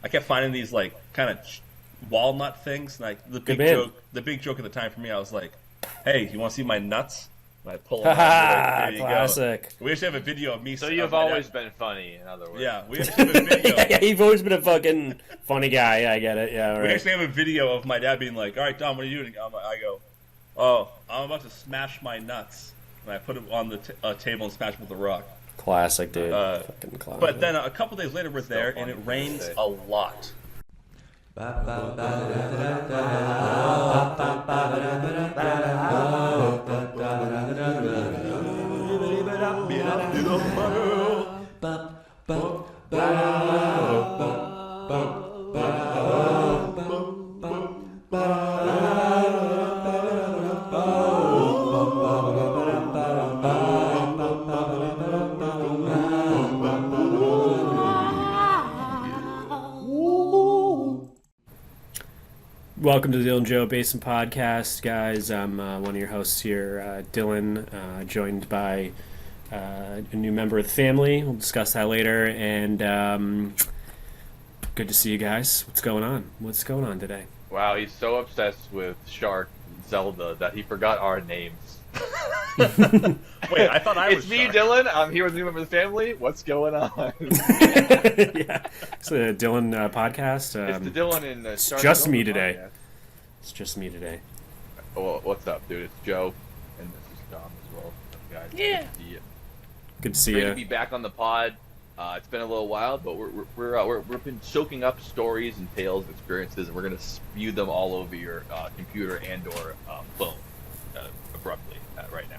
I kept finding these like kind of walnut things. And, like Good man. the big joke at the time for me, I was like, "Hey, you want to see my nuts?" And I pull them out. And like, Haha, here you classic. go. We actually have a video of me. So of you've my always dad. been funny, in other words. Yeah, we actually have a video. Yeah, you've always been a fucking funny guy. Yeah, I get it. Yeah, We right. actually have a video of my dad being like, "All right, Dom, what are you doing?" I go, "Oh, I'm about to smash my nuts," and I put it on the table and smash it with a rock. Classic, dude. Fucking clown. But then a couple days later, we're there, and funny it to rains say. a lot. Welcome to the Dylan Joe Basin Podcast, guys. I'm one of your hosts here, Dylan, joined by a new member of the family. We'll discuss that later. And good to see you guys. What's going on? What's going on today? Wow, he's so obsessed with Shark Zelda that he forgot our names. Wait, I thought I was. It's me, Shark. Dylan. I'm here with a new member of the family. What's going on? Yeah, it's the Dylan podcast. It's the Dylan and Shark just Zelda me today. podcast. It's just me today. Oh, what's up, dude? It's Joe, and this is Dom as well. What's up, guys? Yeah. Good to see you. Good to see Great to you. be back on the pod. It's been a little while, but we've been soaking up stories and tales and experiences, and we're gonna spew them all over your computer and/or phone abruptly right now.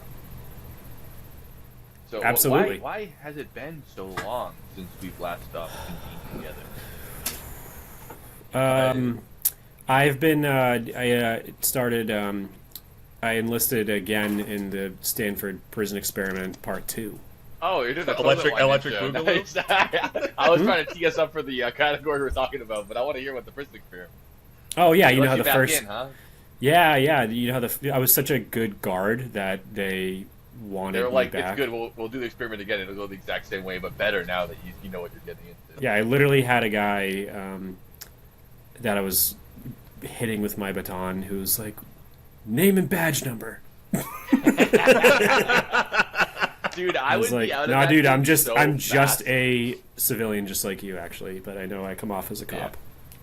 So Absolutely. why has it been so long since we've last convened together? I've been. I started. I enlisted again in the Stanford Prison Experiment Part 2. Oh, you're doing the Electric Nice. Boogaloo? Nice. I was trying to tee us up for the category we're talking about, but I want to hear what the prison experiment. Oh yeah, you know Let how the back first. in, huh? Yeah, yeah. You know how I was such a good guard that they wanted They were like, me back. "It's good. We'll do the experiment again. It'll go the exact same way, but better now that you know what you're getting into." Yeah, I literally had a guy that I was hitting with my baton who was like, "Name and badge number." Dude, I I was would like, be out of "Nah, that dude, thing I'm just so just fast. a civilian, just like you, actually." But I know I come off as a cop.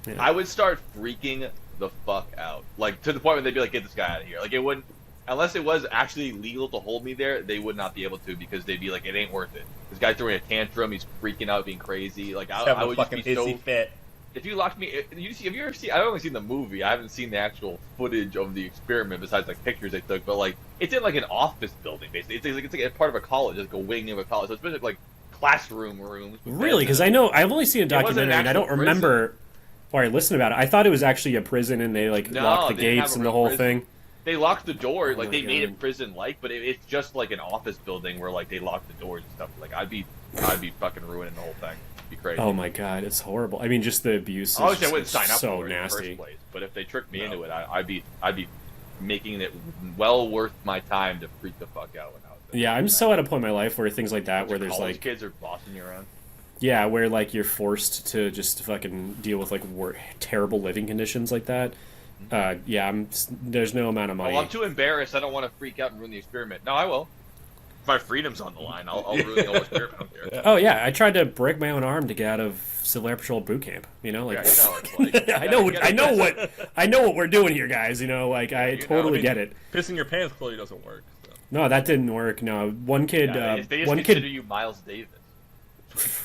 Yeah. I would start freaking the fuck out, like to the point where they'd be like, "Get this guy out of here!" Like it wouldn't, unless it was actually legal to hold me there, they would not be able to because they'd be like, "It ain't worth it." This guy's throwing a tantrum, he's freaking out, being crazy. Like I Having a would just fucking be so. hissy fit. If you locked me, have you ever seen? I've only seen the movie. I haven't seen the actual footage of the experiment besides like pictures they took. But like, it's in like an office building basically. It's like a part of a college, like a wing of a college. So it's basically like classroom rooms. with Really? beds Because in I them. know I've only seen a wasn't an documentary and I don't actual prison. remember. Or I listened about it. I thought it was actually a prison and they like No, locked the they didn't gates have a and the real whole prison. thing. They locked the door, Oh like my they made God. it prison-like, but it's just like an office building where like they lock the doors and stuff. Like I'd be fucking ruining the whole thing. It'd be crazy. Oh my god, it's horrible. I mean, just the abuse is Obviously, I just, wouldn't sign up so for it in the nasty. first place. But if they tricked me into it, I'd be making it well worth my time to freak the fuck out when I was there. Yeah, I'm so at a point in my life where things like that, Bunch where of there's college like, kids are bossing you around. yeah, where like you're forced to just fucking deal with like terrible living conditions like that. Yeah, there's no amount of money. Well, I'm too embarrassed. I don't want to freak out and ruin the experiment. No, I will. If my freedom's on the line, I'll ruin the whole experiment. I don't care. Oh yeah, I tried to break my own arm to get out of Civil Air Patrol boot camp. You know, like Yeah, you know, it's like, I know what we're doing here, guys. You know, like I You know, totally I mean, get it. Pissing your pants clearly doesn't work. So. No, that didn't work. No, one kid, Yeah, they just one consider kid, you Miles Davis.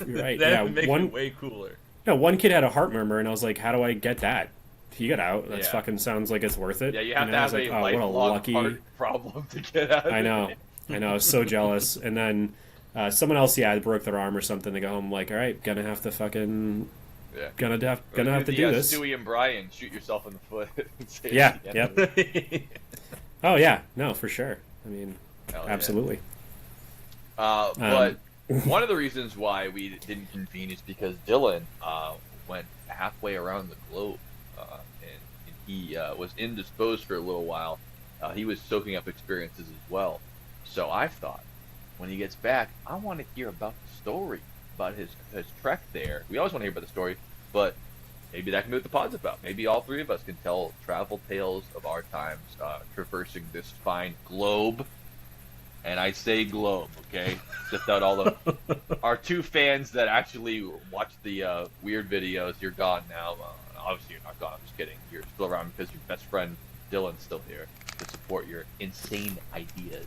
you're right? That Yeah, would make one it way cooler. no, one kid had a heart murmur, and I was like, how do I get that? He got out. That Yeah. fucking sounds like it's worth it. Yeah, you have know? to I was have like, a oh, what a lifelong lucky. heart problem to get out. Of I know. it. I know. I was so jealous. And then someone else, yeah, broke their arm or something. They go home like, all right, gonna have to fucking, Yeah. gonna have to the, do this. Stewie and Brian shoot yourself in the foot. and say it's Yeah. the end of Yep. it. Oh yeah. No, for sure. I mean, Hell yeah. absolutely. But one of the reasons why we didn't convene is because Dylan went halfway around the globe, and he was indisposed for a little while. He was soaking up experiences as well. So I thought, when he gets back, I want to hear about the story, about his trek there. We always want to hear about the story, but maybe that can be what the pod's about. Maybe all three of us can tell travel tales of our times traversing this fine globe. And I say globe, okay? Just out all the our two fans that actually watch the weird videos. You're gone now. Obviously, you're not gone. I'm just kidding. You're still around because your best friend Dylan's still here to support your insane ideas.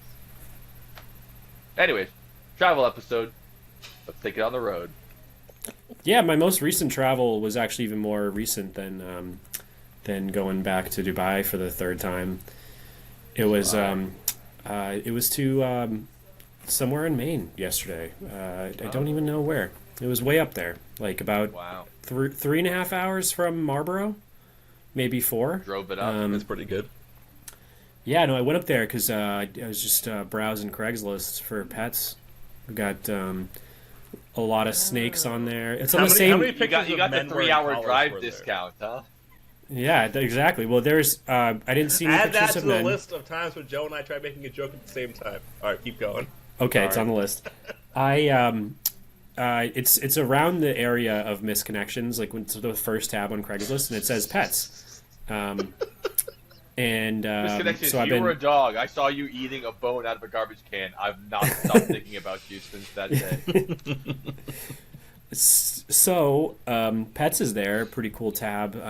Anyways, travel episode. Let's take it on the road. Yeah, my most recent travel was actually even more recent than going back to Dubai for the third time. It was to somewhere in Maine yesterday. I don't even know where. It was way up there, like about 3.5 hours from Marlborough, maybe 4. Drove it up. That's pretty good. Yeah, no, I went up there because I was just browsing Craigslist for pets. We got a lot of snakes on there. It's on the same. You got the 3-hour drive discount, huh? Yeah, exactly. Well, there's I didn't see any Add pictures that of to the men. list of times when Joe and I tried making a joke at the same time. All right, keep going. Okay, it's on the list. It's around the area of misconnections, like when it's the first tab on Craigslist, and it says pets. Misconnections. So You were a dog. I saw you eating a bone out of a garbage can. I've not stopped thinking about you since that day. So, pets is there, pretty cool tab.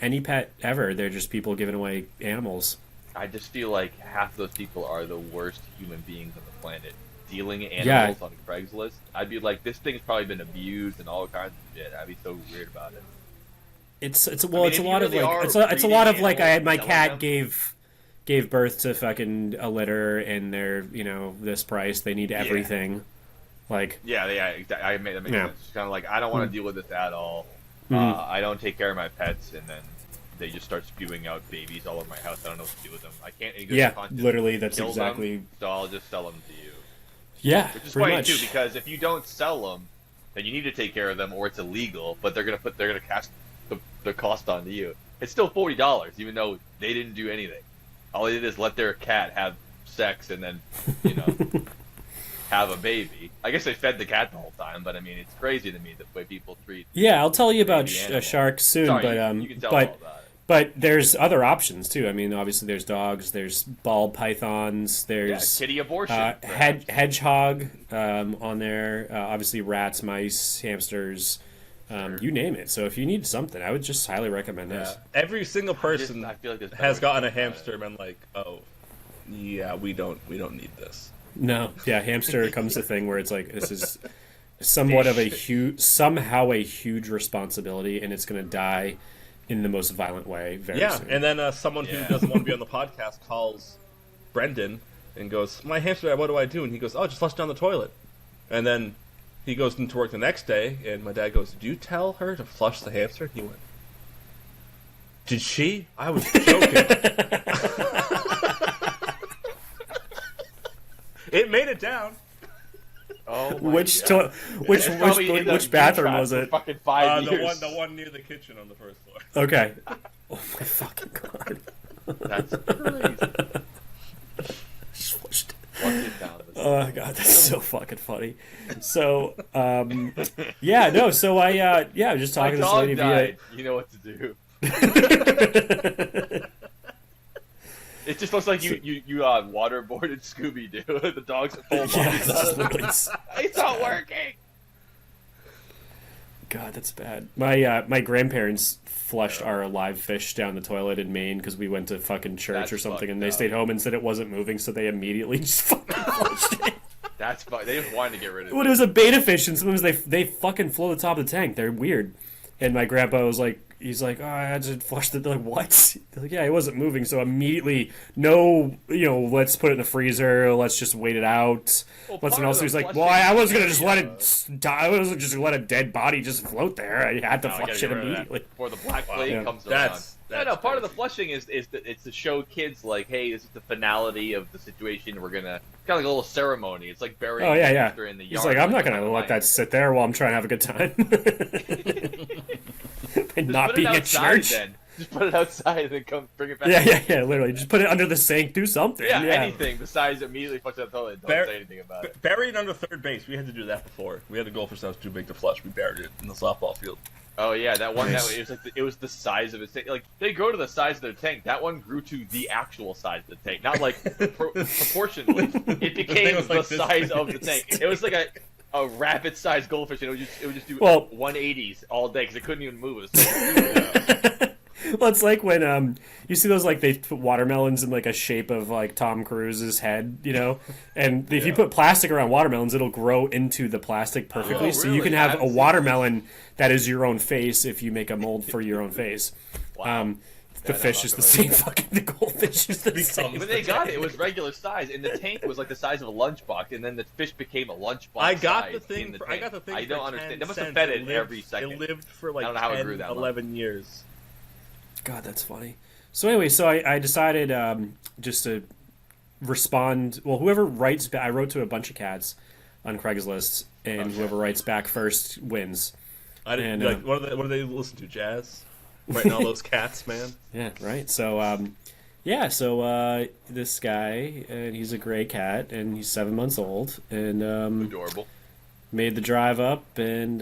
Any pet ever, they're just people giving away animals. I just feel like half of those people are the worst human beings on the planet. Dealing animals on Craigslist. I'd be like, this thing's probably been abused and all kinds of shit. I'd be so weird about it. It's a lot of like I had my cat gave birth to fucking a litter and they're this price, they need everything. Like I made that make sense. It's kind of like I don't want to deal with this at all. I don't take care of my pets, and then they just start spewing out babies all over my house. I don't know what to do with them. I can't. Literally, that's exactly. Them, so I'll just sell them to you. Yeah, which is funny too, because if you don't sell them, then you need to take care of them, or it's illegal. But they're gonna cast the cost onto you. It's still $40, even though they didn't do anything. All they did is let their cat have sex and then have a baby. I guess they fed the cat the whole time, but I mean, it's crazy to me the way people treat. Yeah, I'll tell you about sharks soon, you can tell all about it. But there's other options too. I mean, obviously there's dogs, there's ball pythons, there's kitty abortion, hedgehog on there. Obviously rats, mice, hamsters, you name it. So if you need something, I would just highly recommend this. Every single person I feel like has gotten a hamster and been like, oh, yeah, we don't need this. No, yeah, hamster comes the thing where it's like this is somewhat of somehow a huge responsibility, and it's going to die in the most violent way very soon. And then someone who doesn't want to be on the podcast calls Brendan and goes, my hamster died, what do I do? And he goes, oh, just flush down the toilet. And then he goes into work the next day, and my dad goes, did you tell her to flush the hamster? And he went, did she? I was joking. It made it down. Oh which bathroom was it? Fucking 5 years. The one near the kitchen on the first floor. Okay. Oh my fucking god. That's crazy. Oh my god, that's so fucking funny. So, so I was just talking to this lady died. You know what to do. It just looks like you waterboarded Scooby-Doo. The dog's full body. It's not working. God, that's bad. My grandparents flushed our live fish down the toilet in Maine because we went to fucking church or something, and they stayed home and said it wasn't moving, so they immediately just fucking flushed it. That's fine. They just wanted to get rid of it. Well, it was a beta fish, and sometimes they fucking float the top of the tank. They're weird. And my grandpa was like, he's like, oh, I had to flush the. They're like, what? They're like, yeah, it wasn't moving, so immediately, let's put it in the freezer. Let's just wait it out. Someone else was like, well, I wasn't gonna just let it die. I wasn't just gonna let a dead body just float there. I had to flush it immediately before the black plague comes around. No, part of the flushing is that it's to show kids like, hey, this is the finality of the situation. We're gonna kind of like a little ceremony. It's like burying the hamster in the yard. He's like, I'm not gonna let that sit there while I'm trying to have a good time. And not being at church. Then. Just put it outside and then come bring it back. Yeah, literally. Just put it under the sink. Do something. Yeah, anything besides immediately flush it out the toilet. Don't say anything about it. Bury it under third base. We had to do that before. We had a goal for sounds too big to flush. We buried it in the softball field. Oh yeah, that one Nice. that it was like it was the size of its tank. Like they grow to the size of their tank. That one grew to the actual size of the tank, not like proportionally. It became was the like this size big. of the tank. It was like a rabbit-sized goldfish, and it would just do Well- 180s all day because it couldn't even move. It was so Well, it's like when you see those like they put watermelons in like a shape of like Tom Cruise's head, you know, and if you put plastic around watermelons, it'll grow into the plastic perfectly. Oh, So you really? can I have haven't a seen watermelon that is your own face if you make a mold for your own face. Wow. The Yeah, fish no, is the not same fucking. The goldfish is the same. When they got it, it was regular size, and the tank was like the size of a lunchbox, and then the fish became a lunchbox. I got size the thing. in the For, I tank. got the thing. I don't for understand. 10 They must have cents. fed it every second. It lived for like I don't know how it 10, grew that much. 11 years. God, that's funny. So anyway, so I decided just to respond. Well, whoever writes back, I wrote to a bunch of cats on Craigslist, and whoever writes back first wins. I didn't And, like. What do they listen to? Jazz. Writing all those cats, man. Yeah, right. So, so this guy, and he's a gray cat, and he's 7 months old, and Adorable. made the drive up and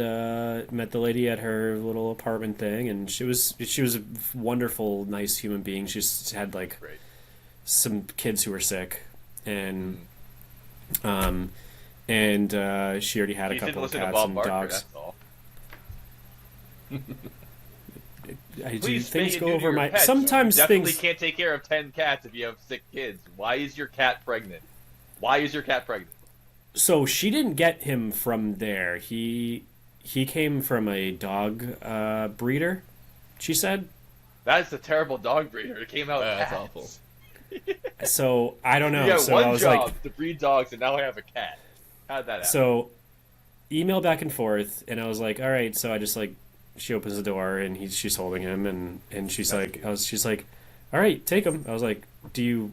met the lady at her little apartment thing, and she was a wonderful, nice human being. She just had like Great. some kids who were sick, and she already had a You didn't couple of listen to cats Bob and Barker, dogs. that's all. Do Please things spay and go neuter over your my? pets. Sometimes You definitely things. can't take care of 10 cats if you have sick kids. Why is your cat pregnant? Why is your cat pregnant? So she didn't get him from there. He came from a dog breeder. She said. That is a terrible dog breeder. It came out That's cats. awful. So I don't know. You got So one I was job like, to breed dogs, and now I have a cat. How'd that happen? so email back and forth, and I was like, all right. So I just like, she opens the door, and she's holding him, and she's like, she's like, all right, take him. I was like, I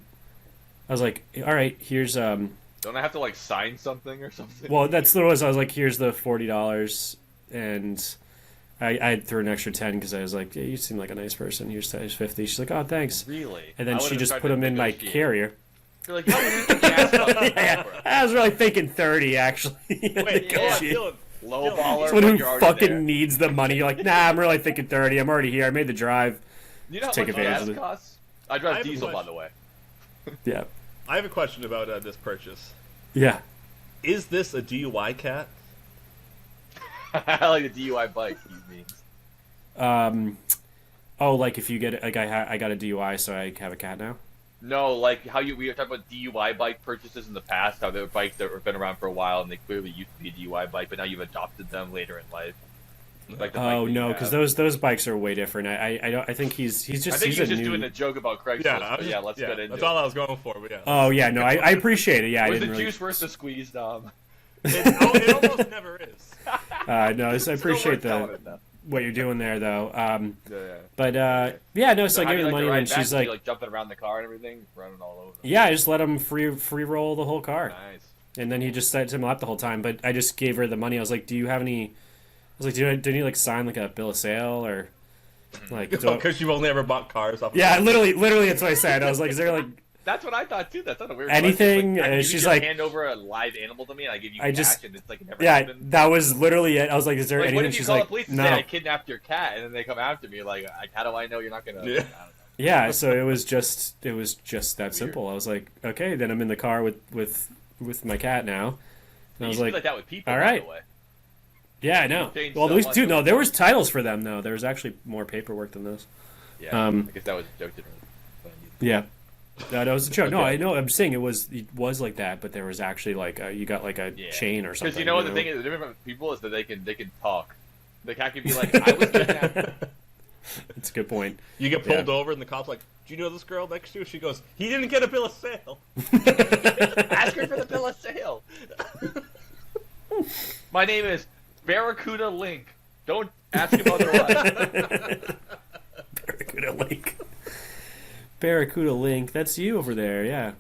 was like, all right, here's Don't I have to like sign something or something? Well, that's what it was. I was like, here's the $40, and I threw an extra 10 because I was like, yeah, you seem like a nice person. Here's 50. She's like, oh, thanks. Really? And then I she would've just tried put to him in my negotiate. carrier. You're like, oh, you gas Yeah, I was really thinking 30 actually. Wait, Negotiate. Dylan, low baller. Someone when who you're already fucking there. needs the money. You're like, nah, I'm really thinking 30. I'm already here. I made the drive. You know how take much advantage gas of it. costs? I I drive have a diesel, by question. the way. Yeah. I have a question about this purchase. Yeah. Is this a DUI cat? I like the DUI bike. He means. Oh, like if you get like I got a DUI, so I have a cat now. No, like how we were talking about DUI bike purchases in the past, how they were bikes that have been around for a while and they clearly used to be a DUI bike, but now you've adopted them later in life. Like the bike Oh that you no, have. because those bikes are way different. I don't. I think he's I just think he's he was a just new. doing a joke about Craigslist. Yeah, but yeah, let's get into that's it. all I was going for. But yeah. Oh yeah, no, I appreciate it. Yeah, I Was didn't the really. juice worth the squeeze, Dom? It almost never is. No, I appreciate Still worth telling it, though. what you're doing there though. Yeah. But yeah, no, so I how gave do her you the money to ride and back? she's Were you, like, jumping around the car and everything, running all over. yeah, I just let him free roll the whole car, Nice. and then he just sat to him lap the whole time. But I just gave her the money. I was like, do you have any? I was like, do you like sign like a bill of sale or like? do I- Because you've only ever bought cars off. yeah, literally, that's what I said. I was like, is there like? That's what I thought too. That's not a weird. Anything, question. Like, you she's just like- hand over a live animal to me, and I give you I cash, just- and it's like it never Yeah, happened. that was literally it. I was like, is there Like, anything? what if you She's call like, the police and no. say I kidnapped your cat, and then they come after me? Like, how do I know you're not gonna? Yeah. I don't know. Yeah, so it was just that simple. I was like, okay, then I'm in the car with my cat now. And I You was used to be like, like that with people. all By right. the way. yeah, I know. changed Well, so those much two, over no, there time. was titles for them though. There was actually more paperwork than those. Yeah. Um, I guess that was a joke. Didn't Yeah, that was a joke. No, I know. I'm saying it was like that, but there was actually like you got like a Yeah. chain or something. Because you know what the thing is, the difference with people is that they can talk. The cat can be like, I was kidnapped. It's a good point. You get pulled Yeah. over and the cop's like, "Do you know this girl next to you?" She goes, "He didn't get a bill of sale." Ask her for the bill of sale. My name is Barracuda Link. Don't ask him otherwise. Barracuda Link. Barracuda Link. That's you over there. Yeah. You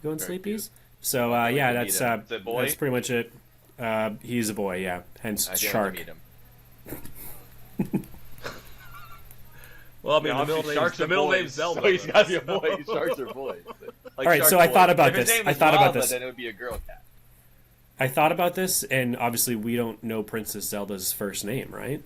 going Very sleepies? So I'd like yeah, to that's meet him. Is it a boy? that's pretty much it. He's a boy. Yeah. Hence I can't Shark. meet him. Well, I mean, Yeah, the middle obviously, name's, sharks the are middle boys, name's Zelda. So he's got to be a so- boy. Sharks are boys. Like All right, Shark so I Boy. thought about If his this. name I was thought about Lava, this. Then it would be a girl cat. I thought about this, and obviously we don't know Princess Zelda's first name, right?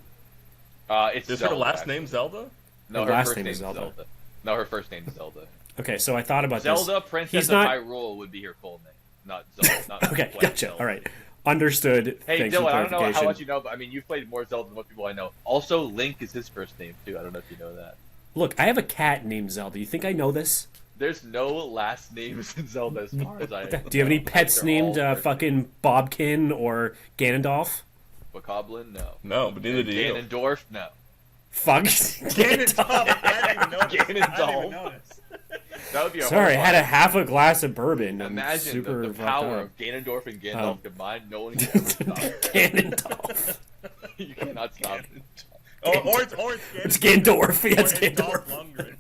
It's Is Zelda, her last actually. name Zelda? No, Her her last first name name is is Zelda. Zelda. No, her first name is Zelda. Okay, so I thought about Zelda, this. Princess He's of not... Hyrule would be her full name, not Zelda. Not Okay, Playing gotcha. Zelda. All right. Understood. Hey, Thanks for Dylan, I don't know clarification. how much you know, but I mean, you've played more Zelda than most people I know. Also, Link is his first name too. I don't know if you know that. Look, I have a cat named Zelda. You think I know this? There's no last names in Zelda as far as I know. Do you have any pets They're named all first fucking Bobkin or Ganondorf? names. Bokoblin, no. No, but neither do you. Ganondorf, no. Fuck. Ganondorf. I didn't even notice. I didn't even Ganondorf. notice. That would be a Sorry, I had a horrifying- half a glass of bourbon. I'm Imagine super the fucked power up. of Ganondorf and Gandalf combined. No one can ever stop it. Ganondorf. You cannot stop it. Or it's It's Gandorf. Yeah, it's Or it's Dolph Gandorf. Lundgren.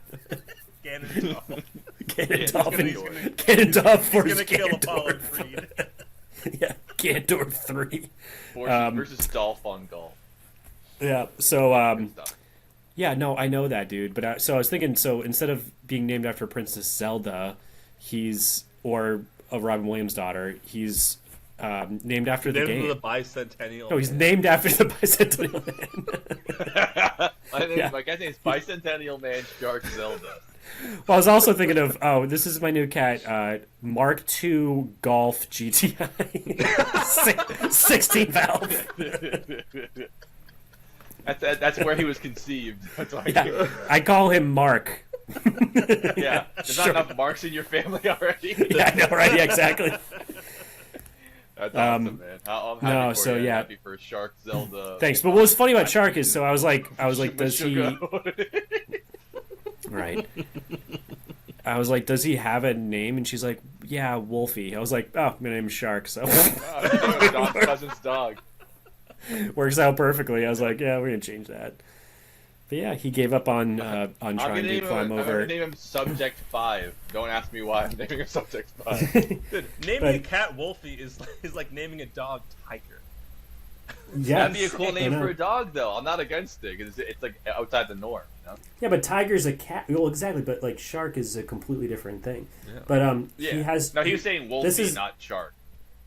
Ganondorf. Ganondorf. He's Ganondorf He's versus gonna kill Apollo Gandorf. Creed. Yeah, Gandorf 3. Versus Dolph on golf. Yeah, so, Good stuff. yeah, no, I know that, dude. But so I was thinking, so instead of being named after Princess Zelda, or a Robin Williams daughter, he's named after the Named game. the bicentennial. No, he's man. named after the Bicentennial Man. Yeah. My guy's name's Bicentennial Man Shark Zelda. Well, I was also thinking of, this is my new cat, Mark II Golf GTI. 16 valve. That's where he was conceived. That's why I Yeah, gave him I call him Mark. that. Yeah. There's Sure. not enough marks in your family already. Yeah, I know, right? Yeah, exactly. That's awesome, man. I'm happy no, for so you. I'm yeah. happy for Shark Zelda. Thanks. But what was funny about Shark is, so I was like, does he? Sugar. Right. I was like, does he have a name? And she's like, yeah, Wolfie. I was like, oh, my name's Shark, so Don's cousin's dog. works out perfectly. I was like, yeah, we're gonna change that. But yeah, he gave up on I'm trying gonna to name climb him. I'm over. gonna name him Subject 5. Don't ask me why I'm naming him Subject 5. Dude, naming But- a cat Wolfie is like naming a dog Tiger. Yeah, That'd be a cool name for a dog, though. I'm not against it because it's like outside the norm. You know? Yeah, but tiger's a cat. Well, exactly. But like shark is a completely different thing. Yeah. But Yeah. he has. No, he was saying Wolfie, This is- not Shark.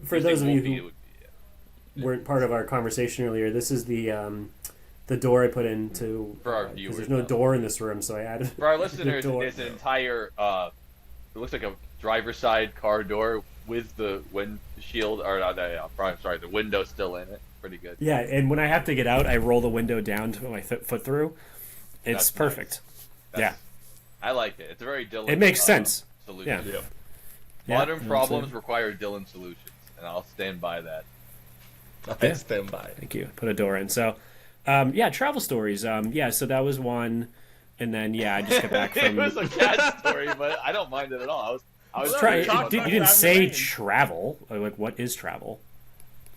For He was those of saying you Wolfie, who it would be, weren't part of our conversation earlier, this is the door I put in to For our 'cause viewers, there's no though. door in this room, so I added. For our the listeners, door. it's an entire. It looks like a driver's side car door with the windshield, or the window still in it. Pretty good. Yeah, and when I have to get out, I roll the window down to put my foot through. It's That's perfect. That's- I like it. It's a very Dylan. It makes sense. Solution. Yeah. Yeah. Yeah, Modern that's problems it. require Dylan solutions, and I'll stand by that. I stand by. Thank you. Put a door in. So, yeah, travel stories. Yeah, so that was one, and then yeah, I just got back It from. was a cat story, but I don't mind it at all. I was Try, very fun. talked you about didn't that say range. travel. Like, what is travel?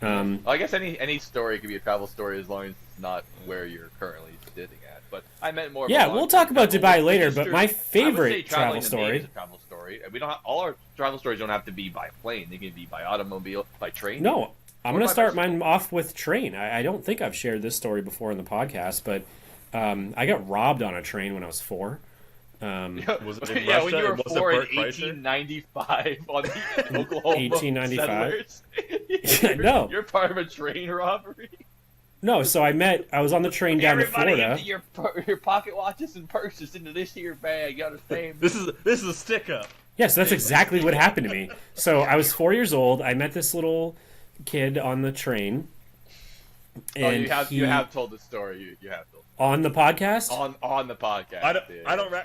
Well, I guess any story could be a travel story as long as it's not where you're currently sitting at. But I meant more. of a Yeah, long-term we'll talk about travel Dubai with later, history. but my I would say favorite traveling travel to Maine story. is a travel story. We don't have, all our travel stories don't have to be by plane. They can be by automobile, by train. No, I'm Or going to by start bicycle. mine off with train. I don't think I've shared this story before in the podcast, but I got robbed on a train when I was 4. Was it in yeah, Russia? when you were Was it 4 in Bert Kreischer? 1895 on the Oklahoma 1895? settlers. No. You're part of a train robbery. No, so I was on the train down to Everybody Florida. empty your pocket watches and purses into this here bag. You understand? This is a stick up. Yes, that's exactly what happened to me. So I was 4 years old. I met this little kid on the train. And you have told the story. You have told on the podcast? on the podcast. I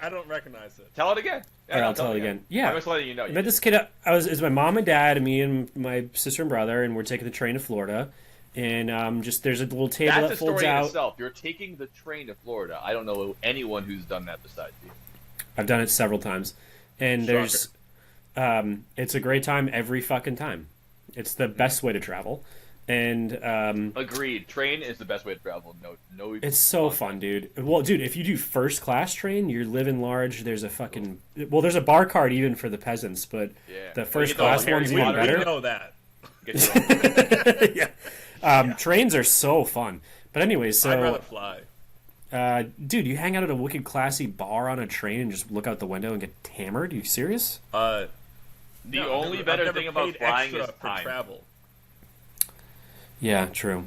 don't recognize it. Tell it again. All right, I'll tell it again. Yeah. I'm just letting you know. I met this kid. It was my mom and dad, and me and my sister and brother, and we're taking the train to Florida. And just there's a little table That's that a folds story in out. itself. You're taking the train to Florida. I don't know anyone who's done that besides you. I've done it several times, and there's, it's a great time every fucking time. It's the best way to travel, and Agreed. Train is the best way to travel. No. it's so fun, dude. Well, dude, if you do first class train, you're living large. There's a fucking there's a bar card even for the peasants, but Yeah. the first You get the class Harry one's even Potter- We better. know that. Get you Yeah. Trains are so fun. But anyways, I'd rather so fly. dude, you hang out at a wicked classy bar on a train and just look out the window and get hammered? Are you serious? The only better I've never thing about paid flying extra is for time. travel. Yeah, true.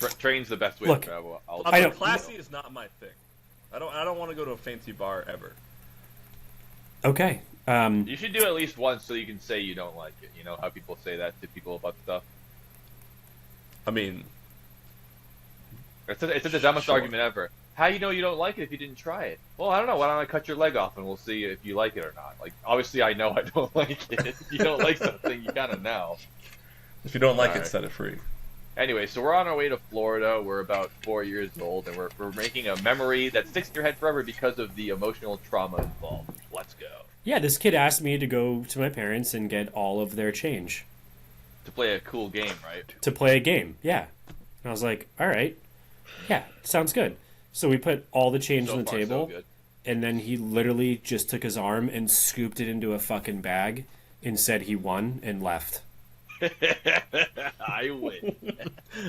train's the best way Look, to travel. I know. Classy is not my thing. I don't want to go to a fancy bar ever. Okay. You should do it at least once so you can say you don't like it. You know how people say that to people about stuff? I mean... It's the dumbest Sure. argument ever. How you know you don't like it if you didn't try it? Well, I don't know. Why don't I cut your leg off and we'll see if you like it or not? Like, obviously I know I don't like it. If you don't like something, you kind of know. If you don't like Alright. it, set it free. Anyway, so we're on our way to Florida. We're about 4 years old, and we're making a memory that sticks in your head forever because of the emotional trauma involved. Let's go. Yeah, this kid asked me to go to my parents and get all of their change. To play a cool game, right? To play a game, yeah. And I was like, all right. Yeah, sounds good. So we put all the change So on the far, so table, good. and then he literally just took his arm and scooped it into a fucking bag and said he won and left. I win.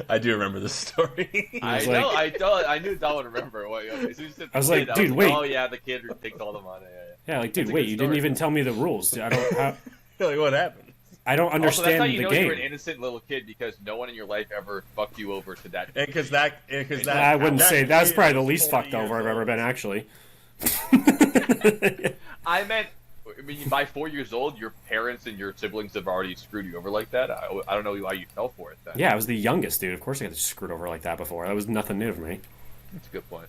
I do remember this story. I like- know. I knew Don would remember. As soon as you said I was the like, kid, dude, wait. Oh yeah, the kid who takes all the money. Yeah. Yeah, like, dude, That's a wait, good you didn't story. even tell me the rules. I don't Like, what happened? I don't Also, understand that's how you the know game. you're an innocent little kid because no one in your life ever fucked you over to that. And because that, I wouldn't say that's kid probably the was least 40 fucked over years I've ever old. been, actually. I meant, by 4 years old, your parents and your siblings have already screwed you over like that. I don't know why you fell for it then. Yeah, I was the youngest, dude. Of course I got screwed over like that before. That was nothing new for me. That's a good point.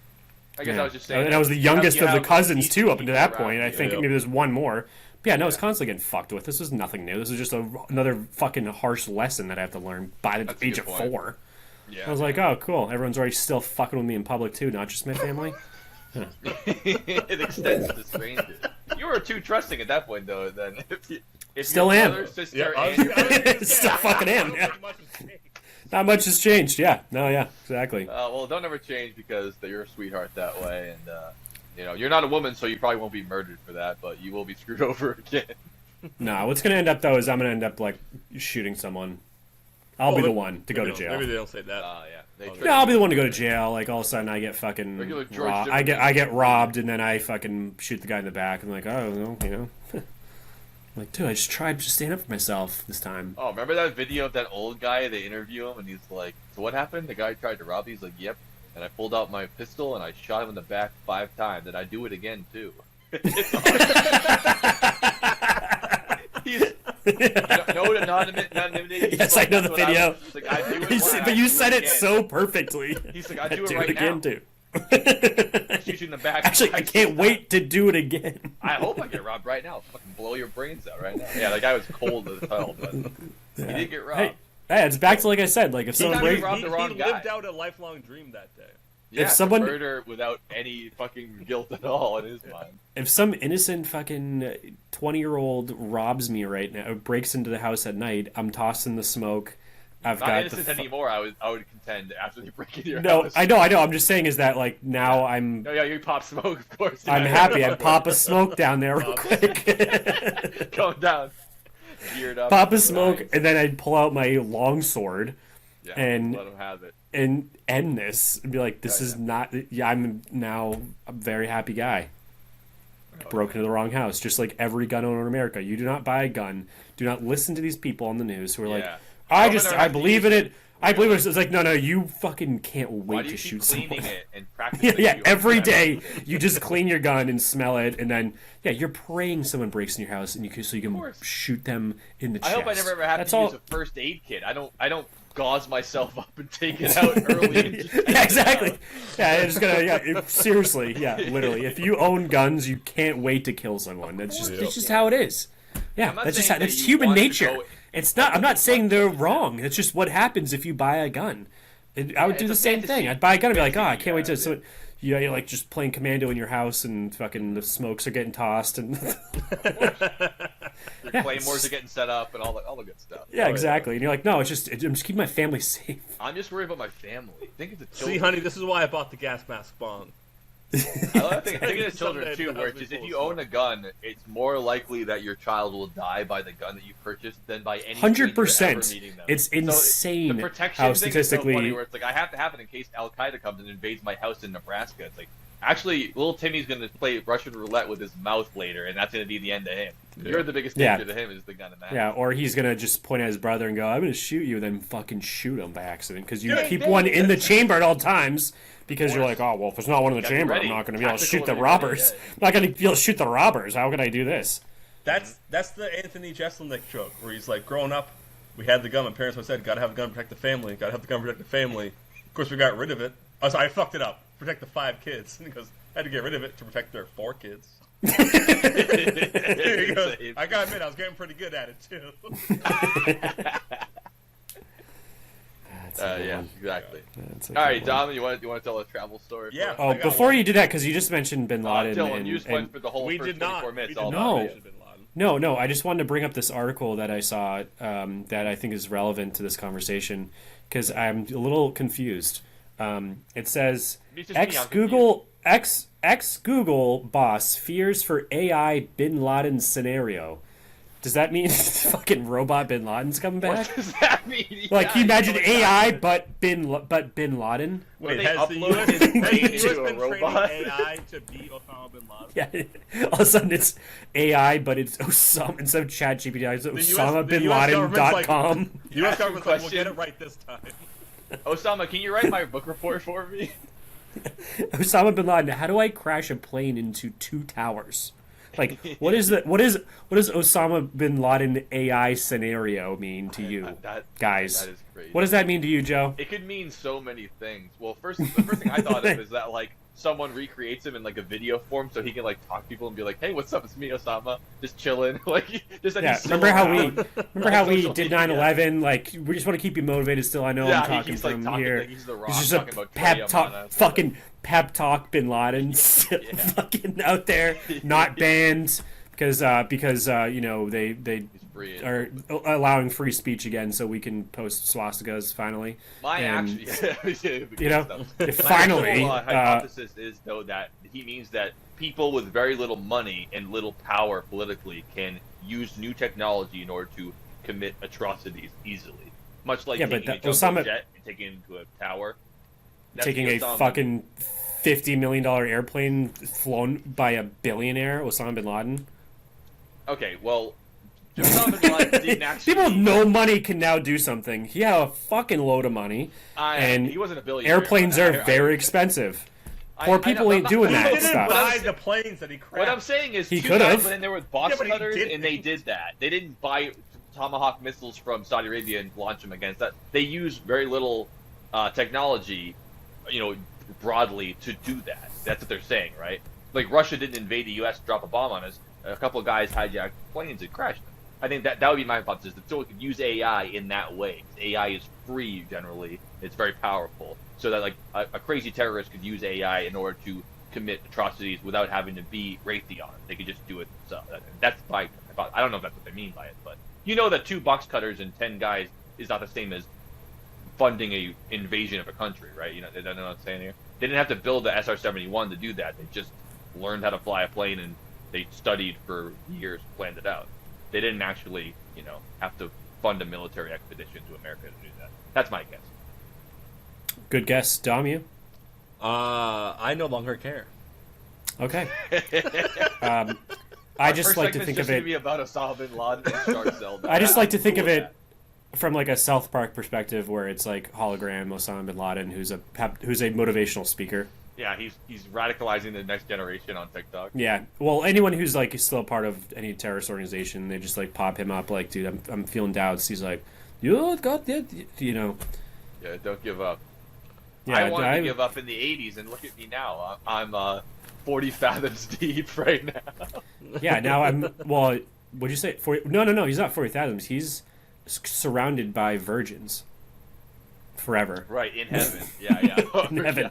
I guess Yeah. I was just saying. And I was the you have- youngest you of the have cousins, these too, up until that people point. I around think you. maybe there's one more. But yeah, no, it's constantly getting fucked with. This was nothing new. This is just another fucking harsh lesson that I have to learn by the That's a age good of point. 4. you. Yeah. I was like, oh, cool. Everyone's already still fucking with me in public, too, not just my family. It extends to strangers. You were too trusting at that point, though. Then, if Still your am. brother, sister, Yeah, I was- and your I was gonna say, Still fucking I am, don't yeah. think much has changed. Not much has changed, yeah. No, yeah, exactly. well, don't ever change because you're a sweetheart that way, and you're not a woman, so you probably won't be murdered for that, but you will be screwed over again. No, what's going to end up, though, is I'm going to end up, like, shooting someone. I'll be the one to go to Maybe jail. Maybe they don't say that. Yeah. They Oh, trick No, I'll be you. the one to go to jail. Like, all of a sudden, I get fucking Regular George robbed. Zimmerman. I get robbed, and then I fucking shoot the guy in the back. I'm like, oh, well, you know. I'm like, dude, I just tried to stand up for myself this time. Oh, remember that video of that old guy? They interview him, and he's like, "So what happened?" The guy tried to rob you. He's like, "Yep." And I pulled out my pistol and I shot him in the back 5 times. And I do it again too. It's He's, no anonymity. Yes, I know the That's what I video. was- He's like, I do it You once, said- I but you do said it again. so perfectly. He's like, I do it do right it again, now. too. Shoot you in the back. Actually, I can't wait to do it again. I hope I get robbed right now. I'll fucking blow your brains out right now. Yeah, that guy was cold as hell, but he did get robbed. Hey, it's back to like I said. Like if someone got me breaks, robbed the wrong he guy. lived out a lifelong dream that day. Yeah, if someone- to murder without any fucking guilt at all in his mind. if some innocent fucking 20-year-old robs me right now, breaks into the house at night, I'm tossing the smoke. I've Not got innocent the. anymore. I would contend after they break into your No, house. I know. I'm just saying is that like now I'm No, yeah, you pop smoke, of course. I'm Yeah. happy. I pop a smoke down there real quick. Going down, geared up. Pop a smoke, Nice. and then I'd pull out my long sword Yeah, and- let him have it. and end this and be like, this Yeah, is not. Yeah, I'm now a very happy guy. Broke into the wrong house, just like every gun owner in America. You do not buy a gun. Do not listen to these people on the news who are like, Yeah. I believe in it. I believe in it. It's like, no, you fucking can't Why wait do to you shoot keep cleaning someone. it and practicing? Yeah, yeah. your Every gun? day, you just clean your gun and smell it, and then you're praying someone breaks in your house, and so you can course. shoot them in the I chest. hope I never ever have That's to all. use a first aid kit. I don't gauze myself up and take it out early. And just take Yeah, it exactly. out. Yeah, it's gonna. Yeah, seriously. Yeah, literally. If you own guns, you can't wait to kill someone. That's just. It's just how it is. Yeah, I'm not that's just saying how. that That's you human want to nature. go- It's not. I'm not saying they're wrong. It's just what happens if you buy a gun. I would do it's the a same fantasy. thing. I'd buy a gun and be like, oh, I Fantasy, can't wait to. yeah. So, you're like just playing commando in your house, and fucking the smokes are getting tossed, and Your claymores are getting set up and all the good stuff. yeah, exactly. And you're like, no, I'm just keeping my family safe. I'm just worried about my family. Think of the See, children. honey, this is why I bought the gas mask bong. I think of the children Someday too, the where house it's just will if be you full of own a gun, it's more likely that your child will die by the gun that you purchased than by any 100%. stranger ever meeting them. It's So insane the protection how thing is so funny, statistically. where it's like I have to have it in case Al Qaeda comes and invades my house in Nebraska. It's like Actually, little Timmy's gonna play Russian roulette with his mouth later, and that's gonna be the end of him. Yeah. You're the biggest danger to him is the gun in that. Yeah, or he's gonna just point at his brother and go, "I'm gonna shoot you," and then fucking shoot him by accident because you keep one in the chamber at all times because you're like, "Oh well, if there's not one in the chamber, I'm not gonna be able to shoot the robbers. I'm not gonna be able to shoot the robbers. How can I do this?" That's the Anthony Jeselnik joke where he's like, growing up, we had the gun. My parents always said, "Gotta have a gun to protect the family. Gotta have the gun to protect the family." Of course, we got rid of it. Oh, sorry, I fucked it up. Protect the 5 kids. And he goes, I had to get rid of it to protect their 4 kids. He goes, I gotta admit, I was getting pretty good at it too. Yeah, exactly. All right, Dom, you want to tell a travel story? Yeah. Oh, before you do that, because you just mentioned Bin Laden. Dylan, you just went for the whole first 24 minutes. No, I just wanted to bring up this article that I saw that I think is relevant to this conversation because I'm a little confused. It says ex-Google boss fears for AI Bin Laden scenario. Does that mean fucking robot Bin Laden's coming back? What does that mean? Like, can you imagine AI but Bin Laden? Wait, they has the upload US, his brain has the US into a been robot? training AI to be Osama Bin Laden? Yeah, all of a sudden it's AI, but it's Osama instead of ChatGPT. It's OsamaBinLaden.com. The US government's like, we'll get it right this time. Osama, can you write my book report for me? Osama Bin Laden. How do I crash a plane into 2 towers? Like, what does Osama Bin Laden AI scenario mean to you, guys? That is crazy. What does that mean to you, Joe? It could mean so many things. Well, the first thing I thought of is that like someone recreates him in like a video form so he can like talk to people and be like, "Hey, what's up? It's me, Osama, just chilling." Like, just yeah. Remember how we did 9/11? Like, we just want to keep you motivated. Still, I know I'm talking from here. Like he's the Rock, he's just a pep talk, fucking pep talk. Bin Laden, fucking out there, not banned because you know they are allowing free speech again, so we can post swastikas finally. Finally. My hypothesis is though that he means that people with very little money and little power politically can use new technology in order to commit atrocities easily, much like taking a jumbo jet and taking it into a tower. Taking a fucking $50 million airplane flown by a billionaire, Osama Bin Laden. Okay, well, Osama Bin Laden didn't actually. People with no money can now do something. He had a fucking load of money, and he wasn't a billionaire. Airplanes are very expensive. Poor people ain't doing that stuff. stuff. Buy the planes that he crashed. What I'm saying is, he could have. But then there were box cutters, and they did that. They didn't buy Tomahawk missiles from Saudi Arabia and launch them against that. They use very little technology, broadly to do that. That's what they're saying, right? Like Russia didn't invade the U.S. to drop a bomb on us. A couple of guys hijacked planes and crashed them. I think that would be my hypothesis. That someone could use AI in that way. AI is free generally. It's very powerful. So that like a crazy terrorist could use AI in order to commit atrocities without having to be Raytheon. They could just do it themselves. That's my hypothesis. I don't know if that's what they mean by it, but you know that 2 box cutters and 10 guys is not the same as funding a invasion of a country, right? You know what I'm saying here? They didn't have to build the SR-71 to do that. They just learned how to fly a plane and they studied for years, planned it out. They didn't actually, have to fund a military expedition to America to do that. That's my guess. Good guess, Dom. You? I no longer care. Okay. I just like to think of it. Be about Osama bin Laden and Shark Zelda. I just like to think of it from like a South Park perspective, where it's like hologram Osama bin Laden, who's a motivational speaker. Yeah, he's radicalizing the next generation on TikTok. Yeah, well, anyone who's like still a part of any terrorist organization, they just like pop him up, like, dude, I'm feeling doubts. He's like, you got that, Yeah, don't give up. Yeah, I wanted to give up in the '80s, and look at me now. I'm 40 fathoms deep right now. Yeah, now I'm. Well, what'd you say? 40? No. He's not 40 fathoms. He's surrounded by virgins. Forever. Right in heaven. Yeah. In heaven.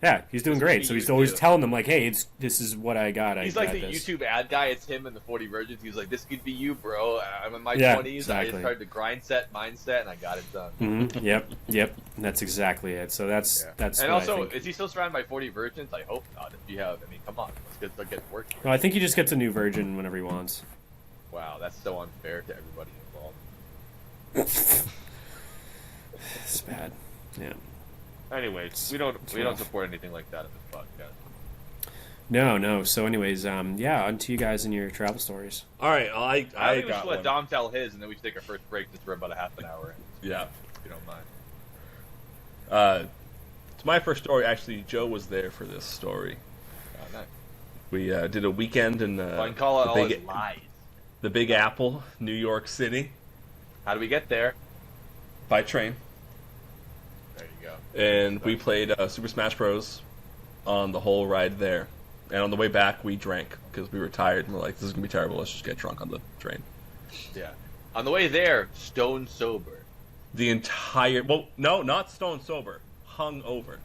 Yeah, he's doing great. So he's always telling them like, "Hey, this is what I got." He's like the YouTube ad guy. It's him and the 40 virgins. He's like, "This could be you, bro. I'm in my 20s. Exactly. I just started the mindset, and I got it done." Mm-hmm. Yep. That's exactly it. So that's. And also, is he still surrounded by 40 virgins? I hope not. If you have, come on, let's get working. No, I think he just gets a new virgin whenever he wants. Wow, that's so unfair to everybody involved. It's bad. Yeah. Anyways, we don't support anything like that in this podcast. No. So, anyways, yeah, on to you guys and your travel stories. All right, I think we got should let one. Dom tell his, and then we should take our first break just for about a half an hour. Yeah. If you don't mind. It's my first story. Actually, Joe was there for this story. Oh, nice. We did a weekend in I can call it all his lies. the Big Apple, New York City, How do we get there? by train. There you go. And we played Super Smash Bros. On the whole ride there. And on the way back, we drank because we were tired. And we're like, this is going to be terrible. Let's just get drunk on the train. Yeah. On the way there, stone sober. The entire... Well, no, not stone sober. Hung over.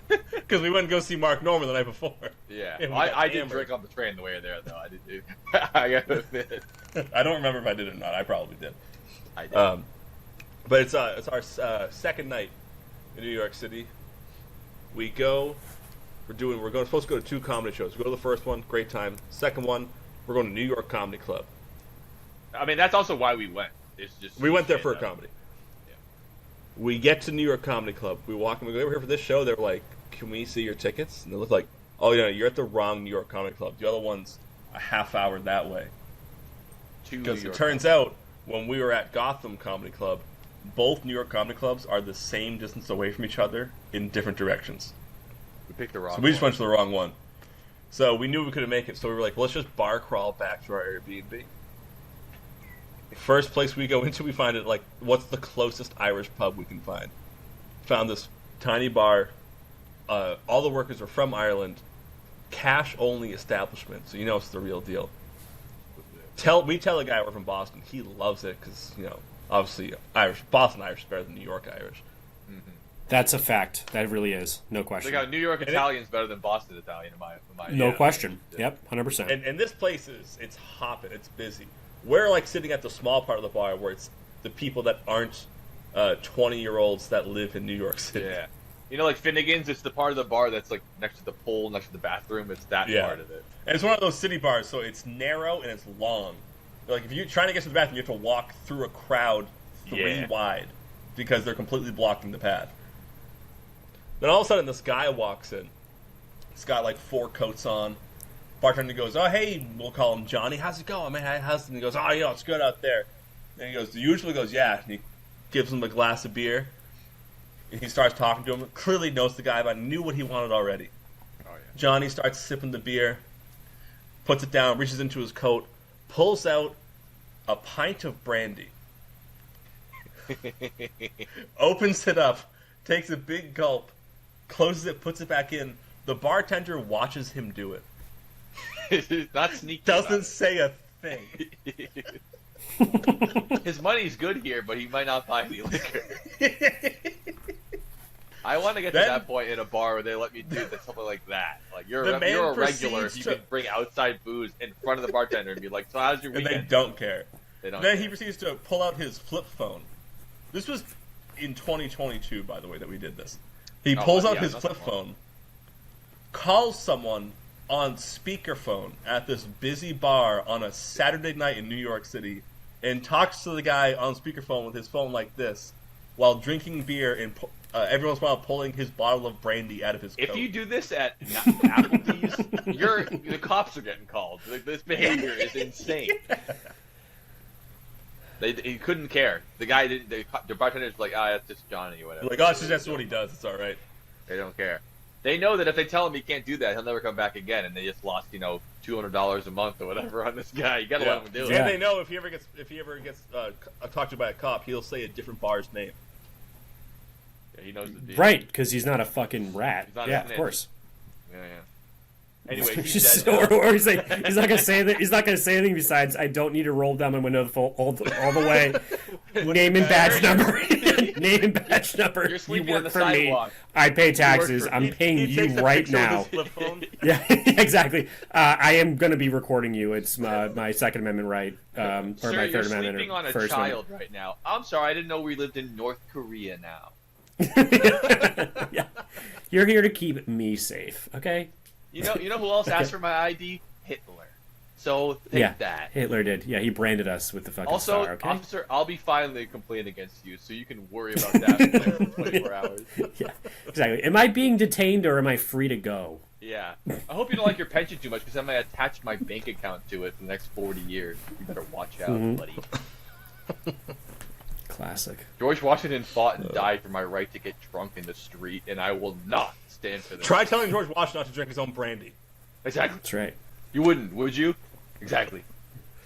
Because we went and go see Mark Norman the night before. Yeah. And we I got did hammered. drink on the train the way there, though. I did do. I gotta admit. I don't remember if I did or not. I probably did. I did. But it's our second night in New York City. We go. Supposed to go to 2 comedy shows. We go to the first one, great time. Second one, we're going to New York Comedy Club. I mean, that's also why we went. It's just We went there for a stand-up. comedy. Yeah. We get to New York Comedy Club. We walk and we go over here for this show. They're like, "Can we see your tickets?" And they look like, "Oh yeah, you're at the wrong New York Comedy Club. The other one's a half hour that way." To New Because it York. turns out when we were at Gotham Comedy Club, both New York comedy clubs are the same distance away from each other in different directions. We picked the wrong So we just one. went to the wrong one. So we knew we couldn't make it, so we were like, let's just bar crawl back to our Airbnb. First place we go into, we find it like, what's the closest Irish pub we can find? Found this tiny bar. All the workers are from Ireland. Cash-only establishment, so you know it's the real deal. We tell a guy we're from Boston. He loves it because, obviously Boston Irish is better than New York Irish. That's a fact. That really is. No question. Like, New York Italian's better than Boston Italian, in my No Yeah. question. Yeah. Yep, 100%. And this place it's hopping, it's busy. We're like sitting at the small part of the bar where it's the people that aren't 20-year-olds that live in New York City. Yeah. Like Finnegan's, it's the part of the bar that's like next to the pool, next to the bathroom. It's that Yeah. part of it. And it's one of those city bars, so it's narrow and it's long. Like if you're trying to get to the bathroom, you have to walk through a crowd 3 Yeah. wide because they're completely blocking the path. Then all of a sudden, this guy walks in. He's got like 4 coats on. Bartender goes, "Oh hey," we'll call him Johnny. "How's it going, man? How's it?" And he goes, "Oh yeah, it's good out there." And he goes, usually goes, "Yeah." And he gives him a glass of beer. And he starts talking to him. Clearly knows the guy, but knew what he wanted already. Oh yeah. Johnny starts sipping the beer, puts it down, reaches into his coat, pulls out a pint of brandy, opens it up, takes a big gulp, closes it, puts it back in. The bartender watches him do it. Not sneaky. Doesn't say a thing. His money's good here, but he might not buy any liquor. I want to get to Then- that point in a bar where they let me do something like that. Like you're The a, man you're a regular proceeds if you to- can bring outside booze in front of the bartender and be like, "So how's your And they weekend?" don't care. They don't. Then care. he proceeds to pull out his flip phone. This was in 2022, by the way, that we did this. He Oh, pulls out yeah, his not flip that long. phone, calls someone on speakerphone at this busy bar on a Saturday night in New York City, and talks to the guy on speakerphone with his phone like this, while drinking beer and every once in a while pulling his bottle of brandy out of his coat. If you do this at Applebee's, the cops are getting called. Like, this behavior is insane. He couldn't care. The guy didn't. The bartender's like, "That's just Johnny or whatever." Like, oh, it's just that's what he does. It's all right. They don't care. They know that if they tell him he can't do that, he'll never come back again, and they just lost, $200 a month or whatever on this guy. You gotta let him do it. Yeah. And they know if he ever gets talked to by a cop, he'll say a different bar's name. Yeah, he knows the deal. Right, because he's not a fucking rat. He's not a Yeah, of snitch. cour's. Yeah. Anyway, he Just- said, or he's like, he's not gonna say that. He's not gonna say anything besides, "I don't need to roll down my window all the way." Name and badge number. Name and badge number. You're You sleeping on work the for sidewalk. me. I pay taxes. for I'm me. paying He takes you a right picture with now. his flip phone. Yeah, exactly. I am going to be recording you. It's my Second Amendment right, or "Sir, my you're Third Amendment. sleeping on a First child right now. I'm sorry, I didn't know we lived in North Korea now." Amendment. Yeah. You're here to keep me safe, okay? You know who else asked for my ID? Hitler. So think that. Hitler did. Yeah, he branded us with the fucking Also, star, okay? officer, I'll be filing a complaint against you, so you can worry about that for 24 hours. Yeah, exactly. Am I being detained or am I free to go? Yeah. I hope you don't like your pension too much because I might attach my bank account to it for the next 40 years. You better watch out, buddy. Classic. George Washington fought and died for my right to get drunk in the street, and I will not stand for this. Try telling George Washington not to drink his own brandy. Exactly. That's right. You wouldn't, would you? Exactly.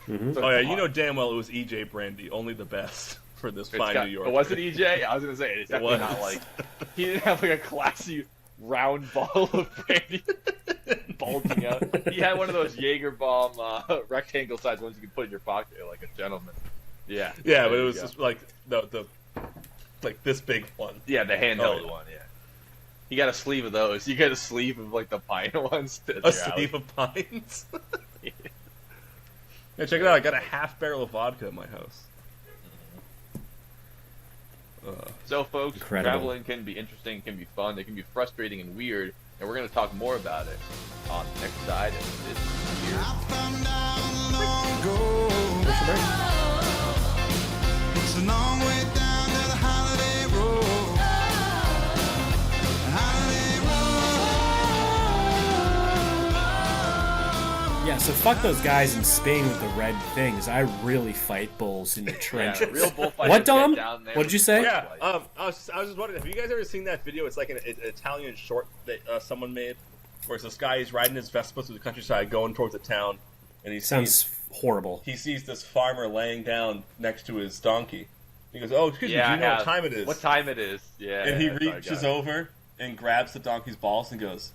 Mm-hmm. Oh yeah, you know damn well it was EJ Brandy, only the best for this fine New York. Was it EJ? I was gonna say it's definitely not like he didn't have like a classy round bottle of brandy bulging out. He had one of those Jaeger bomb rectangle sized ones you can put in your pocket like a gentleman. Yeah. Yeah, but it was just like the like this big one. Yeah, the handheld one. Yeah. You got a sleeve of those. You got a sleeve of like the pine ones. A sleeve of pines. Yeah, check it out. I got a half barrel of vodka in my house. So, folks, Incredible. traveling can be interesting, can be fun, it can be frustrating and weird, and we're going to talk more about it on the next side of this year. It's a long way down to the holiday road. Yeah, so fuck those guys in Spain with the red things. I really fight bulls in the trenches. Yeah, real bullfighters What, Dom? get down there What did you say? Yeah, I was just wondering, have you guys ever seen that video? It's like an Italian short that someone made, where it's this guy, he's riding his Vespa through the countryside, going towards the town, and Sounds horrible. he sees this farmer laying down next to his donkey. He goes, "Oh, excuse me, do you know what time it is?" What time it is? Yeah. And he that's what I reaches got. over and grabs the donkey's balls and goes,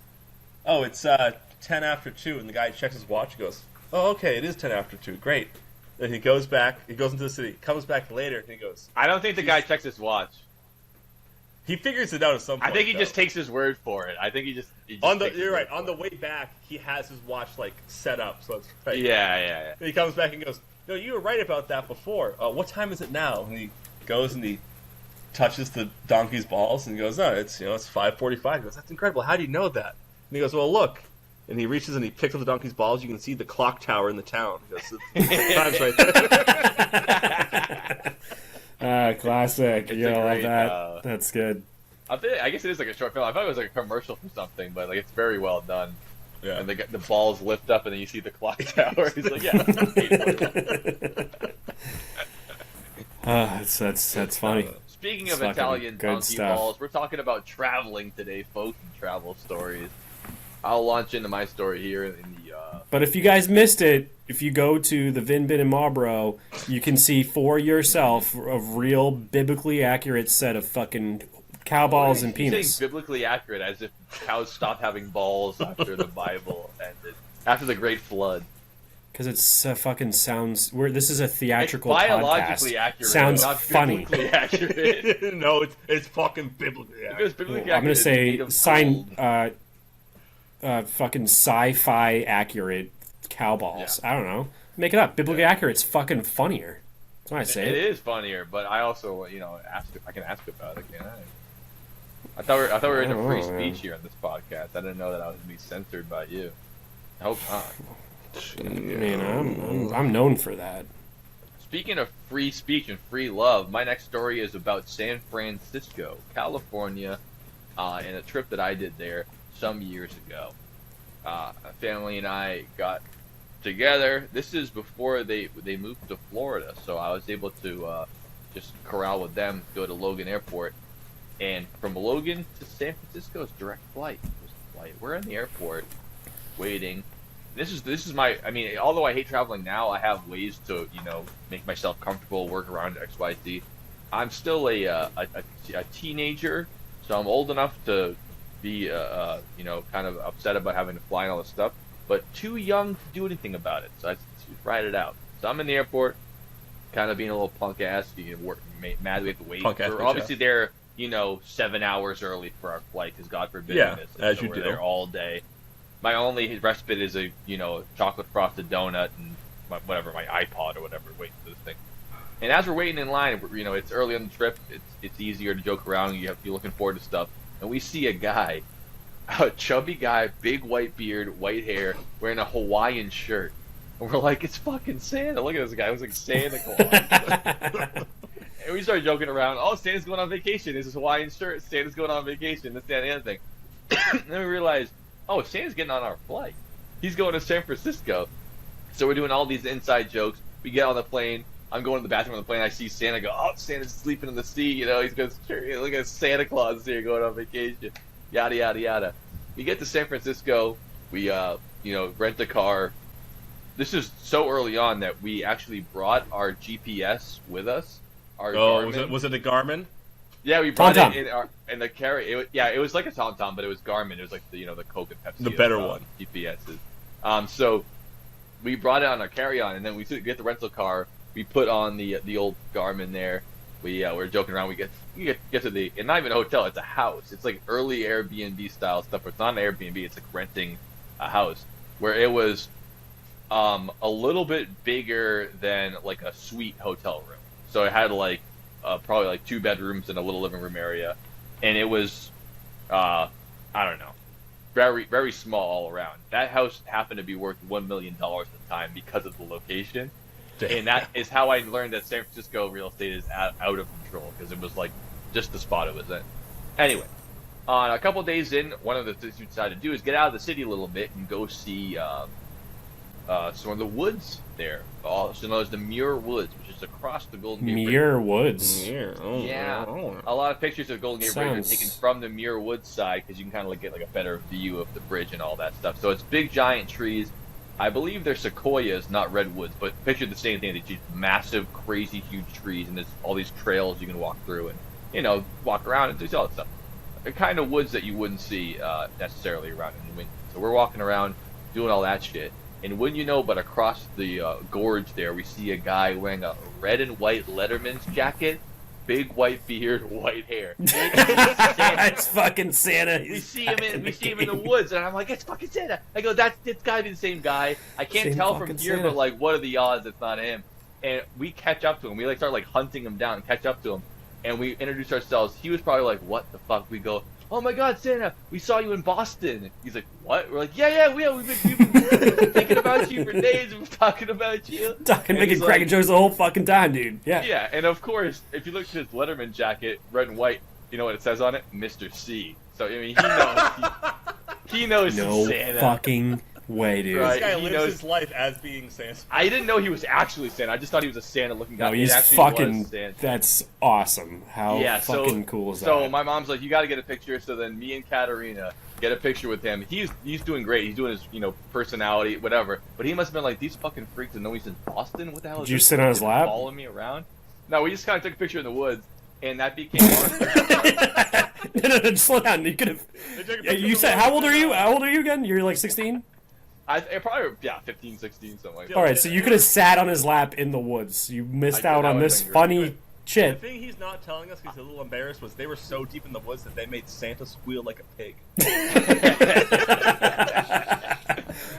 "Oh, it's 10 after 2." And the guy checks his watch and goes, "Oh, okay, it is 10 after 2. Great." Then he goes back. He goes into the city. Comes back later and he goes. I don't think the guy checks his watch. He figures it out at some point. I think he though. just takes his word for it. I think he just On the takes his you're word right. for On the it. way back, he has his watch like set up, so it's right. Yeah. And he comes back and goes, "No, you were right about that before. What time is it now?" And he goes and he touches the donkey's balls and he goes, "No, it's it's 5:45." He goes, "That's incredible. How do you know that?" And he goes, "Well, look." And he reaches and he picks up the donkey's balls. You can see the clock tower in the town. He goes, "The time's right there." Classic. It's You a know, love great, that. That's good. I guess it is like a short film. I thought it was like a commercial for something, but like it's very well done. Yeah. And the balls lift up, and then you see the clock tower. He's like, "Yeah." That's funny. Speaking It's of fucking Italian good donkey stuff. balls, we're talking about traveling today, folks, and travel stories. I'll launch into my story here in the. But if you guys missed it, if you go to the Vin Bin in Marlboro, you can see for yourself a real biblically accurate set of fucking cow balls and He's penis. saying biblically accurate, as if cows stopped having balls after the Bible ended, after the Great Flood. Because it's fucking sounds. This is a theatrical It's biologically podcast. accurate, Sounds not funny. biblically accurate. No, it's fucking biblically It accurate. was biblically I'm gonna accurate, say made of sign gold. fucking sci-fi accurate cow balls. I don't know. Make it up. Biblically accurate. It's fucking funnier. That's why I say It it. is funnier, but I also, ask if I can ask about it. Can I thought we were in a free Oh, man. speech here on this podcast. I didn't know that I was going to be censored by you. I hope not. I mean, I'm known for that. Speaking of free speech and free love, my next story is about San Francisco, California, and a trip that I did there some years ago. A family and I got together. This is before they moved to Florida, so I was able to just corral with them, go to Logan Airport, and from Logan to San Francisco is direct flight. We're in the airport, waiting. This is my. I mean, although I hate traveling now, I have ways to make myself comfortable, work around XYZ. I'm still a teenager, so I'm old enough to be kind of upset about having to fly and all this stuff, but too young to do anything about it. So I just ride it out. So I'm in the airport, kind of being a little punk ass, mad we have to wait. We're obviously there, 7 hours early for our flight, because God forbid we miss it. as So you we're do. there all day. My only respite is a chocolate frosted donut and my iPod or whatever, waiting for this thing. And as we're waiting in line, it's early on the trip. It's easier to joke around. You're looking forward to stuff. And we see a guy, a chubby guy, big white beard, white hair, wearing a Hawaiian shirt. And we're like, it's fucking Santa. Look at this guy. It was like Santa Claus. And we started joking around. Oh, Santa's going on vacation. This is Hawaiian shirt. Santa's going on vacation. This, that, and the other thing. And then we realized oh, Santa's getting on our flight. He's going to San Francisco. So we're doing all these inside jokes. We get on the plane. I'm going to the bathroom on the plane. I see Santa. Go, oh, Santa's sleeping in the sea. You know, he's going, look at Santa Claus here going on vacation. Yada yada yada. We get to San Francisco. We rent a car. This is so early on that we actually brought our GPS with us. Our Garmin. Was it a Garmin? Yeah, we brought TomTom. it in the carry. It was like a TomTom, but it was Garmin. It was like the Coke and Pepsi. The better one. GPSs. So we brought it on our carry-on, and then we get the rental car. We put on the old Garmin there. We're joking around. We get to the, and not even a hotel. It's a house. It's like early Airbnb style stuff. But it's not an Airbnb. It's like renting a house where it was a little bit bigger than like a suite hotel room. So it had like probably like 2 bedrooms and a little living room area, and it was I don't know, very very small all around. That house happened to be worth $1 million at the time because of the location. And that is how I learned that San Francisco real estate is out of control, because it was like just the spot it was in. Anyway, a couple days in, one of the things we decided to do is get out of the city a little bit and go see some of the woods there. Also known as the Muir Woods, which is across the Golden Gate Bridge. Muir Woods. Yeah, a lot of pictures of Golden Gate Bridge are taken from the Muir Woods side, because you can kind of like get like a better view of the bridge and all that stuff. So it's big giant trees. I believe they're sequoias, not redwoods, but picture the same thing. These massive, crazy, huge trees, and there's all these trails you can walk through and, walk around and do all that stuff. They're kind of woods that you wouldn't see necessarily around in New England. So we're walking around doing all that shit. And wouldn't you know, but across the gorge there, we see a guy wearing a red and white Letterman's jacket, big white beard, white hair. It's fucking Santa. We see him in the woods, and I'm like, it's fucking Santa. I go, it's gotta be the same guy. I can't Same tell from fucking here, Santa. but like, what are the odds it's not him? And we catch up to him. We like start like hunting him down and catch up to him, and we introduce ourselves. He was probably like, what the fuck? We go, oh my god, Santa, we saw you in Boston. He's like, what? We're like, yeah, we've been thinking about you for days. We've been talking about you. Making cracking jokes the whole fucking time, dude. Yeah. Yeah, and of course, if you look at his Letterman jacket, red and white, you know what it says on it? Mr. C. So, I mean, he knows No Santa. fucking way, dude. Right. This guy He lives knows- his life as being Santa. I didn't know he was actually Santa. I just thought he was a Santa-looking guy. No, He he's actually fucking. was Santa. That's awesome. How fucking cool is that? So my mom's like, you got to get a picture. So then me and Katerina get a picture with him. He's doing great. He's doing his personality, whatever. But he must have been like, these fucking freaks and know he's in Boston. What the hell? Did you sit on his lap? Following me around? No, we just kind of took a picture in the woods, and that became our No, slow down. You could have. You said, how old are you? How old are you again? You're like 16. probably 15, 16, something like that. All right, so you could have sat on his lap in the woods. You missed I out know, on that this would've been funny The shit. thing he's not telling us, because he's a little embarrassed, was they were so deep in the woods that they made Santa squeal like a pig.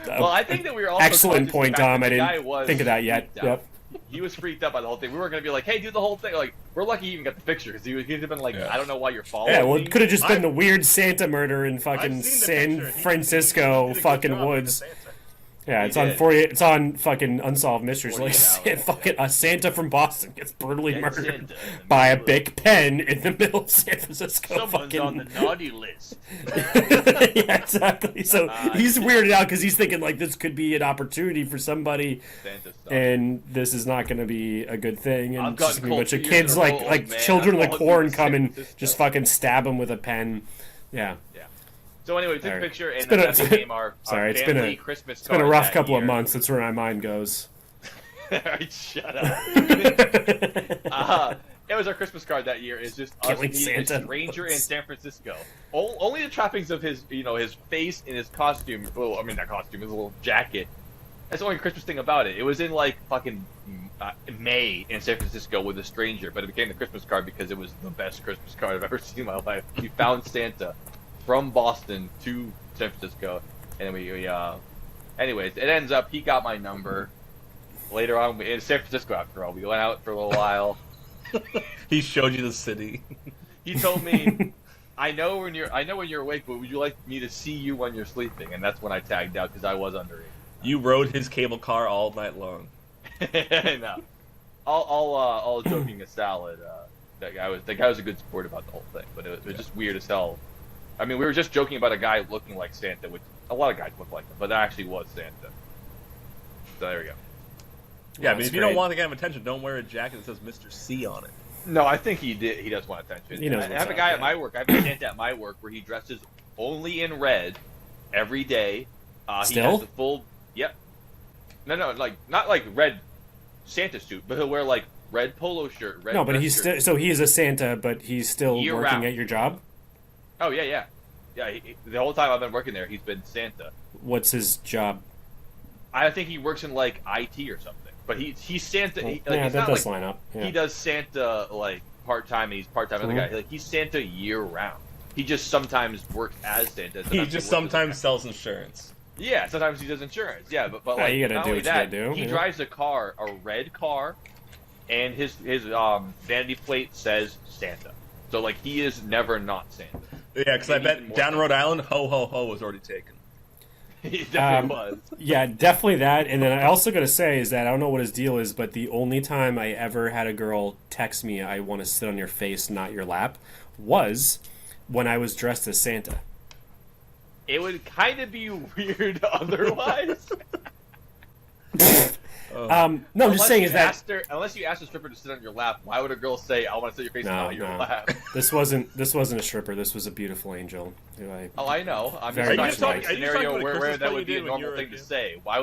Well, I think that we were also Excellent conscious of point, the fact Tom. that I the guy didn't was think of that yet. freaked out. Yep. He was freaked out by the whole thing. We were going to be like, hey, do the whole thing. Like, we're lucky he even got the picture, because he'd have been like, I don't know why you're following Yeah, well, me. it could have just been the weird Santa murder in fucking I've seen the San picture. He Francisco did a good fucking job being woods. Santa. Yeah, He it's on did. 40. It's on fucking Unsolved Mysteries. 48 Like hours, fucking a Santa from Boston gets brutally Dead murdered Santa in the by a middle of- big pen in the middle of San Francisco. Someone's fucking... on the naughty list. Yeah, exactly. So he's weirded out because he's thinking like this could be an opportunity for somebody, Santa stuff. and this is not going to be a good thing. And I've it's just gotten gonna be a bunch cold of 2 years kids in a row, like man. children of I the followed you corn to come San and Francisco. just fucking stab him with a pen. Yeah. Yeah. So anyway, we took a Alright. picture, and It's been then a- that became our it's been family a Christmas It's been a card rough that couple of year. months. That's where my mind goes. Alright, shut up. It was our Christmas card that year. It's just us Killing meeting Santa. a stranger in San Francisco. Only the trappings of his, his face and his costume. Well, I mean, not costume, his little jacket. That's the only Christmas thing about it. It was in like fucking May in San Francisco with a stranger, but it became the Christmas card because it was the best Christmas card I've ever seen in my life. We found Santa from Boston to San Francisco, and anyways, it ends up he got my number. Later on in San Francisco, after all, we went out for a little while. He showed you the city. He told me, I know when you're awake, but would you like me to see you when you're sleeping?" And that's when I tagged out because I was underage. You rode his cable car all night long. No, all joking aside, that guy was a good sport about the whole thing, but it was just weird as hell I mean, we were just joking about a guy looking like Santa, which a lot of guys look like him, but that actually was Santa. So there we go. Yeah, I mean, That's if you don't great. want the kind of attention, don't wear a jacket that says Mr. C on it. No, I think he did. He does want attention. He knows I what's have a up, guy yeah. at my work. I have a Santa at my work where he dresses only in red every day. He Still? has the full. Yep. No, like not like red Santa suit, but he'll wear like red polo shirt. Red No, but dress he's shirt. still so he's a Santa, but he's still Year working round. at your job. Oh yeah. The whole time I've been working there, he's been Santa. What's his job? I think he works in like IT or something. But he's Santa. Well, Like, yeah, it's that not does like line up. Yeah. he does Santa like part time, and he's part time. Other Mhm. guy, like he's Santa year round. He just sometimes works as Santa. He just sometimes sells insurance. Yeah, sometimes he does insurance. Yeah, but Yeah, like you gotta not do only what you that, gotta do, he yeah. drives a car, a red car, and his vanity plate says Santa. So like he is never not Santa. Yeah, because I Maybe bet even more down so. Rhode Island, ho ho ho was already taken. He definitely Um, was. Yeah, definitely that. And then I also got to say is that I don't know what his deal is, but the only time I ever had a girl text me, "I want to sit on your face, not your lap," was when I was dressed as Santa. It would kind of be weird otherwise. No, I'm just saying is that Unless you asked a stripper to sit on your lap, why would a girl say, "I want to sit your face No, on your no. lap"? this wasn't a stripper. This was a beautiful angel. Who I Oh, I know. I'm Very just much talking like- about a Are you scenario talking about a where Christmas that play would you be a did when you normal were a thing to kid? say. Why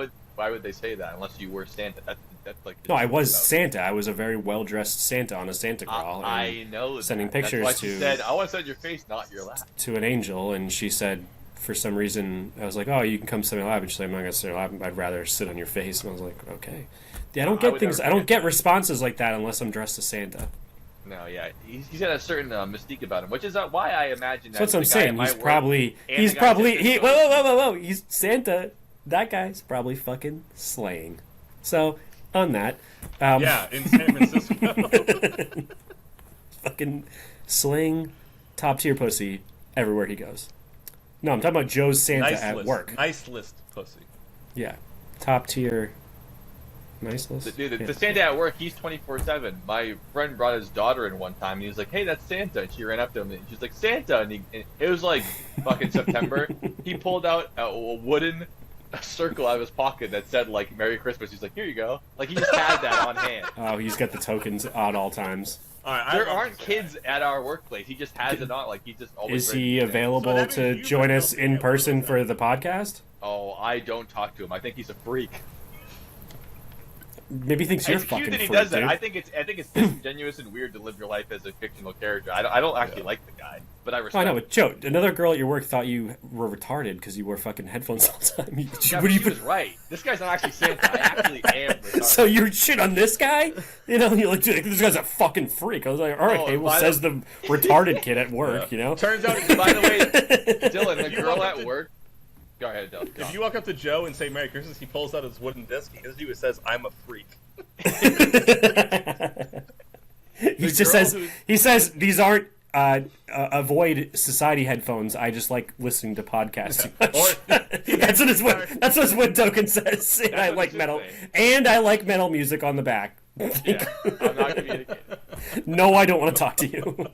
would they say that unless you were Santa? That's like No, I was about- Santa. I was a very well dressed Santa on a Santa crawl. and I know. sending that. pictures That's why she to- said, "I want to sit on your face, not your lap." to an angel, and she said, for some reason, I was like, "Oh, you can come sit on my lap." And she's like, "I'm not gonna sit on your lap. I'd rather sit on your face." And I was like, "Okay." Yeah, I don't I get would things. never I don't forget get responses like that unless I'm dressed as Santa. No, yeah, he's got a certain mystique about him, which is why I imagine that. So that's what I'm the guy at saying. my He's work probably. and He's the guy probably. at He, his whoa! He's Santa. That guy's probably fucking slaying. So on that, Yeah, in San Francisco. fucking slaying, top tier pussy everywhere he goes. No, I'm talking about Joe's Santa nice at list. work. Nice list, pussy. Yeah, top tier. Nice list. Dude, Yeah. the Santa at work, he's 24/7. My friend brought his daughter in one time, and he was like, "Hey, that's Santa." And she ran up to him, and she's like, "Santa!" And it was like fucking September. He pulled out a wooden circle out of his pocket that said like "Merry Christmas." He's like, "Here you go." Like he just had that on hand. Oh, he's got the tokens at all times. All right, There aren't kids at our workplace. He just has it on. Like he just always. Is he available So that to means you join would us know in what person was for that? the podcast? Oh, I don't talk to him. I think he's a freak. Maybe he thinks you're It's cute fucking that he freak, does that. dude. I think it's disingenuous and weird to live your life as a fictional character. I don't actually like the guy, but I Oh, I respect. know, him. but Joe, another girl at your work thought you were retarded because you wore fucking headphones all the time. Yeah, What but do you she was right. This guy's not actually Santa. I actually am. retarded. So you shit on this guy? You know, you're like, dude, this guy's a fucking freak. I was like, all right, Oh, okay, well, by says the retarded kid at work, you know? Turns out, By the way, Dylan, the You girl walk at up to- work. Go ahead, Dylan. if you walk up to Joe and say "Merry Christmas," he pulls out his wooden disc. He gives you. It says, "I'm a freak." He just girl says, who- he says, these aren't avoid society headphones. I just like listening to podcasts too much. Or- that's what his wood token says. And I what like it should metal, say. and I like metal music on the back. Yeah, I'm not communicating. No, I don't want to talk to you.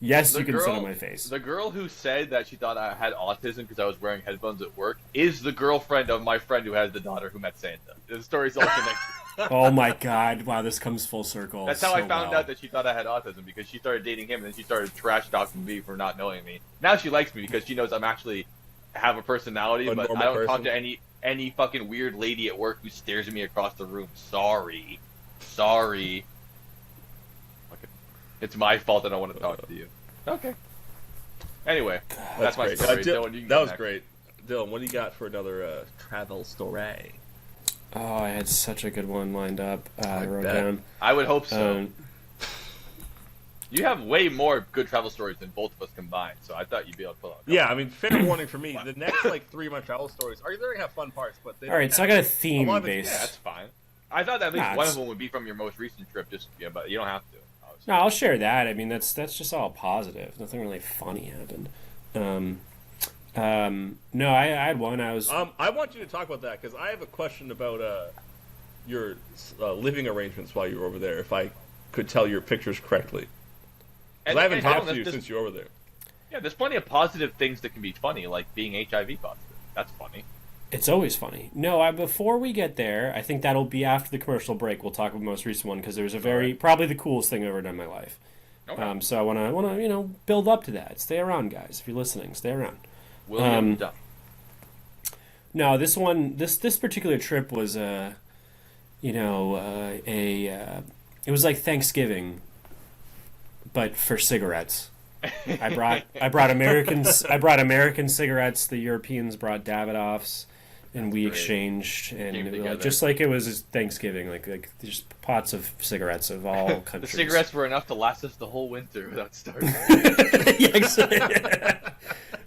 Yes, The you can sit girl- on my face. The girl who said that she thought I had autism because I was wearing headphones at work is the girlfriend of my friend who has the daughter who met Santa. The story's all connected. Oh my god! Wow, this comes full circle. That's how so I found well. out that she thought I had autism because she started dating him and then she started trash talking me for not knowing me. Now she likes me because she knows I'm actually have a personality, A but I normal don't talk person. to any fucking weird lady at work who stares at me across the room. Sorry. Okay. It's my fault that I want to talk to you. Okay. Anyway, that's my great. story. Dylan, Dylan, you can that go was next. great. Dylan, what do you got for another travel story? Oh, I had such a good one lined up. I wrote bet. down. I would hope so. Um, You have way more good travel stories than both of us combined, so I thought you'd be able to pull out. Yeah, I mean, fair warning for me. The next like 3 of my travel stories are they're gonna have fun parts, but they all right, so I got a theme lot of it- based. Yeah, that's fine. I thought that at least Nah, one it's- of them would be from your most recent trip, just but you don't have to. No, I'll share that. I mean, that's just all positive. Nothing really funny happened. No, I had one. I was. I want you to talk about that because I have a question about your living arrangements while you were over there. If I could tell your pictures correctly, 'Cause I haven't talked to you since you were over there. Yeah, there's plenty of positive things that can be funny, like being HIV positive. That's funny. It's always funny. No, before we get there, I think that'll be after the commercial break. We'll talk about the most recent one because there was probably the coolest thing I've ever done in my life. Okay. So I want to build up to that. Stay around, guys. If you're listening, stay around. William Duff. No, this particular trip was it was like Thanksgiving, but for cigarettes. I brought American cigarettes. The Europeans brought Davidoffs, and we exchanged, and it was just like it was Thanksgiving, like just pots of cigarettes of all countries. The cigarettes were enough to last us the whole winter without starting.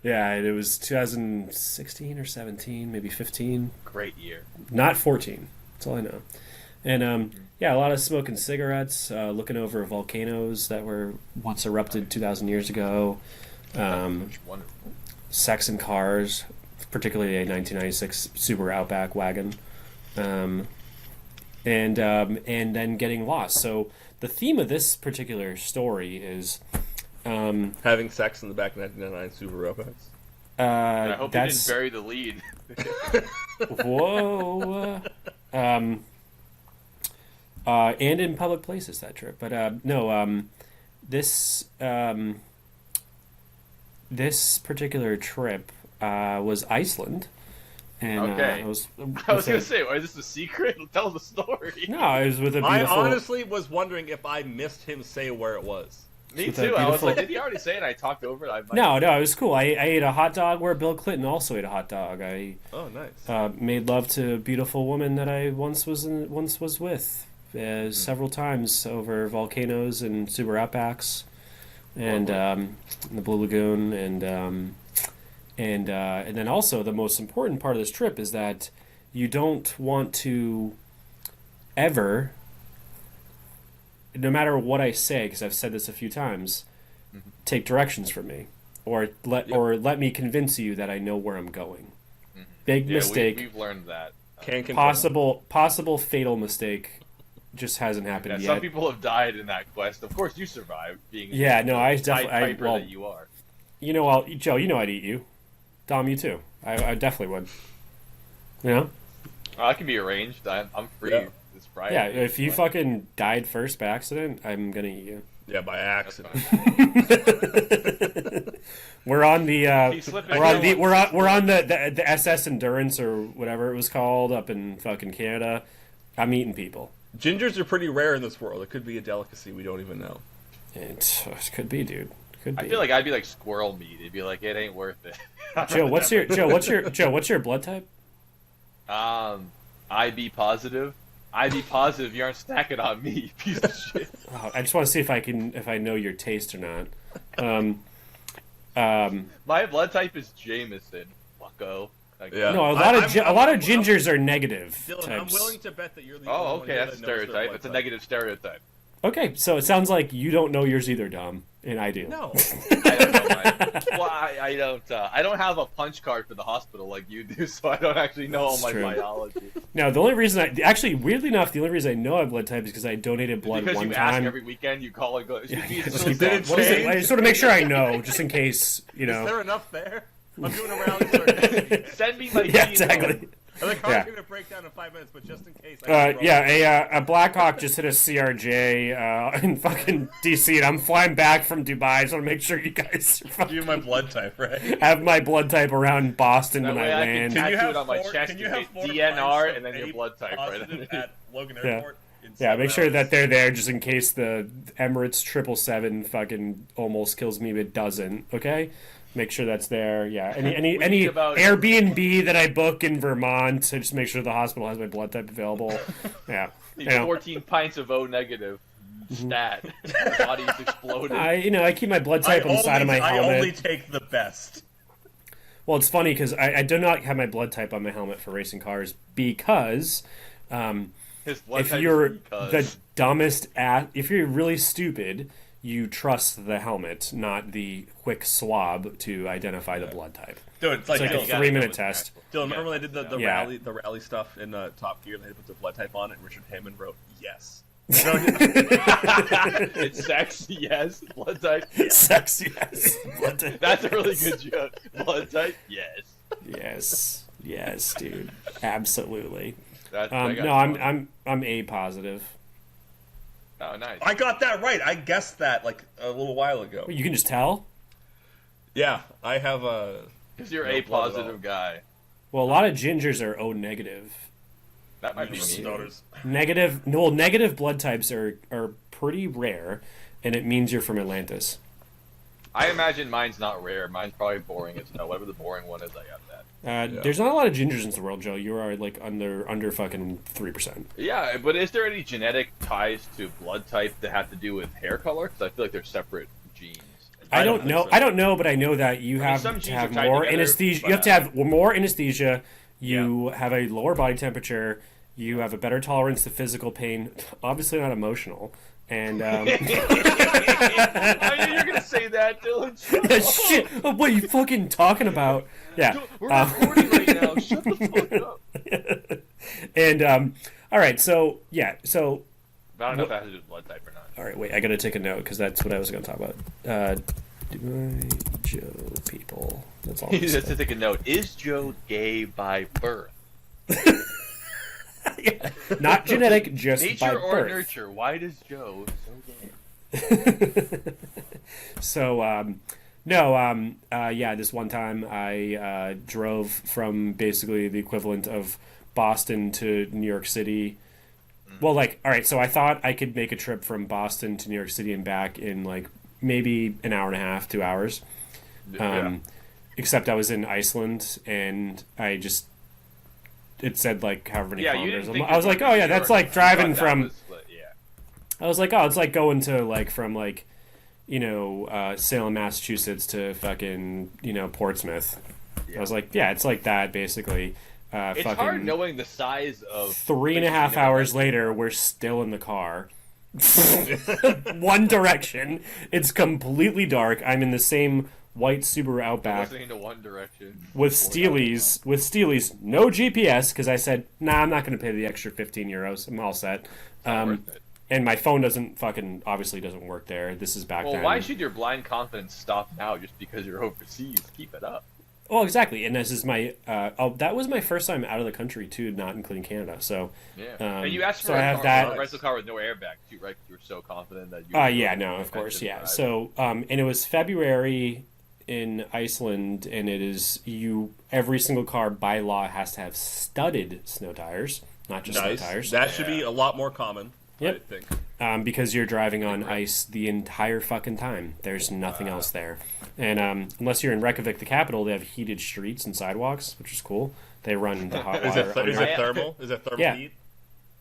Yeah, it was 2016 or 17, maybe 15. Great year. Not 14. That's all I know. And a lot of smoking cigarettes, looking over volcanoes that were once erupted 2,000 years ago. Wonderful. Sex and cars, particularly a 1996 Subaru Outback wagon, and then getting lost. So the theme of this particular story is having sex in the back of 1999 Subaru Outbacks. I hope you didn't bury the lead. Whoa. And in public places that trip, but this particular trip was Iceland, and okay. I was gonna say, is this a secret? Tell the story. No, I was with a beautiful. I honestly was wondering if I missed him say where it was. Me too. I was like, did he already say it? I talked over it. No, it was cool. I ate a hot dog where Bill Clinton also ate a hot dog. Oh, nice. Made love to a beautiful woman that I once was with. Several times over volcanoes and Subaru Outbacks, and the Blue Lagoon, and then also the most important part of this trip is that you don't want to ever, no matter what I say, because I've said this a few times, take directions from me, or let me convince you that I know where I'm going. Big mistake. We've learned that. Possible fatal mistake. Just hasn't happened yet. Some people have died in that quest. Of course, you survived being. I definitely. That you are. Joe, I'd eat you. Dom, you too. I definitely would. You know. That can be arranged. I'm free. Yeah. This Friday. Yeah, if you fucking died first by accident, I'm gonna eat you. Yeah, by accident. We're on the the SS Endurance or whatever it was called up in fucking Canada. I'm eating people. Gingers are pretty rare in this world. It could be a delicacy we don't even know. It could be, dude. Could be. I feel like I'd be like squirrel meat. It'd be like it ain't worth it. Joe, what's your blood type? IB positive. IB positive. You aren't stacking on me, piece of shit. Oh, I just want to see if I know your taste or not. My blood type is Jameson. Fucko. Yeah. No, a lot of gingers are negative Dylan, types. I'm willing to bet that you're the Oh, only okay, that's a stereotype. It's a negative stereotype. Okay, so it sounds like you don't know yours either, Dom, and I do. No. I don't know I don't have a punch card for the hospital like you do, so I don't actually know all my biology. No, the only reason weirdly enough, the only reason I know I have blood type is because I donated blood because one you time. ask every weekend, you call and go. What is it? I just want to make sure I know, just in case, Is there enough there? I'm doing a rally circuit. Send me my Yeah, exactly. And the car's going to break down in 5 minutes, but just in case. A Blackhawk just hit a CRJ in fucking DC, and I'm flying back from Dubai. I just want to make sure you guys you have my blood type, right? Have my blood type around Boston that when way I can land. tattoo it on my chest. Can you have DNR and then your blood type right underneath. At Logan Airport? Yeah, make sure that they're there just in case the Emirates 777 fucking almost kills me, but it doesn't. Okay. Make sure that's there. Yeah. Any Airbnb that I book in Vermont, I just make sure the hospital has my blood type available. Yeah. 14 pints of O negative. Stat. My body's exploded. I keep my blood type on the side of my helmet. I only take the best. Well, it's funny because I do not have my blood type on my helmet for racing cars because if you're the dumbest if you're really stupid, you trust the helmet, not the quick swab to identify the blood type. Dude, it's like a 3-minute test. Dylan, remember when they did the rally stuff in Top Gear and they put the blood type on it and Richard Hammond wrote yes. It's sex, yes. Blood type, yes. Sex, yes. Blood type. That's a really good joke. Blood type, yes. Yes, dude. Absolutely. I got No, one. I'm A positive. Oh, nice. I got that right. I guessed that like a little while ago. You can just tell. Yeah, I have a. Because you're No a blood at all. positive guy. Well, a lot of gingers are O negative. That might be Just me. noticed. Negative blood types are pretty rare, and it means you're from Atlantis. I imagine mine's not rare. Mine's probably boring as hell. Whatever the boring one is, I got that. Yeah. There's not a lot of gingers in the world, Joe. You are like under fucking 3%. Yeah, but is there any genetic ties to blood type that have to do with hair color? Because I feel like they're separate genes. I don't don't think know. so. I don't know, but I know that you I mean, have some to genes have are tied more together, anesthesia. but, You have to have more anesthesia. You have a lower body temperature. You have a better tolerance to physical pain. Obviously, not emotional. And I knew you were gonna say that, Dylan. yeah, shit. What are you fucking talking about? Yeah. We're recording right now. Shut the fuck up. And all right. So yeah. So But I don't know if that has to do with blood type or not. all right. Wait. I gotta take a note because that's what I was gonna talk about. Do I Joe people? That's all. I'm Just saying. to take a note, is Joe gay by birth? Yeah. Not genetic, just by Nature or birth. nurture? Why does Joe so gay? So, yeah, this one time I drove from basically the equivalent of Boston to New York City. Well, like, all right, so I thought I could make a trip from Boston to New York City and back in like maybe an hour and a half, 2 hours. Yeah. Except I was in Iceland and it said like however many Yeah, you kilometers. didn't think I was like, oh yeah, that's like driving from. Yeah. I was like, oh, it's like going to like from like, Salem, Massachusetts to fucking Portsmouth. Yeah. I was like, yeah, it's like that basically. It's fucking hard knowing the size of 3.5 hours later, we're still in the car. One direction. It's completely dark. I'm in the same white Subaru Outback listening to One Direction with Steely's. No GPS because I said, nah, I'm not going to pay the extra 15 euros. I'm all set. Worth it. And my phone obviously doesn't work there. This is back Well, then. why should your blind confidence stop now just because you're overseas? Keep it up. Well, exactly. And this is my. That was my first time out of the country too, not including Canada. So. Yeah. And you asked for so a, I have car, that. a rental car with no airbag too, right? You were so confident that you. Yeah, no, of course, yeah. So, and it was February in Iceland, and it is every single car by law has to have studded snow tires, not just Nice. snow tires. That should be a lot more common. Yep. I think. Because you're driving on ice the entire fucking time. There's nothing else there. And unless you're in Reykjavik, the capital, they have heated streets and sidewalks, which is cool. They run the hot Is water. it under- thermal? Is it thermal Yeah. heat?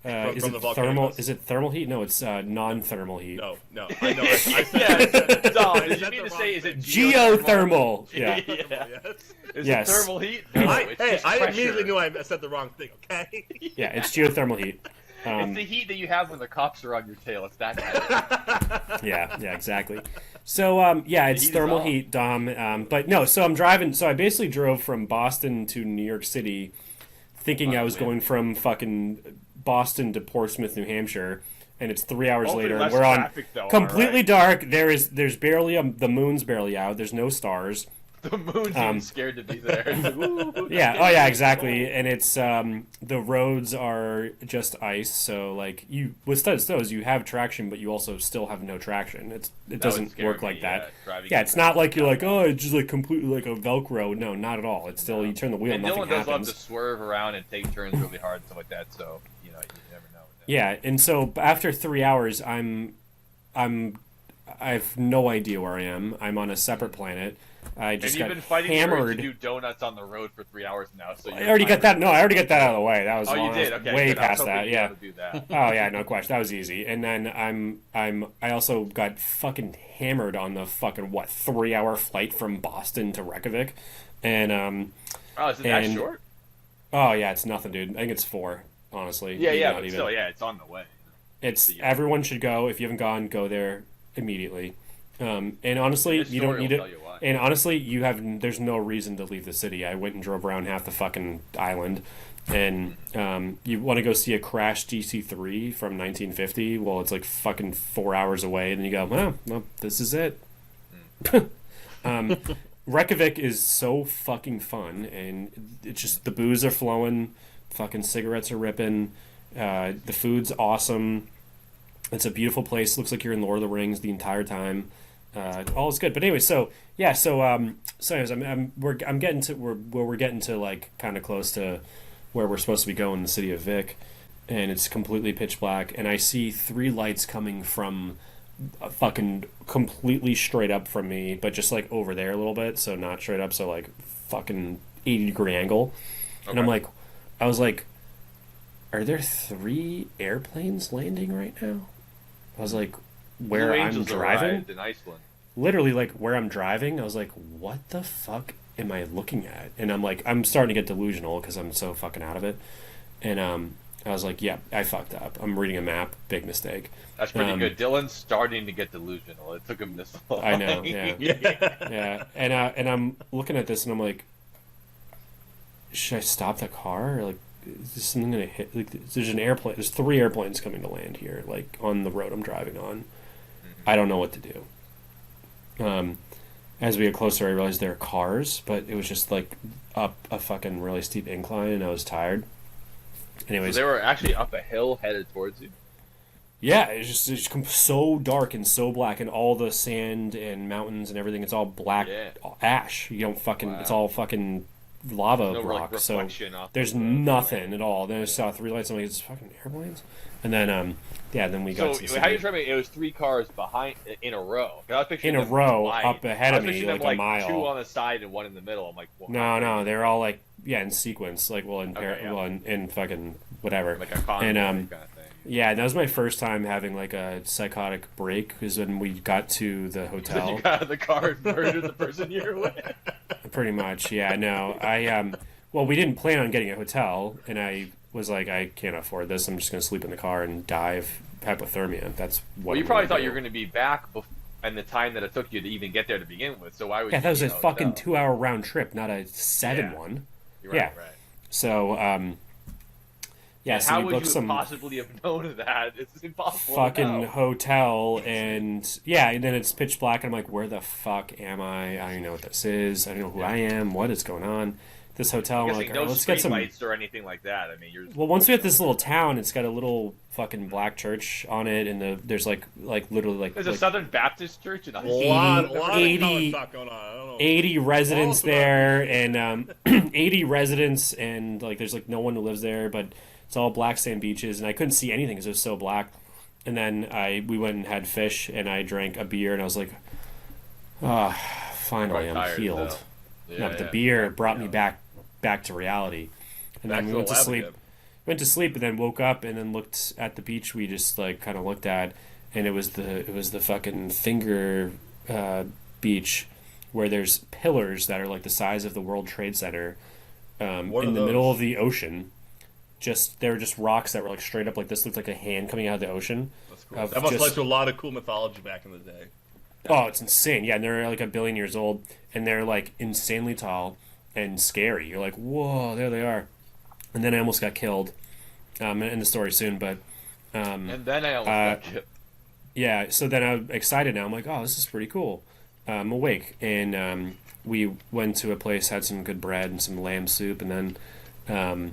is from it the thermal? volcanoes? Is it thermal heat? No, it's non-thermal heat. No. I know. I said, Yeah, Dom, I did you said mean the to wrong say is it thing. Geothermal. Yeah. Yeah. Yes. Is Yes. it thermal heat? No, it's just I pressure. immediately knew I said the wrong thing. Okay. Yeah, it's geothermal heat. It's the heat that you have when the cops are on your tail. It's that kind of Yeah, exactly. So, yeah, it's heat is thermal on. heat, Dom. But no, so I'm driving. So I basically drove from Boston to New York City, thinking I was going from fucking Boston to Portsmouth, New Hampshire, and it's 3 hours Hopefully later, less and we're on traffic, though, completely alright. dark. There's barely the moon's barely out. There's no stars. The moon's even scared to be there. It's like, "Ooh." Yeah. Oh, yeah. Exactly. And it's the roads are just ice. So like with studded snows, you have traction, but you also still have no traction. It would doesn't scare work me, like that. driving Yeah. in It's the not like you're like, oh, it's just like completely like a Velcro. No, not at all. It's still you turn the wheel, And nothing Dylan does love happens. to swerve around and take turns really hard and stuff like that. So you never know. Yeah. And so after 3 hours, I have no idea where I am. I'm on a separate planet. I And just you've got been fighting the urge hammered. to do donuts on the road for 3 hours now. So I already got that. No, I already got that out of the way. That was Oh, you long- did. Okay, way good. I was past hoping that. you'd Yeah. be able to do that. Oh yeah, no question. That was easy. And then I also got fucking hammered on the fucking 3 hour flight from Boston to Reykjavik, and Oh, is it that and- short? oh yeah, it's nothing, dude. I think it's 4. Honestly, Yeah, Maybe yeah, not but even. still, yeah, it's on the way. It's everyone should go. If you haven't gone, go there immediately. And honestly, This you don't story need will it. tell you why. And honestly, there's no reason to leave the city. I went and drove around half the fucking island. And you want to go see a Crash DC-3 from 1950? Well, it's like fucking 4 hours away. And then you go, well, this is it. Reykjavik is so fucking fun, and it's just the booze are flowing, fucking cigarettes are ripping, the food's awesome. It's a beautiful place. Looks like you're in Lord of the Rings the entire time. All is good. But anyway, anyways, I'm getting to we're getting to like kind of close to where we're supposed to be going, the city of Vic, and it's completely pitch black, and I see 3 lights coming from fucking completely straight up from me, but just like over there a little bit, so not straight up, so like fucking 80-degree angle. Okay. And I was like, are there 3 airplanes landing right now? I was like, where I'm driving in Iceland. Literally, like where I'm driving, I was like, what the fuck am I looking at? And I'm starting to get delusional because I'm so fucking out of it. And I was like, yeah, I fucked up. I'm reading a map. Big mistake. That's pretty good. Dylan's starting to get delusional. It took him this long. I know, yeah. Yeah. And I'm looking at this and I'm like, should I stop the car? Or like, is this something going to hit? Like, there's an airplane. There's 3 airplanes coming to land here, like on the road I'm driving on. Mm-hmm. I don't know what to do. As we get closer, I realized there are cars, but it was just like up a fucking really steep incline and I was tired. Anyways, so they were actually up a hill headed towards you. Yeah, it's so dark and so black, and all the sand and mountains and everything. It's all black ash. You don't fucking. Wow. It's all fucking lava rock. Like, so there's nothing at all. Then I saw 3 lights. I'm like, it's fucking airplanes. And then then we got. So how do you describe it? It was 3 cars behind in a row. In a row up ahead of me, like a mile. 2 on the side and 1 in the middle. I'm like, no, they're all like in sequence, like in fucking whatever. Like a convoy kind of thing. Yeah, that was my first time having like a psychotic break, because when we got to the hotel, you got out of the car and murdered the person you were with. Pretty much, yeah. No, well, we didn't plan on getting a hotel, and I was like, I can't afford this. I'm just gonna sleep in the car and die of hypothermia. That's what. Well, you probably thought you were gonna be back and the time that it took you to even get there to begin with. So why would? Yeah, that was a fucking 2-hour round trip, not a 7 one. You're right, right. So, yeah, and so how would you possibly have known of that? It's impossible. Fucking hotel, and and then it's pitch black, and I'm like, where the fuck am I? I don't even know what this is. I don't know who I am. What is going on? This hotel, I'm like, no let's get some lights or anything like that. I mean, well, once we hit this little town, it's got a little fucking black church on it, and there's like literally like there's a Southern Baptist church and 80 residents there, and 80 residents, and like there's like no one who lives there, but it's all black sand beaches, and I couldn't see anything because it was so black. And then we went and had fish, and I drank a beer, and I was like, finally I'm healed. The beer brought me back to reality, and then we went to sleep. Went to sleep, and then woke up, and then looked at the beach we just like kind of looked at, and it was the fucking Finger beach, where there's pillars that are like the size of the World Trade Center in the middle of the ocean. They were just rocks that were like straight up like this. Looked like a hand coming out of the ocean. That's cool. That must have led to a lot of cool mythology back in the day. Oh, it's insane. Yeah, and they're like 1 billion years old, and they're like insanely tall and scary. You're like, whoa, there they are. And then I almost got killed. In the story soon, but and then I almost got killed. Yeah, so then I'm excited now. I'm like, oh, this is pretty cool. I'm awake, and we went to a place, had some good bread and some lamb soup, and then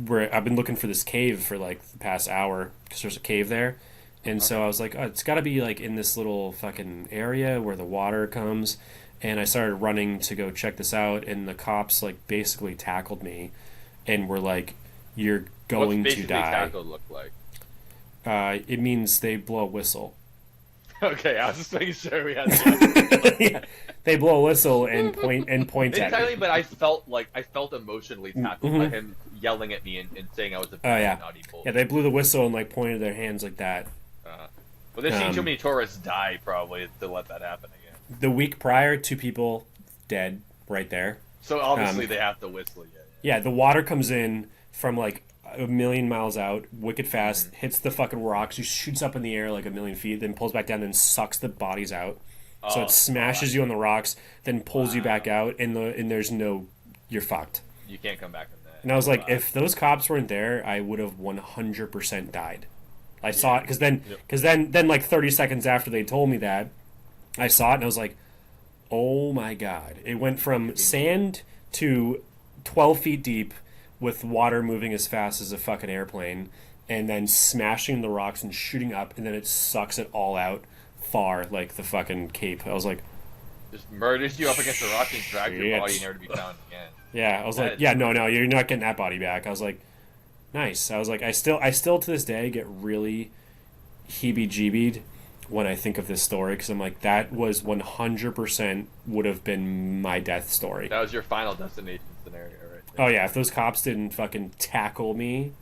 I've been looking for this cave for like the past hour, because there's a cave there. And so I was like, oh, it's got to be like in this little fucking area where the water comes. And I started running to go check this out, and the cops like basically tackled me, and were like, "You're going to die." What's tackled look like? It means they blow a whistle. Okay, I was just making sure we had. Yeah, they blow a whistle and point at me. But I felt emotionally tackled by him yelling at me and saying I was a naughty boy. Yeah, they blew the whistle and like pointed their hands like that. Well, they've seen too many tourists die probably to let that happen again. The week prior, 2 people dead right there. So obviously they have to whistle. Yeah, the water comes in from like 1 million miles out, wicked fast, hits the fucking rocks, shoots up in the air like 1 million feet, then pulls back down, then sucks the bodies out. So it smashes you on the rocks, then pulls you back out, and there's no, you're fucked. You can't come back from that. And I was like, if those cops weren't there, I would have 100% died. I saw it because then like 30 seconds after they told me that, I saw it and I was like, oh my god! It went from sand to 12 feet deep with water moving as fast as a fucking airplane, and then smashing the rocks and shooting up, and then it sucks it all out far like the fucking Cape. I was like, just murders you up against the rock and drags your body never to be found again. Yeah, I was like, yeah, no, you're not getting that body back. I was like, nice. I was like, I still to this day get really heebie-jeebied when I think of this story because I'm like, that was 100% would have been my death story. That was your final destination scenario, right there. Oh yeah, if those cops didn't fucking tackle me,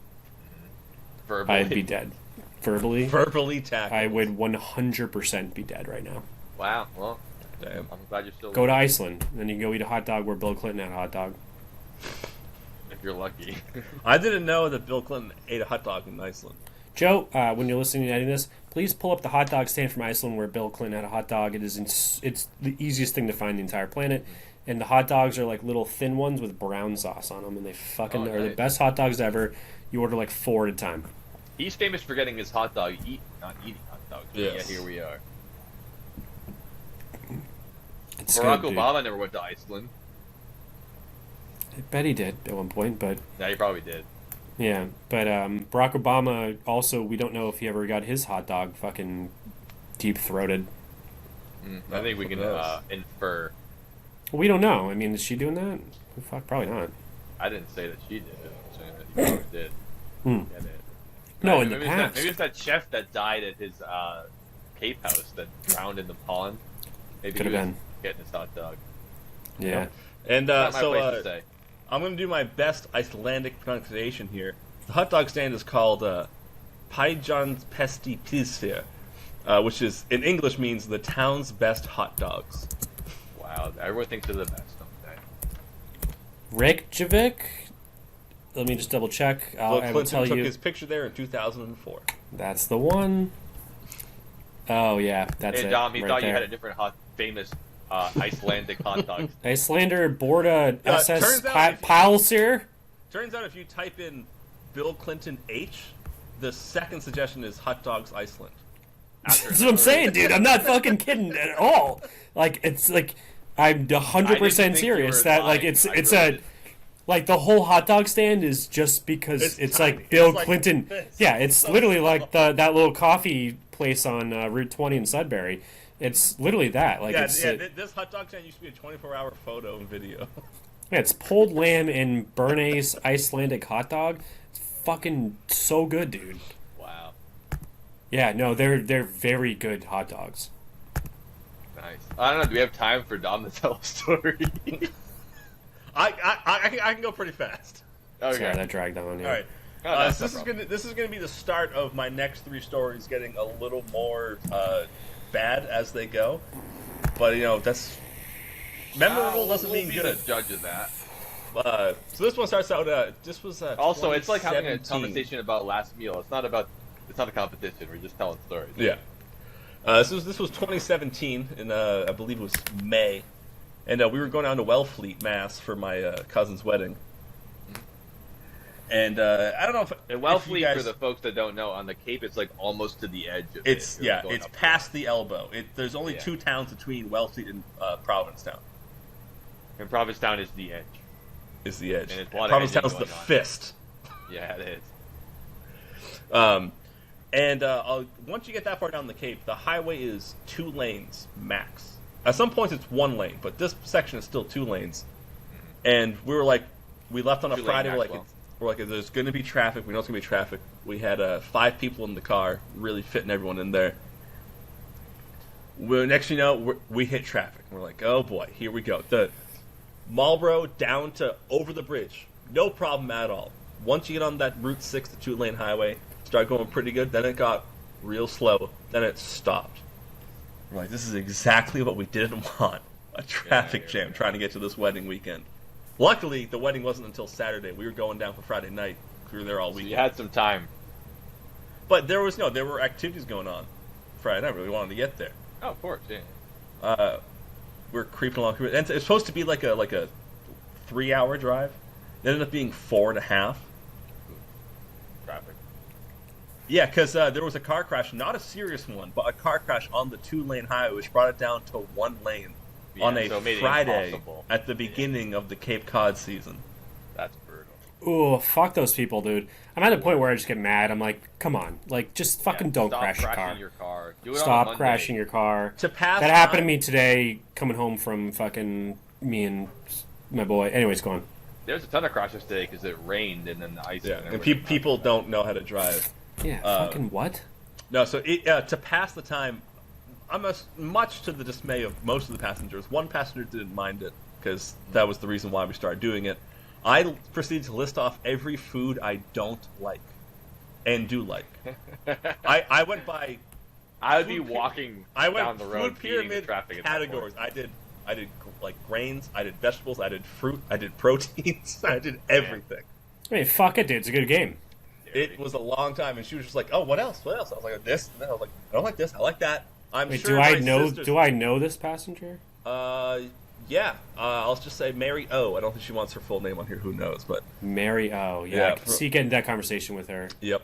Verbally. I'd be dead. Verbally tackled. I would 100% be dead right now. Wow. Well, damn. I'm glad you're still. Go to Iceland, and then you can go eat a hot dog where Bill Clinton had a hot dog. If you're lucky. I didn't know that Bill Clinton ate a hot dog in Iceland. Joe, when you're listening and editing this, please pull up the hot dog stand from Iceland where Bill Clinton had a hot dog. It's the easiest thing to find in the entire planet. And the hot dogs are like little thin ones with brown sauce on them, and they fucking are the best hot dogs ever. You order like 4 at a time. He's famous for getting his hot dog, not eating hot dogs. Yes. Yeah, here we are. It's Barack good, Obama never went to Iceland. I bet he did at one point, but Yeah, he probably did. yeah. But Barack Obama also, we don't know if he ever got his hot dog fucking deep throated. I think we can infer. Well, we don't know. I mean, is she doing that? Fuck, probably not. I didn't say that she did it. I'm saying that he probably did. Get it. No, Maybe in the it's that- past. maybe it's that chef that died at his Cape house that drowned in the pond. Maybe Could he have was been. getting his hot dog. Yeah. And Not my place to say. I'm going to do my best Icelandic pronunciation here. The hot dog stand is called Paijon's Pesti Pizza, which is in English means the town's best hot dogs. Wow, everyone thinks they're the best, don't they? Reykjavik. Let me just double check. Bill I will tell Clinton took you. his picture there in 2004. That's the one. Oh yeah, that's Hey it. Dom, he right thought there. you had a different famous Icelandic hot dog. Icelander Borda SS turns out if- Palsir. Turns out if you type in Bill Clinton H, the second suggestion is hot dogs Iceland. That's what I'm saying, dude. I'm not fucking kidding at all. Like it's like I'm 100% think you serious were that like lying. it's I it's really a did. like the whole hot dog stand is just because It's it's tiny. like Bill It's like Clinton. this. Yeah, it's literally like that little coffee place on Route 20 in Sudbury. It's literally that. Like Yeah, it's this hot dog stand used to be a 24-hour photo and video. yeah, it's pulled lamb and Bernays Icelandic hot dog. It's fucking so good, dude. Wow, Yeah, no, they're very good hot dogs. nice. I don't know. Do we have time for Dom to tell a story? I can go pretty fast. Okay. Sorry, that dragged on. Yeah. All right. Oh, that's so no this is problem. this is gonna be the start of my next 3 stories getting a little more bad as they go, but that's memorable doesn't we'll mean be good. the judge of that. So this one starts out. This was Also, it's like having a 2017. conversation about last meal. It's not a competition. We're just telling stories. Yeah. This was 2017 in I believe it was May, and we were going down to Wellfleet, Mass, for my cousin's wedding. And I don't know if And if Wellfleet, you guys, for the folks that don't know, on the Cape, it's like almost to the edge of it's it. You're yeah, going it's up past the elbow. There's only Yeah. 2 towns between Wellfleet and Provincetown. And Provincetown is the edge. Is the edge. And it's a lot of Provincetown's edging the going on. fist. Yeah, it is. And once you get that far down the Cape, the highway is 2 lanes max. At some points it's 1 lane, but this section is still 2 lanes. And we were like, we left on a 2-lane Friday. Maxwell. We're like, there's going to be traffic. We know it's going to be traffic. We had 5 people in the car, really fitting everyone in there. Next thing you know, we hit traffic. We're like, oh boy, here we go. The Marlboro down to over the bridge, no problem at all. Once you get on that Route 6, the 2-lane highway, start going pretty good. Then it got real slow. Then it stopped. We're like, this is exactly what we didn't want. A traffic jam trying to get to this wedding weekend. Luckily, the wedding wasn't until Saturday. We were going down for Friday night. We were there all So weekend. you had some time. But there were activities going on Friday night. We really wanted to get there. Oh, of course, yeah. We're creeping along. And it's supposed to be like a 3-hour drive. It ended up being 4.5. Traffic. Yeah, because there was a car crash, not a serious one, but a car crash on the 2-lane highway, which brought it down to 1 lane on a Friday at the beginning of the Cape Cod season. That's brutal. Oh, fuck those people, dude. I'm at a point where I just get mad. I'm like, come on. Like, just fucking don't crash your car. car. Do it Stop on crashing your car. To pass that happened to me today, coming home from fucking me and my boy. Anyways, go on. There's a ton of crashes today because it rained and then the ice. Yeah, and people don't know how to drive. Yeah, fucking what? No, so to pass the time, much to the dismay of most of the passengers, one passenger didn't mind it because that was the reason why we started doing it. I proceeded to list off every food I don't like and do like. I went by. I would be walking down the road, food pyramid traffic categories. I did like grains. I did vegetables. I did fruit. I did proteins. I did everything. I mean, fuck it, dude. It's a good game. It was a long time, and she was just like, "Oh, what else? What else?" I was like, "This." And then I was like, "I don't like this. I like that." Wait, do I know? Do I know this passenger? Yeah. I'll just say Mary O. I don't think she wants her full name on here. Who knows? But Mary O. Yeah, I can see getting that conversation with her. Yep.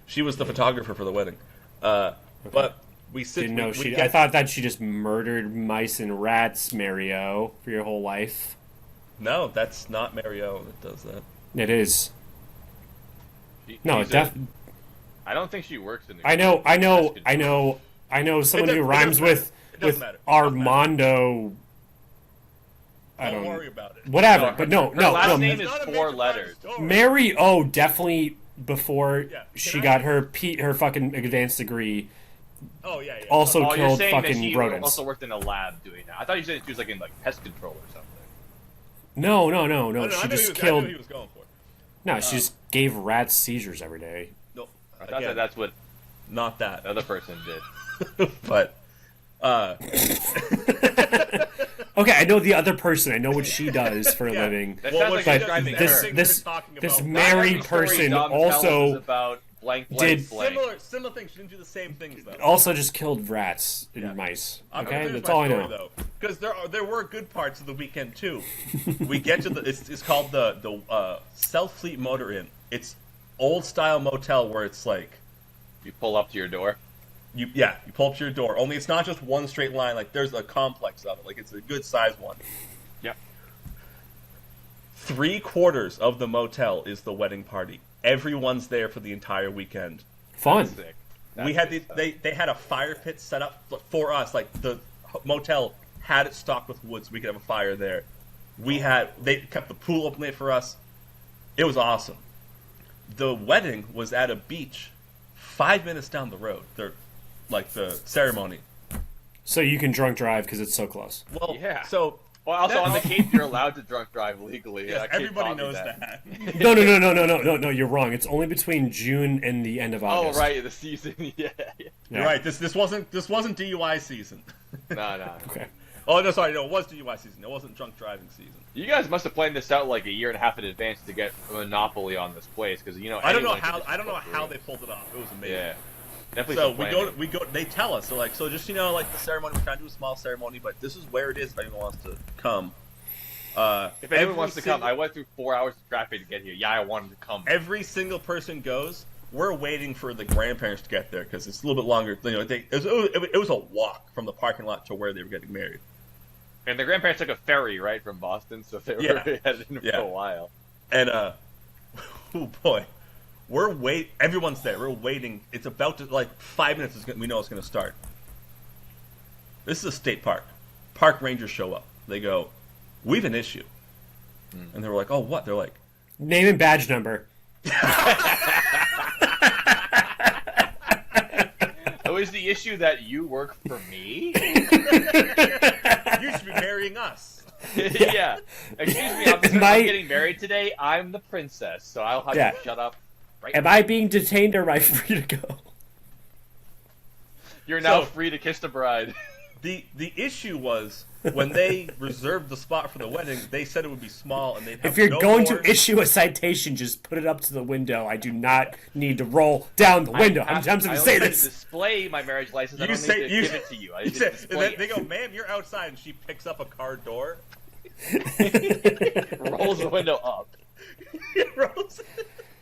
She was the photographer for the wedding. But we sit. Didn't know I thought that she just murdered mice and rats, Mary O, for your whole life. No, that's not Mary O that does that. It is. No, I don't think she works in the. I know someone who rhymes with Armando. Don't worry about it. Whatever, but no. Her last name is 4 letters. Mary O definitely before she got her fucking advanced degree. Oh yeah. Also killed you're fucking that she rodents. Also worked in a lab doing that. I thought you said she was like in pest control or something. No. She just killed. I knew he was going for it. No, she just gave rats seizures every day. No, I thought that's what not that the other person did. But okay, I know the other person. I know what she does for a living. That sounds like this Mary person also about blank, did similar things. She didn't do the same things though. Also, just killed rats and mice. Okay, that's all I know. Because there were good parts of the weekend too. We get to it's called the South Fleet Motor Inn. It's old style motel where it's like you pull up to your door. You pull up to your door. Only it's not just one straight line. Like there's a complex of it. Like it's a good sized one. Yep. 3/4 of the motel is the wedding party. Everyone's there for the entire weekend. Fun. We had they had a fire pit set up for us. Like the motel had it stocked with wood, so we could have a fire there. They kept the pool open late for us. It was awesome. The wedding was at a beach 5 minutes down the road. The ceremony. So you can drunk drive because it's so close. Well, yeah. So also on the Cape, you're allowed to drunk drive legally. Yes, everybody knows that. No. You're wrong. It's only between June and the end of August. Oh, right, the season. Yeah. You're right. This wasn't DUI season. No. Okay. Oh no, sorry. No, it was DUI season. It wasn't drunk driving season. You guys must have planned this out like a year and a half in advance to get a monopoly on this place because I don't know how they pulled it off. It was amazing. Yeah. Definitely. So we go. They tell us. They're like, so just the ceremony. We're trying to do a small ceremony, but this is where it is. If anyone wants to come. If anyone wants to come, I went through 4 hours of traffic to get here. Yeah, I wanted to come. Every single person goes. We're waiting for the grandparents to get there because it's a little bit longer. It was a walk from the parking lot to where they were getting married. And the grandparents took a ferry right from Boston, so they were headed in for a while. And oh boy. Everyone's there. We're waiting. It's about to 5 minutes. We know it's going to start. This is a state park. Park rangers show up. They go, "We have an issue," and they were like, "Oh, what?" They're like, "Name and badge number." Oh, is the issue that you work for me? You should be marrying us. Yeah. Excuse me, I'm getting married today. I'm the princess, so I'll have you shut up. Right am I being detained or am I free to go? You're now free to kiss the bride. The issue was when they reserved the spot for the wedding, they said it would be small and they'd have If you're going to issue a citation, just put it up to the window. I do not need to roll down the window. I'm just going to say this. I display my marriage license. I don't need to give it to you. They go, "Ma'am, you're outside," and she picks up a car door. Rolls the window up. Rose.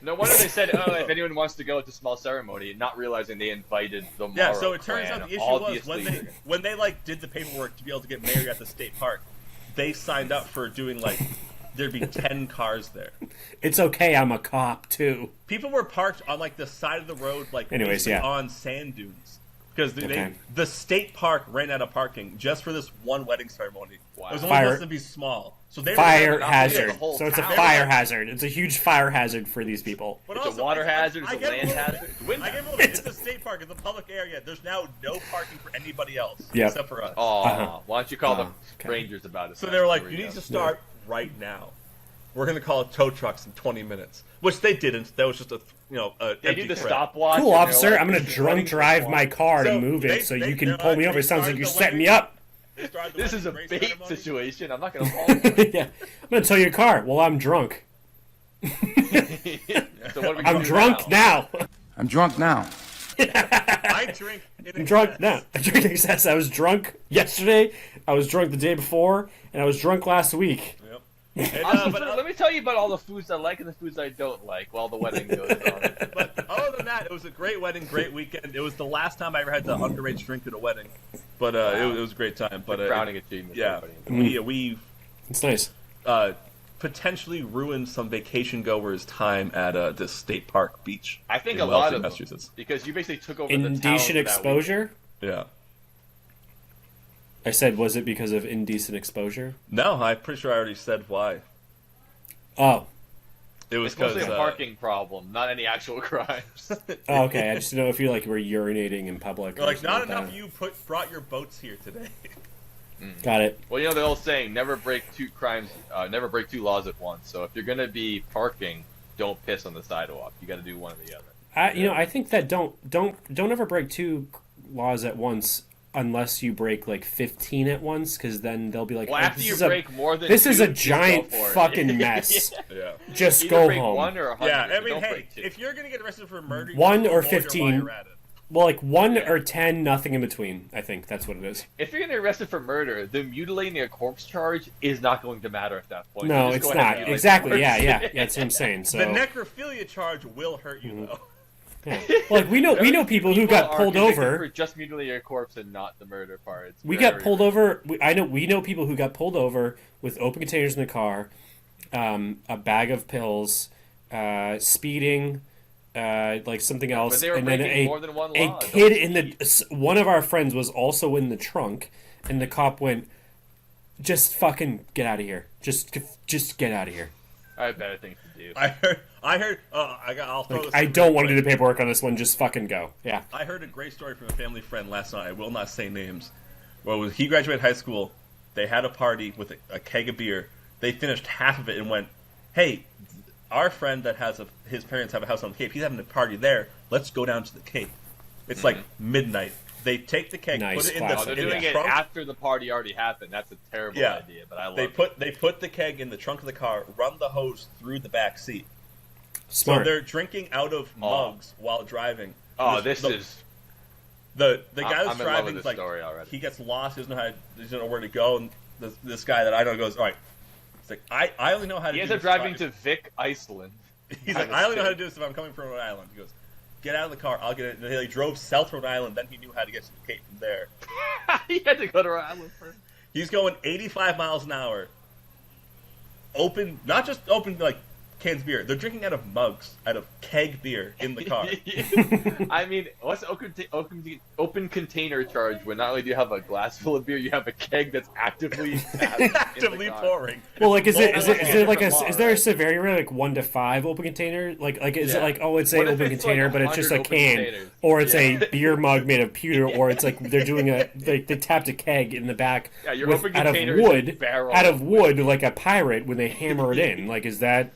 No wonder they said, "Oh, if anyone wants to go, it's a small ceremony," not realizing they invited the Morrow Yeah, so it turns clan. out the issue was Obviously. when they like did the paperwork to be able to get married at the state park, they signed up for doing like there'd be 10 cars there. It's okay, I'm a cop too. People were parked on like the side of the road, like Anyways, basically yeah. on sand dunes. Because Okay. the state park ran out of parking just for this one wedding ceremony. Wow. It was only Fire- supposed to be small, so they Fire were hazard. the whole So it's a town. fire hazard. It's a huge fire hazard for these people. But It's also, a water hazard. I It's a get land little- hazard. It's a wind I get hazard. a little bit. It's a state park. It's a public area. There's now no parking for anybody else Yep. except for us. Oh, Uh-huh. why don't you call them okay. strangers about it? So they were like, There "You we need go. to start right now. We're going to call it tow trucks in 20 minutes," which they didn't. That was just a They empty do the threat. stopwatch. Cool, and they're officer. like, I'm gonna "This is drunk running drive the my car to So move they- it so they- you can they're pull like, me over. they It sounds like started you the set me wedding. up. They started the This is a wedding bait grace ceremony. situation. I'm not going to fall. Yeah. I'm gonna tow your car. Well, I'm drunk. So what are we I'm gonna do drunk now. I'm drunk now. I drink. I'm drunk now. I drink excess. I was drunk yesterday. I was drunk the day before, and I was drunk last week. Yep. And, Let me tell you about all the foods I like and the foods I don't like while the wedding goes on. but other than that, it was a great wedding, great weekend. It was the last time I ever had the underage drink at a wedding, but it was a great time. But Crowning achievement. yeah, Everybody. we It's nice. potentially ruined some vacation goers' time at this state park beach. I think in a lot Wellesley, of them, Massachusetts. because you basically took over the town Indecent for that exposure? Yeah. I said, was it because of indecent exposure? No, I'm pretty sure I already said why. Oh. It week. was It's mostly because a parking problem, not any actual crimes. Oh, okay. I just didn't know if you were urinating in public. or like something not like enough that. you brought your boats here today. Got it. Well, you know the old saying, never break two never break two laws at once. So if you're gonna be parking, don't piss on the sidewalk. You got to do one or the other. I think that don't ever break two laws at once unless you break like 15 at once, because then they'll be like, Well, "Oh, after this you is break more than this two, is a just giant go for it." fucking mess. Yeah. Just Either go break home." one or 100. Yeah, I but mean, don't hey, break two. if you're gonna get arrested for murder, you One should or avoid your 15. while you're at it. Well, like 1 or 10, nothing in between. I think that's what it is. If you're gonna get arrested for murder, the mutilating a corpse charge is not going to matter at that point. No, You just it's go ahead and not. mutilate Exactly. the Yeah. corpse. That's what I'm saying. So, The necrophilia charge will hurt you though. yeah. Well, like we know people who got are pulled convicted over. for just mutilating a corpse and not the murder part. It's We very got pulled over. We know people who got pulled over with open containers in the car, a bag of pills, speeding, like something else, But they were and then breaking more than one a law. kid Don't in the one of our friends was also in the trunk, and the cop went, "Just fucking get out of here. Just get out of here." I have better things to do. I heard. I'll throw this. I in don't real want to quick. do the paperwork on this one. Just fucking go. Yeah. I heard a great story from a family friend last night. I will not say names. Well, when he graduated high school, they had a party with a keg of beer. They finished half of it and went, "Hey, our friend that has his parents have a house on the Cape. He's having a party there. Let's go down to the Cape." It's like midnight. They take the keg, Nice, put it in classic. Oh, they're the doing it trunk. after the party already happened. That's a terrible Yeah. idea, but I love They it. put the keg in the trunk of the car, run the hose through the back seat. Smart. So they're drinking out of mugs while driving. Oh, the this is... the guy that's I'm in love driving. with Is this like story already. he gets lost. He doesn't know where to go. And this guy that I know goes, "All right." It's like I only know how to. He do ends up this driving if to Vic, Iceland. He's like, "I only know how to do this if I'm coming from Rhode Island." He goes, "Get out of the car. I'll get it." And he drove south Rhode Island. Then he knew how to get to the Cape from there. He had to go to Rhode Island first. He's going 85 miles an hour. Open, not just open like cans of beer. They're drinking out of mugs, out of keg beer in the car. I mean, what's open container charge when not only do you have a glass full of beer, you have a keg that's actively Actively pouring. Well, like, is Well, it like different law, is there a right? severity rate, like 1 to 5 open container? Like is it Yeah. like, oh, it's a What if open it's container, like but it's just a 100 open can, containers? or it's Yeah. a beer mug made of pewter, or it's like they're doing they tapped a keg in the back Yeah, your with, open out of container is a wood, barrel. out of wood, like a pirate when they hammer it in. Like, is that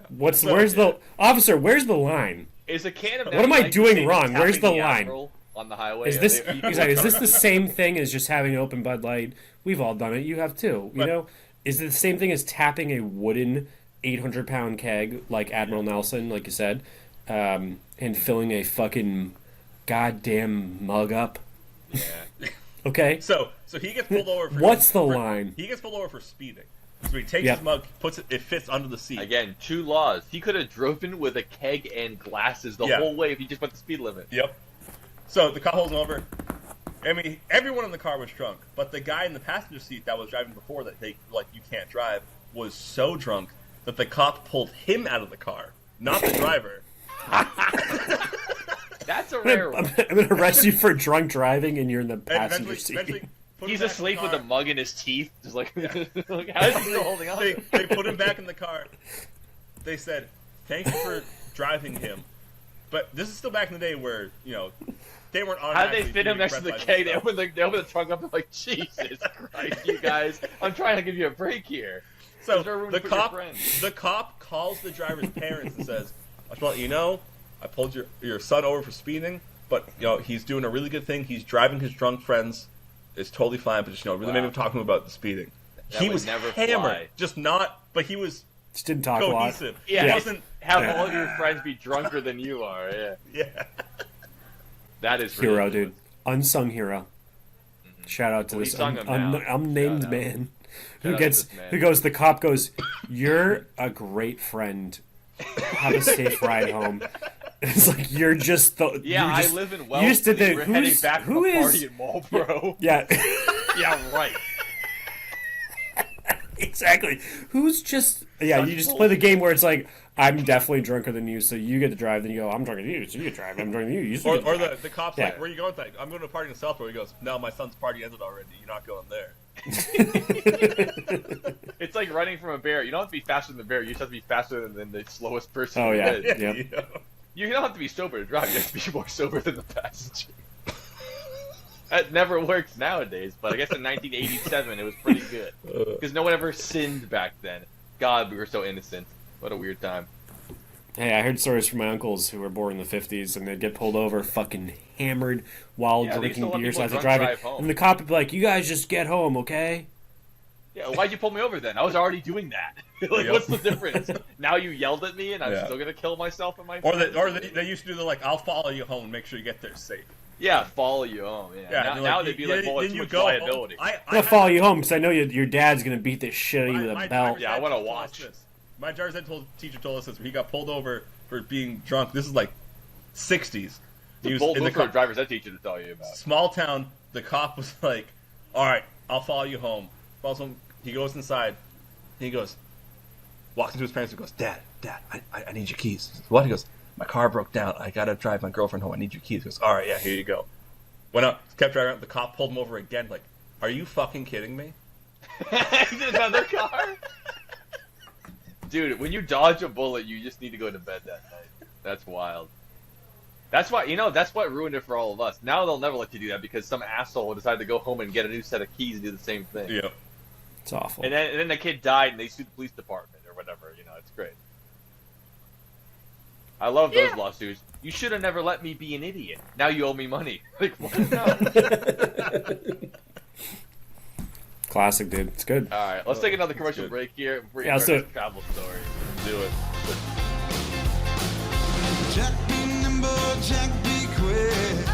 where's So- the officer? Where's the line? Is a can of What am I Natty Light doing the same wrong? as Where's tapping the line? Admiral on the highway? Is Are this they equal exactly, is this the charges? same thing as just having an open Bud Light? We've all done it. You have too. You But- know, is it the same thing as tapping a wooden 800-pound keg like Admiral Nelson, like you said, and filling a fucking goddamn mug up? Yeah. Okay. So he gets pulled over. For What's the line? He gets pulled over for speeding. So he takes his mug, puts it. It fits under the seat. Again, 2 laws. He could have driven with a keg and glasses the whole way if he just went the speed limit. Yep. So the cop pulls him over. I mean, everyone in the car was drunk, but the guy in the passenger seat that was driving before that you can't drive was so drunk that the cop pulled him out of the car, not the driver. That's a rare one. I'm going to arrest you for drunk driving, and you're in the passenger seat. He's asleep with a mug in his teeth. Just like, like how is he still holding on? They put him back in the car. They said, "Thank you for driving him." But this is still back in the day where, they weren't on. How did they fit him next to the keg? They open the trunk up and like, Jesus Christ, you guys! I'm trying to give you a break here. So the cop calls the driver's parents and says, "I just want to let you know, I pulled your son over for speeding, but he's doing a really good thing. He's driving his drunk friends. It's totally fine, but just really made him talking about the speeding. He was hammered, but he was just didn't talk cohesive. A lot. Yeah, he wasn't have all your friends be drunker than you are. Yeah, yeah. That is hero, ridiculous. dude, unsung hero. Mm-hmm. Shout out to this unnamed man who goes. The cop goes, "You're a great friend. Have a safe ride home." It's like you're just the I live in Wellesley. You just did the We're heading back from a party in Marlboro. Yeah. Yeah, right. Exactly. Who's just you just play the game where it's like I'm definitely drunker than you, so you get to drive. Then you go, I'm drunker than you, so you get to drive. I'm drunker than you. Or the cop's like, where are you going? Like, I'm going to a party in Southborough. He goes, no, my son's party ended already. You're not going there. It's like running from a bear. You don't have to be faster than the bear. You just have to be faster than the slowest person. Oh yeah. Yeah. You don't have to be sober to drive. You have to be more sober than the passenger. That never works nowadays, but I guess in 1987 it was pretty good. Because no one ever sinned back then. God, we were so innocent. What a weird time. Hey, I heard stories from my uncles who were born in the 50s, and they'd get pulled over fucking hammered while drinking beers as they're driving. And the cop would be like, "You guys just get home, okay?" Yeah, why'd you pull me over then? I was already doing that. What's the difference? Now you yelled at me and I'm still going to kill myself and my friends? Or they used to do the, I'll follow you home and make sure you get there safe. Yeah, follow you home. Yeah. Now they'd be like, well, it's too much liability. I'm going to follow you home because I know your dad's going to beat the shit out of you with a belt. Yeah, I want to watch. My driver's ed teacher told us this, where he got pulled over for being drunk. This is like 60s. He was bold move for a driver's ed teacher to tell you about. Small town, the cop was like, all right, I'll follow you home. Follows him. He goes inside, and he walks into his parents and goes, Dad, I need your keys. He says, what? He goes, my car broke down. I got to drive my girlfriend home. I need your keys. He goes, all right, yeah, here you go. Went up, kept driving around. The cop pulled him over again, like, are you fucking kidding me? He's in another car? Dude, when you dodge a bullet, you just need to go to bed that night. That's wild. That's why, that's what ruined it for all of us. Now they'll never let you do that because some asshole will decide to go home and get a new set of keys and do the same thing. Yeah. It's awful. And then the kid died and they sued the police department or whatever. It's great. I love those lawsuits. You should have never let me be an idiot. Now you owe me money. Like, what? No. Classic, dude. It's good. All right, let's take another commercial break here. Yeah, let's do it. Travel story. Do it. Jack be nimble, Jack be quick.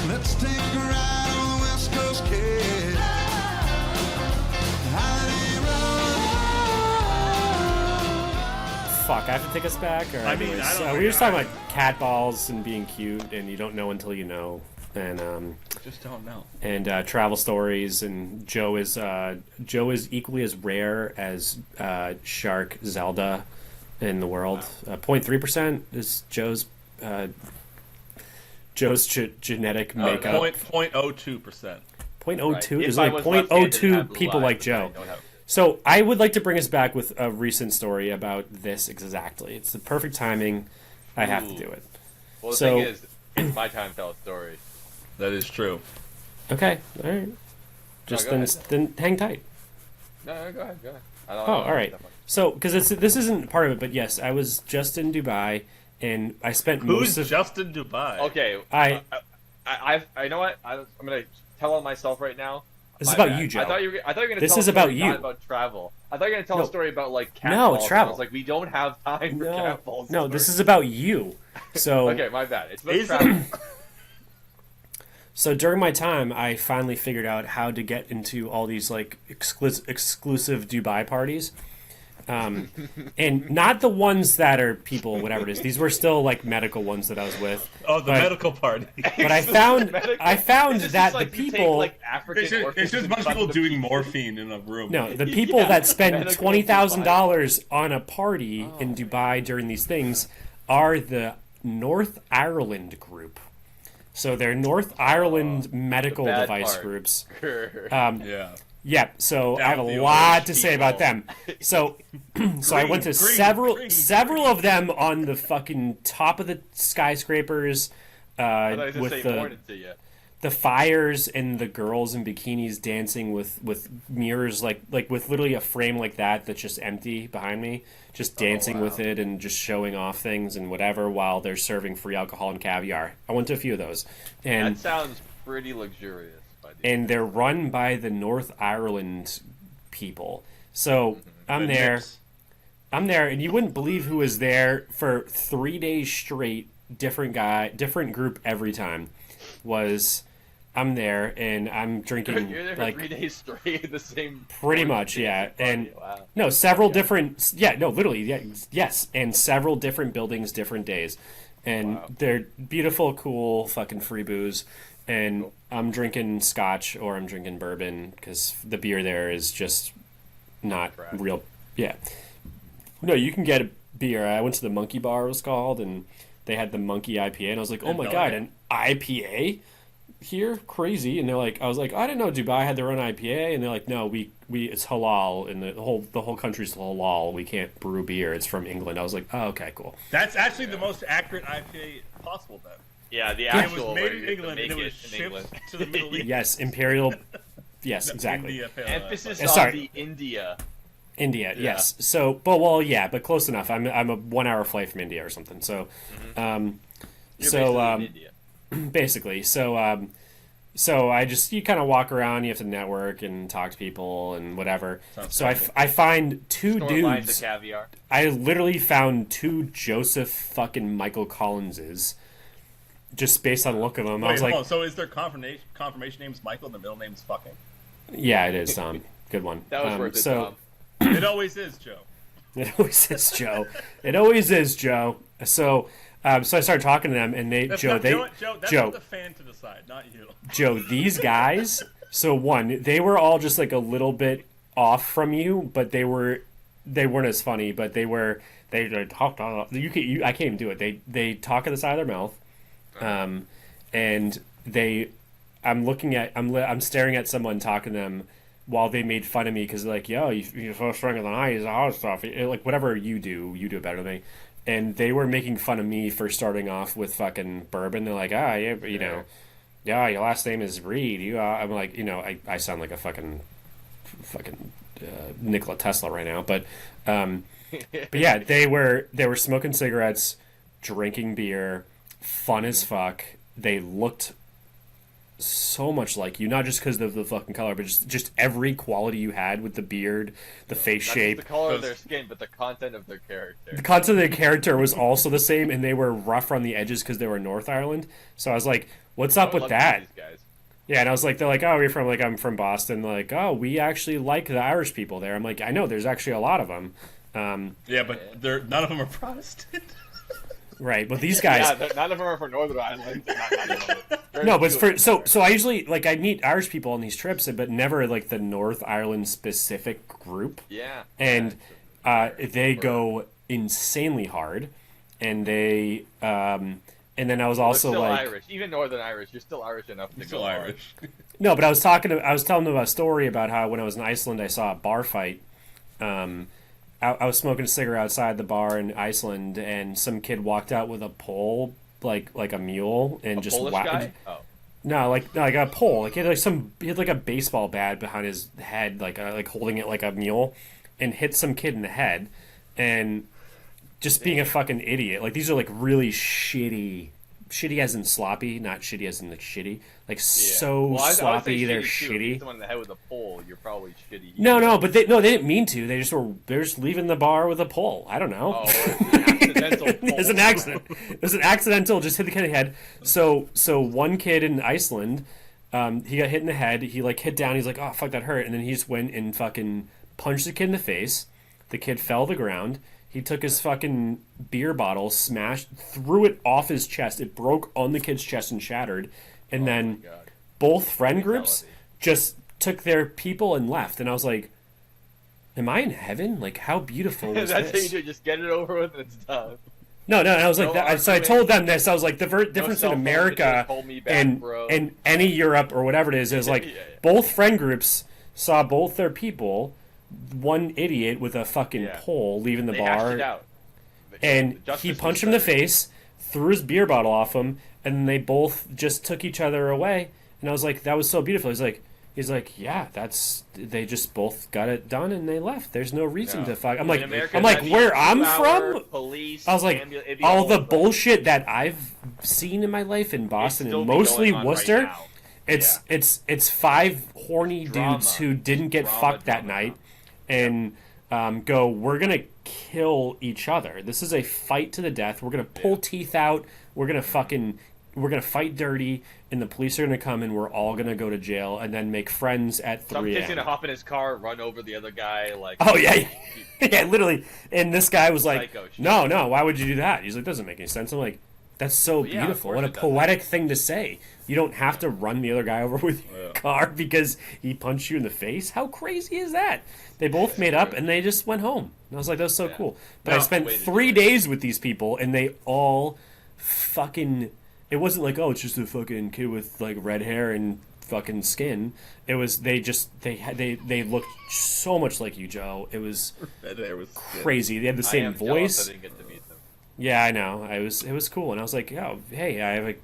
Let's take a ride on the West Coast kid. Holiday road. Fuck, I have to take us back? Or I mean, anyways, I don't we were just talking about cat balls and being cute, and you don't know until you know. And just don't know. And travel stories, and Joe is equally as rare as Shark Zelda in the world. 0.3% is Joe's genetic makeup. 0.02%. 0.02 is like 0.02 people like Joe. So I would like to bring us back with a recent story about this exactly. It's the perfect timing. I have to do it. Well, the thing is, it's my time to tell a story. That is true. Okay, all right. Just then hang tight. No, go ahead. All right. So, because this isn't part of it, but yes, I was just in Dubai, and I spent Who's just in Dubai? Okay, I know what I'm gonna tell on myself right now. This is about you, Joe. I thought you were gonna. This tell is a story about you. Not about travel. I thought you were gonna tell a story about like cat No, balls. it's travel. I was like, we don't have time for cat balls. No, this is about you. So okay, my bad. It's about travel. So during my time, I finally figured out how to get into all these like exclusive Dubai parties. And not the ones that are people, whatever it is. These were still like medical ones that I was with. Oh, the medical party. But I found that the people It's just a bunch of people doing morphine in a room. No, the people that spend $20,000 on a party in Dubai during these things are the North Ireland group. So they're North Ireland medical device groups. Yeah. Yeah, so I have a the lot to orange say about them. So, I went to several of them on the fucking top of the skyscrapers, with the fires and the girls in bikinis dancing with mirrors like with literally a frame like that's just empty behind me, just dancing with it and just showing off things and whatever while they're serving free alcohol and caviar. I went to a few of those, and that sounds pretty luxurious. And they're run by the North Ireland people. So I'm there, and you wouldn't believe who was there for 3 days straight. Different guy, different group every time. I'm there, and I'm drinking. You're there for like 3 days straight in the same. Pretty much, yeah. And no, several different. Yeah, no, literally, yeah, yes, and several different buildings, different days, and they're beautiful, cool, fucking free booze. And I'm drinking scotch or I'm drinking bourbon because the beer there is just not real. Yeah. No, you can get a beer. I went to the Monkey Bar, it was called, and they had the Monkey IPA, and I was like, oh my god, an IPA here? Crazy. And they're like, I was like, I didn't know Dubai had their own IPA, and they're like, no, we it's halal, and the whole country's halal. We can't brew beer. It's from England. I was like, oh, okay, cool. That's actually the most accurate IPA possible then. Yeah, the actual. It was made in England and it was shipped to the Middle East. Yes, Imperial. Yes, exactly. India, emphasis on the India. India, yes. So, but close enough. I'm a 1 hour flight from India or something. So, You're in India. basically, so I just you kind of walk around. You have to network and talk to people and whatever. So I find two dudes. Lines of caviar. I literally found two Joseph fucking Michael Collinses. Just based on the look of them, I was like, so is their confirmation name's Michael and the middle name's fucking? Yeah, it is. Good one. That was worth it, so, Tom. It always is, Joe. It always is, Joe. It always is, Joe. So I started talking to them, and That's for the fan to decide, not you. Joe, these guys. So they were all just like a little bit off from you, but they weren't as funny. But they talked. I can't even do it. They talk at the side of their mouth. And I'm staring at someone talking to them while they made fun of me because they're like, yo, you're so stronger than I is all stuff. Like whatever you do it better than me. And they were making fun of me for starting off with fucking bourbon. They're like, yeah, your last name is Reed. I'm like, I sound like a fucking Nikola Tesla right now. But yeah, they were smoking cigarettes, drinking beer. Fun as fuck. They looked so much like you, not just because of the fucking color, but just every quality you had with the beard, the face shape. Not just the color of their skin, but the content of their character. The content of their character was also the same, and they were rough on the edges because they were North Ireland. So I was like, what's up with that? These guys. Yeah, and I was like, they're like, oh, where are you from? Like, I'm from Boston. They're like, oh, we actually like the Irish people there. I'm like, I know, there's actually a lot of them. Yeah, but none of them are Protestant. Right, but these guys. Yeah, none of them are from Northern Ireland. No, but so I usually I meet Irish people on these trips, but never like the North Ireland specific group. Yeah. And they go insanely hard, and they and then I was also still like Irish, even Northern Irish. You're still Irish enough to still go Irish. No, but I was telling them a story about how when I was in Iceland, I saw a bar fight. I was smoking a cigarette outside the bar in Iceland, and some kid walked out with a pole, like a mule, and a just Polish guy? Oh. No, like a pole. Like he had like a baseball bat behind his head, like holding it like a mule, and hit some kid in the head, and just being a fucking idiot. Like these are like really shitty shitty as in sloppy, not shitty as in like shitty. Like Yeah. so Well, I would say sloppy, they're too. If you shitty. hit someone in the head with a pole, you're probably shitty. No, but they didn't mean to. They're just leaving the bar with a pole. I don't know. Oh, it's an accidental pole. There's an accident. There's an accidental. Just hit the kid in the head. So one kid in Iceland, he got hit in the head. He like hit down. He's like, oh fuck, that hurt. And then he just went and fucking punched the kid in the face. The kid fell to the ground. He took his fucking beer bottle, smashed, threw it off his chest. It broke on the kid's chest and shattered. And then both friend groups just took their people and left. And I was like, am I in heaven? Like, how beautiful was That's this? how you do. Just get it over with and it's done. No, and I was like, No so I told them this. I was like, the difference cell in phone America to hold me back, and bro. any Europe or whatever it is like Yeah. both friend groups saw both their people, one idiot with a fucking pole leaving the They hashed bar, it out. and Justice he was punched him in the served. face, threw his beer bottle off him, and then they both just took each other away. And I was like, that was so beautiful. He's like, yeah, they just both got it done and they left. There's no reason to fuck. I'm like, where I'm from. Police, I was like, it'd be all the over. bullshit that I've seen in my life in Boston still and be mostly going on Worcester. right now. It's five horny Drama. dudes who didn't get Drama, fucked that drama. night, and go, we're gonna kill each other. This is a fight to the death. We're gonna pull teeth out. We're gonna fight dirty, and the police are gonna come, and we're all gonna go to jail, and then make friends at Some 3 kid's gonna a.m. hop in his car, run over the other guy, like. Oh yeah, yeah, literally. And this guy was like, Psycho shit. "No, why would you do that?" He's like, "Doesn't make any sense." I'm like, "That's so yeah, of beautiful. course What a it doesn't. poetic thing to say. You don't have to run the other guy over with your car because he punched you in the face. How crazy is that?" They both made up and they just went home. And I was like, "That was so cool." But I No, spent way to do 3 it. days with these people, and they all fucking. It wasn't like, oh, it's just a fucking kid with like red hair and fucking skin. It was they looked so much like you, Joe. It was That hair was crazy. They had the I same am jealous voice. I didn't get to meet them. Yeah, I know. It was cool, and I was like, oh, hey, I have a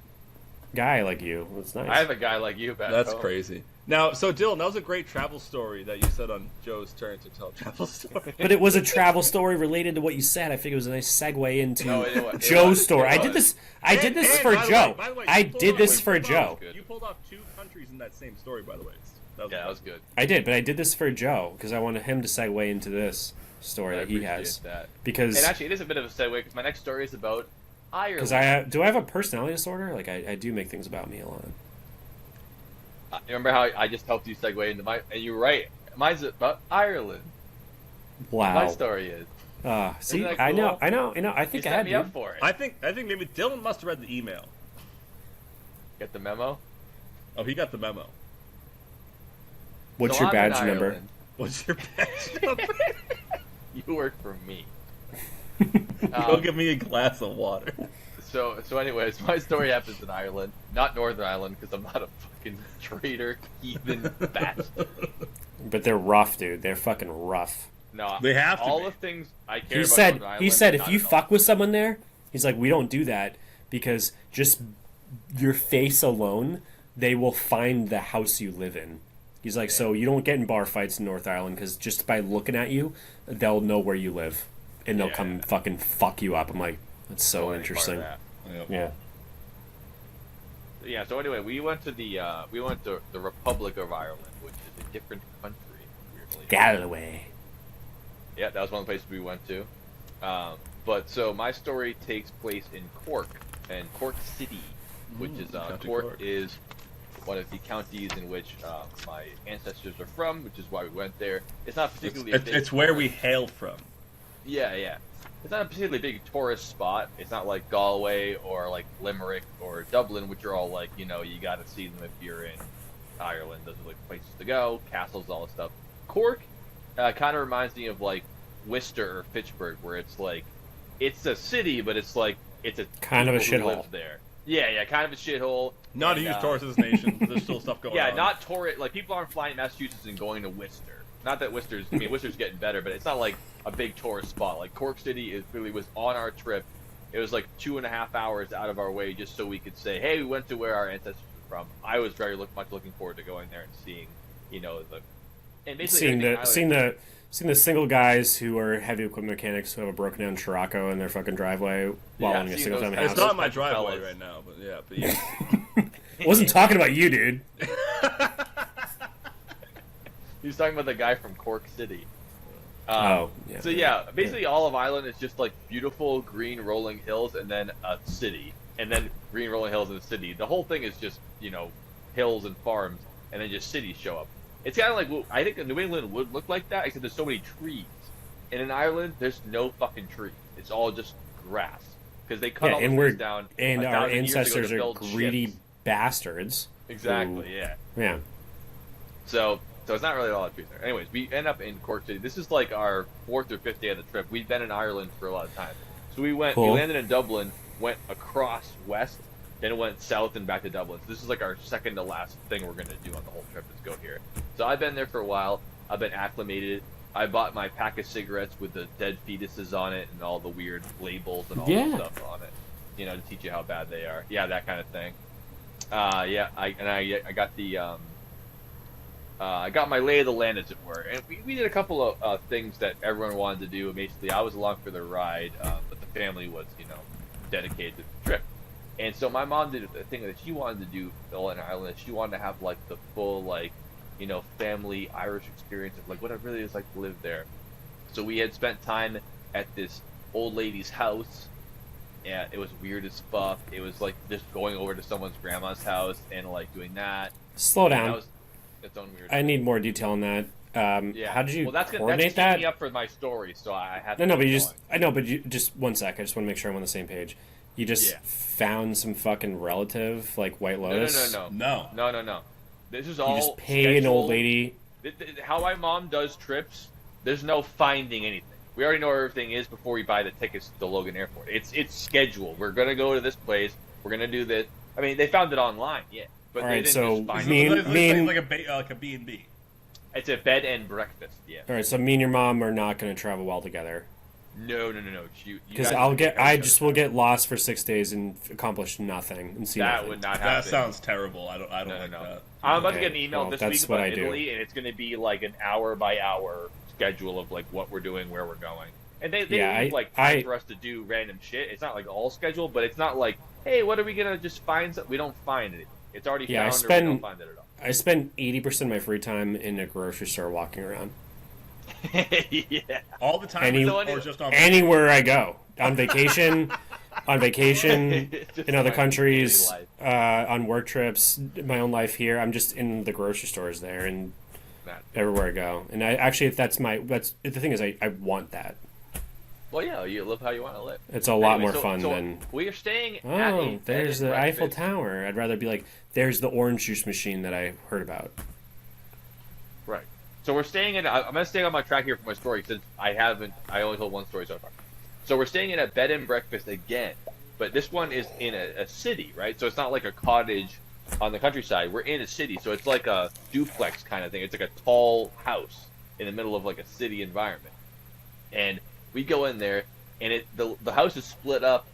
guy like you. That's nice. I have a guy like you back That's home. crazy. Now, so Dylan, that was a great travel story that you said on Joe's turn to tell a travel story. But it was a travel story related to what you said. I think it was a nice segue into No, it was. Joe's story. It I was. did this. I did this And for by the Joe. way- by the way, I you pulled did off- this for you pulled off- Joe. You pulled off 2 countries in that same story, by the way. That was good. I did, but I did this for Joe because I wanted him to segue into this story I that he appreciate has. that. Because And actually, it is a bit of a segue because my next story is about Ireland. because I have a personality disorder. Like I do make things about me a lot. Remember how I just helped you segue into my? And you're right. Mine's about Ireland. Wow. My story is. See, that I know. cool? I You think I set had me you. up for it. I think maybe Dylan must have read the email. Get the memo. Oh, he got the memo. What's So your I'm in badge number? Ireland. What's your badge number? You work for me. Go give me a glass of water. So anyways, my story happens in Ireland, not Northern Ireland, because I'm not a fucking traitor, heathen bastard. But they're rough, dude. They're fucking rough. No, They have to all be. the things I care He about. said. Northern He Ireland, said if not you at all. fuck with someone there, he's like, we don't do that because just your face alone, they will find the house you live in. He's like, so you don't get in bar fights in North Ireland because just by looking at you, they'll know where you live, and they'll Yeah. come fucking fuck you up. I'm like, that's so Don't want any part of interesting. that. Yeah. Yeah. So anyway, we went to the Republic of Ireland, which is a different country. Weirdly. Galloway. Yeah, that was one of the places we went to. But so my story takes place in Cork and Cork City, which is County Cork Cork. is one of the counties in which my ancestors are from, which is why we went there. It's not particularly. a big It's where we tourist- hailed from. Yeah. It's not a particularly big tourist spot. It's not like Galway or like Limerick or Dublin, which are all like, you got to see them if you're in Ireland. Those are like places to go, castles, all this stuff. Cork kind of reminds me of like Worcester or Fitchburg, where it's like, it's a city, but it's like, it's a Kind of a people who shithole. live there. Yeah, kind of a shithole. Not a And, huge tourist destination. There's still stuff going yeah, on. not tourist. Like people aren't flying to Massachusetts and going to Worcester. Not that Worcester's. I mean, Worcester's getting better, but it's not like a big tourist spot. Like Cork City really was on our trip. It was like 2.5 hours out of our way just so we could say, hey, we went to where our ancestors were from. I was very much looking forward to going there and seeing, and basically everything in Ireland- seen the single guys who are heavy equipment mechanics who have a broken down Scirocco in their fucking driveway while Yeah, owning a I've seen single those family guys. It's house. not my Those type of driveway fellas. right now, but yeah. I wasn't talking about you, dude. He's talking about the guy from Cork City. Oh, yeah. So yeah, basically all of Ireland is just like beautiful green rolling hills and then a city, and then green rolling hills and a city. The whole thing is just hills and farms, and then just cities show up. It's kind of like I think New England would look like that, except there's so many trees. And in Ireland, there's no fucking trees. It's all just grass because they cut all the trees down. And our 1,000 years ago ancestors to are build greedy ships. bastards. Exactly. Yeah. Yeah. So it's not really a lot of trees there. Anyways, we end up in Cork City. This is like our 4th or 5th day of the trip. We've been in Ireland for a lot of time. So we Cool. landed in Dublin, went across west, then went south and back to Dublin. So this is like our second to last thing we're going to do on the whole trip is go here. So I've been there for a while. I've been acclimated. I bought my pack of cigarettes with the dead fetuses on it and all the weird labels and all that stuff on it, to teach you how bad they are. Yeah, that kind of thing. I got the I got my lay of the land, as it were, and we did a couple of things that everyone wanted to do. Basically, I was along for the ride, but the family was, dedicated to the trip. And so my mom did the thing that she wanted to do in Ireland. She wanted to have like the full family Irish experience of like what it really is like to live there. So we had spent time at this old lady's house. Yeah, it was weird as fuck. It was like just going over to someone's grandma's house and like doing that. Slow down. That was its own weird. I need more detail on that. Yeah. How did you that's coordinate setting that? me up for my story, so I have. No, but you just one sec. I just want to make sure I'm on the same page. You just found some fucking relative like White Lotus. No. This is all. You just pay an old lady. How my mom does trips, there's no finding anything. We already know where everything is before we buy the tickets to Logan Airport. It's scheduled. We're gonna go to this place. We're gonna do this. I mean, they found it online, but All they right, didn't so just find me it. and- like a B&B. It's a bed and breakfast. Yeah. All right, so me and your mom are not going to travel well together No. because I just will get lost for 6 days and accomplish nothing and see That nothing. would not happen. That sounds terrible. I don't like No. that. I'm about to Okay, get an email well, this that's week what about I do. Italy, and it's going to be like an hour by hour schedule of like what we're doing, where we're going. And they leave like time for us to do random shit. It's not like all scheduled, but it's not like, hey, what are we gonna just find? We don't find it. It's already found, or we don't find it at all. I spend 80% of my free time in a grocery store walking around. Yeah. All the time, or just on Anywhere I go. On vacation, Just in other my countries, daily life. on work trips, my own life here. I'm just in the grocery stores there and everywhere I go. And I actually, the thing is, I want that. Well, yeah, you live how you want to live. It's a lot Anyway, more fun than. we are staying. Oh, there's the Eiffel breakfast. Tower. I'd rather be like, there's the orange juice machine that I heard about. Right. So we're staying in. I'm gonna stay on my track here for my story since I only told one story so far. So we're staying in a bed and breakfast again, but this one is in a city, right? So it's not like a cottage on the countryside. We're in a city, so it's like a duplex kind of thing. It's like a tall house in the middle of like a city environment, and we go in there, and the house is split up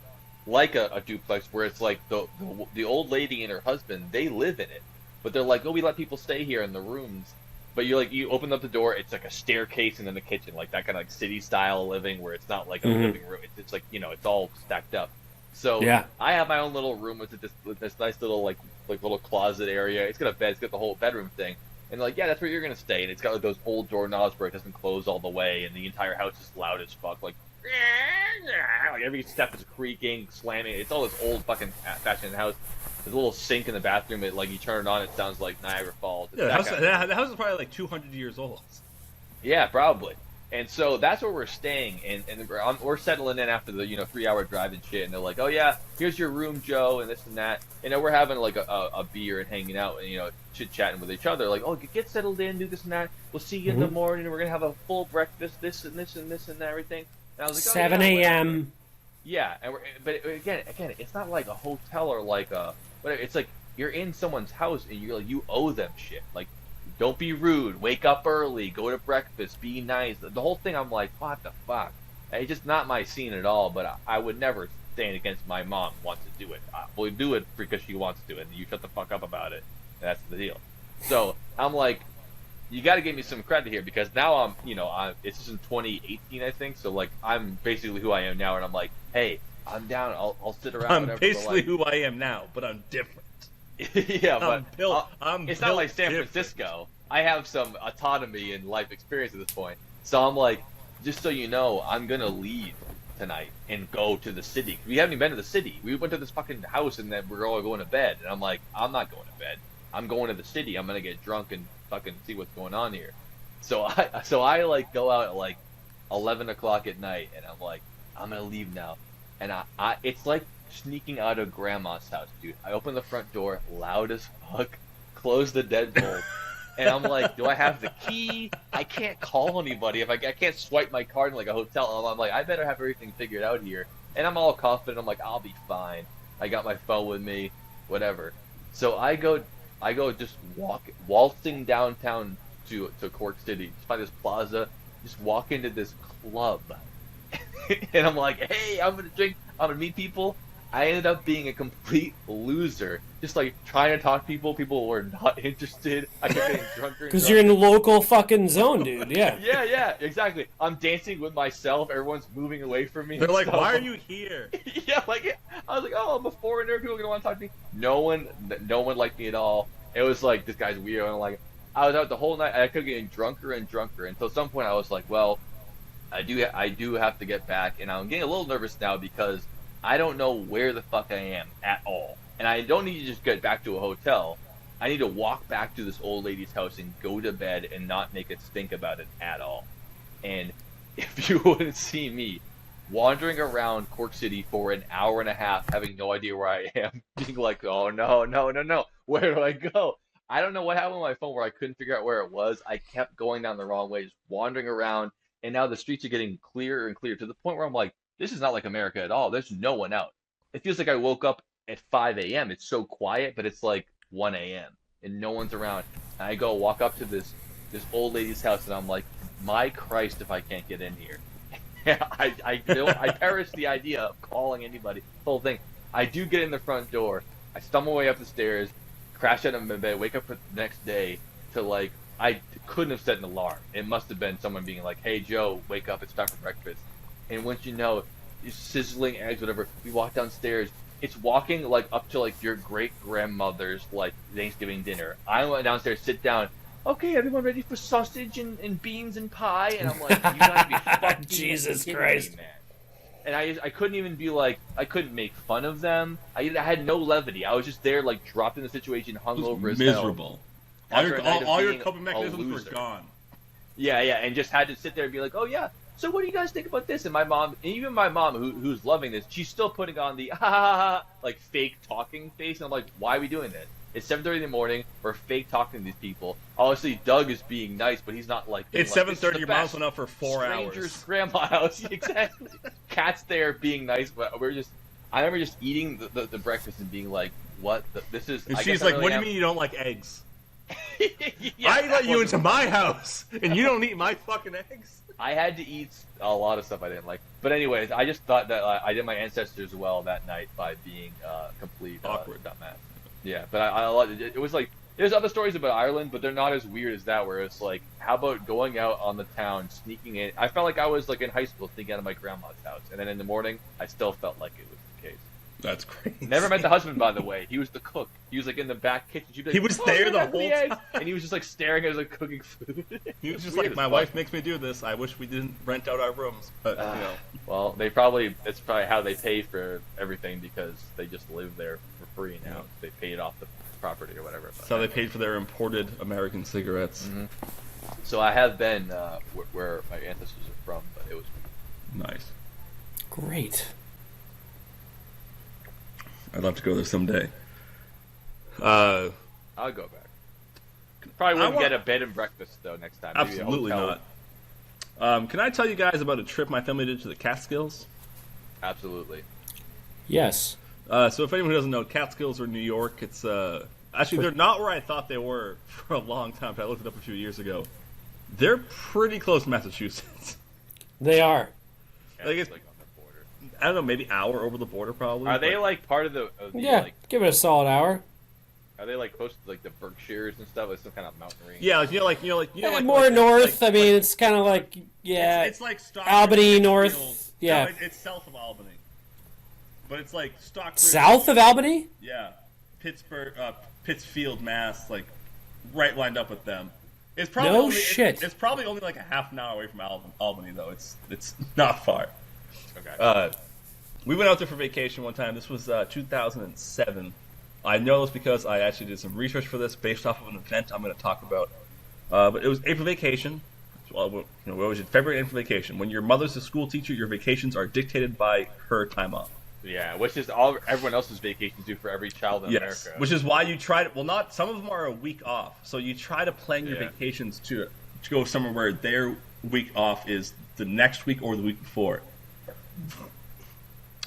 like a duplex, where it's like the old lady and her husband, they live in it, but they're like, oh, we let people stay here in the rooms. But you open up the door, it's like a staircase and then the kitchen, like that kind of like city style living where it's not like a living room. It's like it's all stacked up. So I have my own little room with this nice little like little closet area. It's got a bed, it's got the whole bedroom thing. And they're like, yeah, that's where you're gonna stay. And it's got like those old doorknobs where it doesn't close all the way, and the entire house is loud as fuck, like every step is creaking, slamming. It's all this old fucking fashioned house. There's a little sink in the bathroom that, like, you turn it on, it sounds like Niagara Falls. Yeah, the house is probably like 200 years old. Yeah, probably. And so that's where we're staying, and we're settling in after the 3-hour drive and shit. And they're like, "Oh yeah, here's your room, Joe," and this and that. And we're having like a beer and hanging out, and chit chatting with each other. Like, "Oh, get settled in, do this and that. We'll see you in the morning. We're gonna have a full breakfast, this and this and this and everything." And I was like, 7 a.m. Yeah, but again, it's not like a hotel or like a whatever. It's like you're in someone's house and you owe them shit. Like, don't be rude, wake up early, go to breakfast, be nice. The whole thing, I'm like, what the fuck? It's just not my scene at all. But I would never stand against my mom wants to do it. We'll do it because she wants to, and you shut the fuck up about it. That's the deal. So I'm like, you got to give me some credit here because now it's just in 2018, I think. So like, I'm basically who I am now, and I'm like, hey, I'm down. I'll sit around. I'm whatever, basically like, who I am now, but I'm different. yeah, but it's not like San different. Francisco. I have some autonomy and life experience at this point. So I'm like, just so you know, I'm gonna leave tonight and go to the city. We haven't even been to the city. We went to this fucking house and then we're all going to bed. And I'm like, I'm not going to bed. I'm going to the city. I'm gonna get drunk and fucking see what's going on here. So I like go out at like 11 o'clock at night and I'm like, I'm gonna leave now. And I it's like sneaking out of grandma's house, dude. I open the front door loud as fuck, close the deadbolt, and I'm like, do I have the key? I can't call anybody if I can't swipe my card in like a hotel. I'm like, I better have everything figured out here. And I'm all confident. I'm like, I'll be fine. I got my phone with me, whatever. So I go just waltzing downtown to Cork City, just by this plaza, just walk into this club. And I'm like, hey, I'm gonna drink, I'm gonna meet people. I ended up being a complete loser. Just like trying to talk to people. People were not interested. I kept getting drunker. Because you're in the local fucking zone, dude. Yeah. Yeah, exactly. I'm dancing with myself. Everyone's moving away from me. They're like, why are you here? Yeah, like I was like, oh, I'm a foreigner. People are gonna want to talk to me. No one liked me at all. It was like, this guy's weird. And like, I was out the whole night. I kept getting drunker and drunker until some point I was like, well, I do have to get back, and I'm getting a little nervous now because I don't know where the fuck I am at all. And I don't need to just get back to a hotel. I need to walk back to this old lady's house and go to bed and not make us think about it at all. And if you wouldn't see me wandering around Cork City for an hour and a half, having no idea where I am, being like, oh no, where do I go? I don't know what happened with my phone where I couldn't figure out where it was. I kept going down the wrong way, just wandering around. And now the streets are getting clearer and clearer to the point where I'm like, this is not like America at all. There's no one out. It feels like I woke up at 5 a.m. It's so quiet, but it's like 1 a.m. and no one's around. And I go walk up to this old lady's house, and I'm like, my Christ, if I can't get in here. I perish the idea of calling anybody. The whole thing. I do get in the front door. I stumble my way up the stairs, crash out of my bed, wake up the next day to like, I couldn't have set an alarm. It must have been someone being like, hey, Joe, wake up. It's time for breakfast. And once you know, sizzling eggs, whatever, we walk downstairs. It's walking like up to like your great grandmother's like Thanksgiving dinner. I went downstairs, sit down. Okay, everyone ready for sausage and beans and pie? And I'm like, you gotta be fucking Jesus kidding Christ, me, man. And I couldn't even be like, I couldn't make fun of them. I had no levity. I was just there like dropped in the situation, hungover as hell. Miserable. All your coping mechanisms were gone. Yeah, and just had to sit there and be like, oh yeah, so what do you guys think about this? And my mom, and even my mom, who's loving this, she's still putting on the like fake talking face. And I'm like, why are we doing this? It's 7:30 in the morning. We're fake talking to these people. Obviously, Doug is being nice, but he's not like. It's like, 7:30. Your mom's went out for 4 hours. Stranger's grandma house, exactly. Cat's there being nice, but we're just. I remember just eating the breakfast and being like, "What? This is." And she's like, "What do you mean you don't like eggs? Yeah, I let you into my house, and you don't eat my fucking eggs." I had to eat a lot of stuff I didn't like. But anyways, I just thought that I did my ancestors well that night by being complete awkward dumbass. Yeah, but I loved it. It was like, there's other stories about Ireland, but they're not as weird as that, where it's like, how about going out on the town, sneaking in? I felt like I was like in high school sneaking out of my grandma's house, and then in the morning, I still felt like it was the case. That's crazy. Never met the husband, by the way. He was the cook. He was like in the back kitchen. She'd be like, he was there the whole time. And he was just like staring at us, like cooking food. He was just like, my wife makes me do this. I wish we didn't rent out our rooms, but you know. Well, it's probably how they pay for everything because they just live there for free now. Yeah. They paid off the property or whatever. So they paid for their imported American cigarettes. Mm-hmm. So I have been where my ancestors are from, but it was nice. Great. I'd love to go there someday. I'll go back. Probably wouldn't get a bed and breakfast though next time. Maybe absolutely not. Can I tell you guys about a trip my family did to the Catskills? Absolutely. Yes. So if anyone who doesn't know, Catskills are in New York. It's actually they're not where I thought they were for a long time. But I looked it up a few years ago. They're pretty close to Massachusetts. They are. Like it's like on the border. I don't know, maybe hour over the border probably. Are they like part of the yeah, like, give it a solid hour. Are they like close to like the Berkshires and stuff? Like some kind of mountain range? Yeah, More north. I mean, it's kind of like it's like Stockbridge, Albany Pittsfield. north. Yeah, No, it's south of Albany, but it's like Stockbridge. South of Albany. Yeah, Pittsburgh, Pittsfield, Mass, like right lined up with them. It's probably No only, shit. It's probably only like a half an hour away from Albany, though. It's not far. Okay. We went out there for vacation one time. This was 2007. I know this because I actually did some research for this based off of an event I'm going to talk about. But it was April vacation. Well, we always did February April vacation. When your mother's a school teacher, your vacations are dictated by her time off. Yeah, which is everyone else's vacations do for every child in Yes, America. which is why you try to. Well, not some of them are a week off, so you try to plan your Yeah. vacations to go somewhere where their week off is the next week or the week before.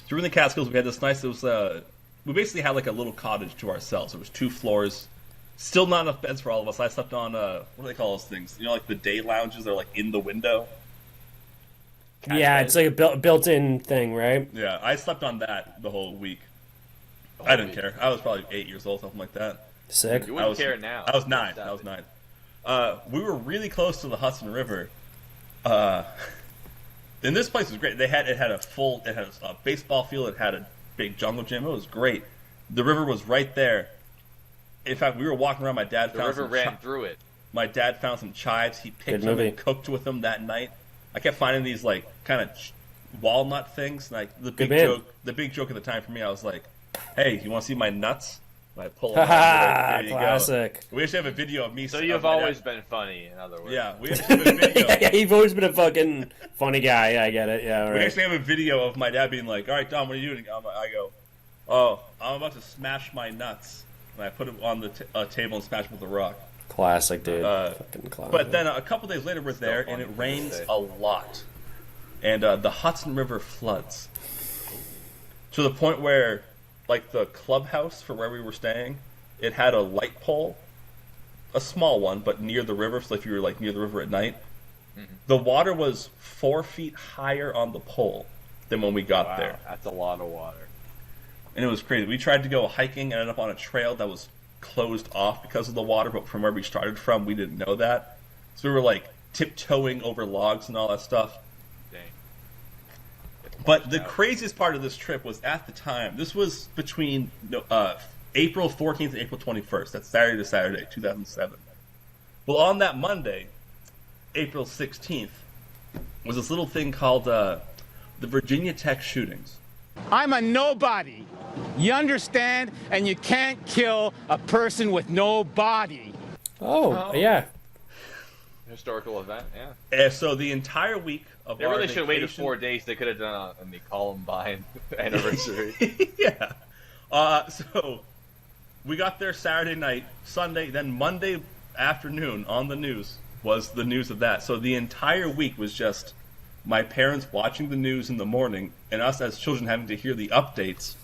During the Catskills, we had this nice. It was we basically had like a little cottage to ourselves. It was 2 floors, still not enough beds for all of us. I slept on what do they call those things? You know, like the day lounges. They're like in the window. Yeah, it's like a built-in thing, right? Yeah, I slept on that the whole week. The I whole didn't week. care. I was probably 8 years old, something like that. Sick. You wouldn't was- care now. I was 9. That's I was savage. 9. We were really close to the Hudson River. And this place was great. It had a baseball field. It had a big jungle gym. It was great. The river was right there. In fact, we were walking around. My dad The found river some ran through it. My dad found some chives. He Good picked them movie. and cooked with them that night. I kept finding these like kind of walnut things. Like the big man. joke. The big joke at the time for me, I was like, "Hey, you want to see my nuts?" And I pull them out. Haha, There you go. classic. We actually have a video of me. So of you've my dad- always been funny, in other words. Yeah, we actually have a video. Yeah, you've always been a fucking funny guy. I get it. Yeah, We right. actually have a video of my dad being like, "All right, Dom, what are you doing?" I go, "Oh, I'm about to smash my nuts," and I put it on the table and smash them with a rock. Classic, dude. Uh, Fucking classic. But then a couple days later, we're there, and funny it to this rains day. a lot, and the Hudson River floods to the point where, like, the clubhouse for where we were staying, it had a light pole, a small one, but near the river. So if you were like near the river at night, the water was 4 feet higher on the pole than when we got Wow, there. that's a lot of water. And it was crazy. We tried to go hiking, ended up on a trail that was closed off because of the water, but from where we started from, we didn't know that. So we were like tiptoeing over logs and all that stuff. Dang. But the craziest part of this trip was at the time. This was between April 14th and April 21st. That's Saturday to Saturday, 2007. Well, on that Monday, April 16th, was this little thing called the Virginia Tech shootings. I'm a nobody. You understand? And you can't kill a person with no body. oh, yeah. Historical event, yeah. And so the entire week of They our really should have waited vacation- 4 days. They could have done the Columbine anniversary. Yeah. So we got there Saturday night, Sunday, then Monday afternoon on the news was the news of that. So the entire week was just my parents watching the news in the morning and us as children having to hear the updates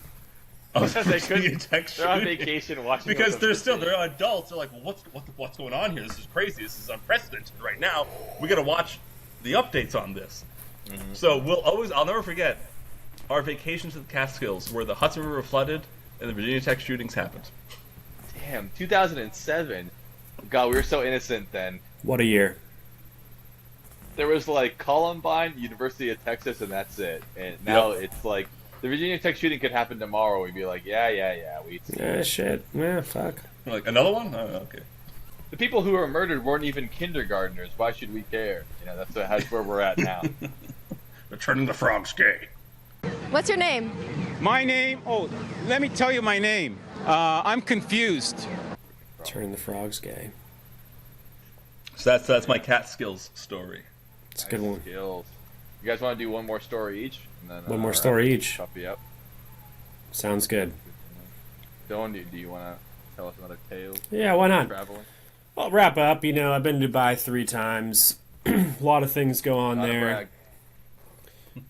of the They Virginia couldn't. Tech They're on shooting. vacation watching. Because those they're adults. They're like, well, what's going on here? This is crazy. This is unprecedented right now. We got to watch the updates on this. So I'll never forget our vacation to the Catskills where the Hudson River flooded and the Virginia Tech shootings happened. Damn, 2007. God, we were so innocent then. What a year. There was like Columbine, University of Texas, and that's it. And now it's like the Virginia Tech shooting could happen tomorrow. We'd be like, yeah, we'd see Yeah, it. shit. Yeah, fuck. We're like, another one? Oh, okay. The people who were murdered weren't even kindergartners. Why should we care? You know, that's where we're at now. They're turning the frogs gay. What's your name? My name? Oh, let me tell you my name. I'm confused. Turn the frogs gay. So that's my Catskills story. It's a good one. Skills. You guys want to do one more story each? And then, One more story each. Copy up. Sounds good. Dylan, do you want to tell us another tale? Yeah, why not? Traveling. Well, wrap up. You know, I've been to Dubai 3 times. A lot of things go on Not a there.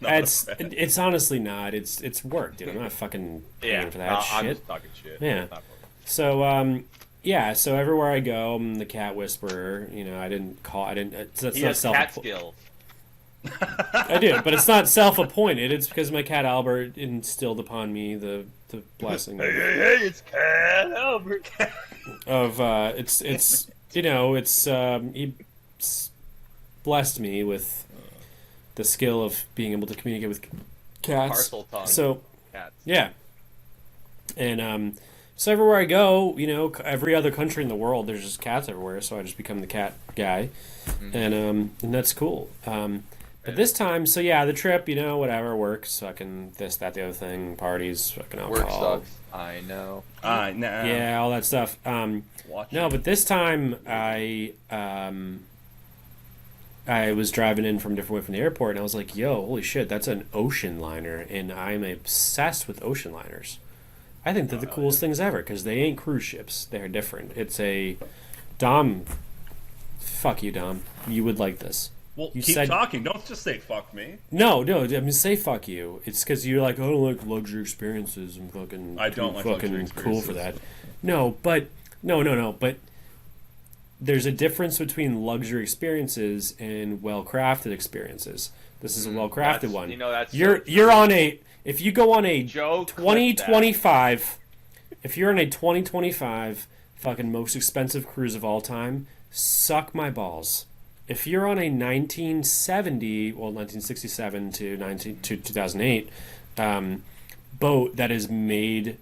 brag. It's honestly not. It's work, dude. I'm not fucking paying for that I'm shit. just talking shit. Yeah. It's not work. So, yeah. So everywhere I go, I'm the cat whisperer. You know, I didn't. That's He not has self. cat skills. I do, but it's not self-appointed. It's because my cat Albert instilled upon me the blessing Hey, it's Cat Albert. of it's you know he blessed me with the skill of being able to communicate with cats. Parcel tongue. So Cats. yeah, and so everywhere I go, you know, every other country in the world, there's just cats everywhere. So I just become the cat guy, and that's cool. But this time, so yeah, the trip, you know, whatever, work, fucking this, that, the other thing, parties, fucking alcohol. Work sucks. I know. Yeah, all that stuff. No, but this time I was driving in from a different way from the airport, and I was like, "Yo, holy shit, that's an ocean liner!" And I'm obsessed with ocean liners. I think they're the coolest things ever because they ain't cruise ships; they're different. It's a Dom. Fuck you, Dom. You would like this. Well, you keep talking. Don't just say "fuck me." No. I mean, say "fuck you." It's because you're like, I don't like luxury experiences. I'm fucking. I don't like luxury experiences. Cool for that. No. But there's a difference between luxury experiences and well-crafted experiences. This is a well-crafted one. You know, that's you're on a. If you go on a Joe 2025, if you're on a 2025 fucking most expensive cruise of all time, suck my balls. If you're on a 1967 to 2008 boat that is made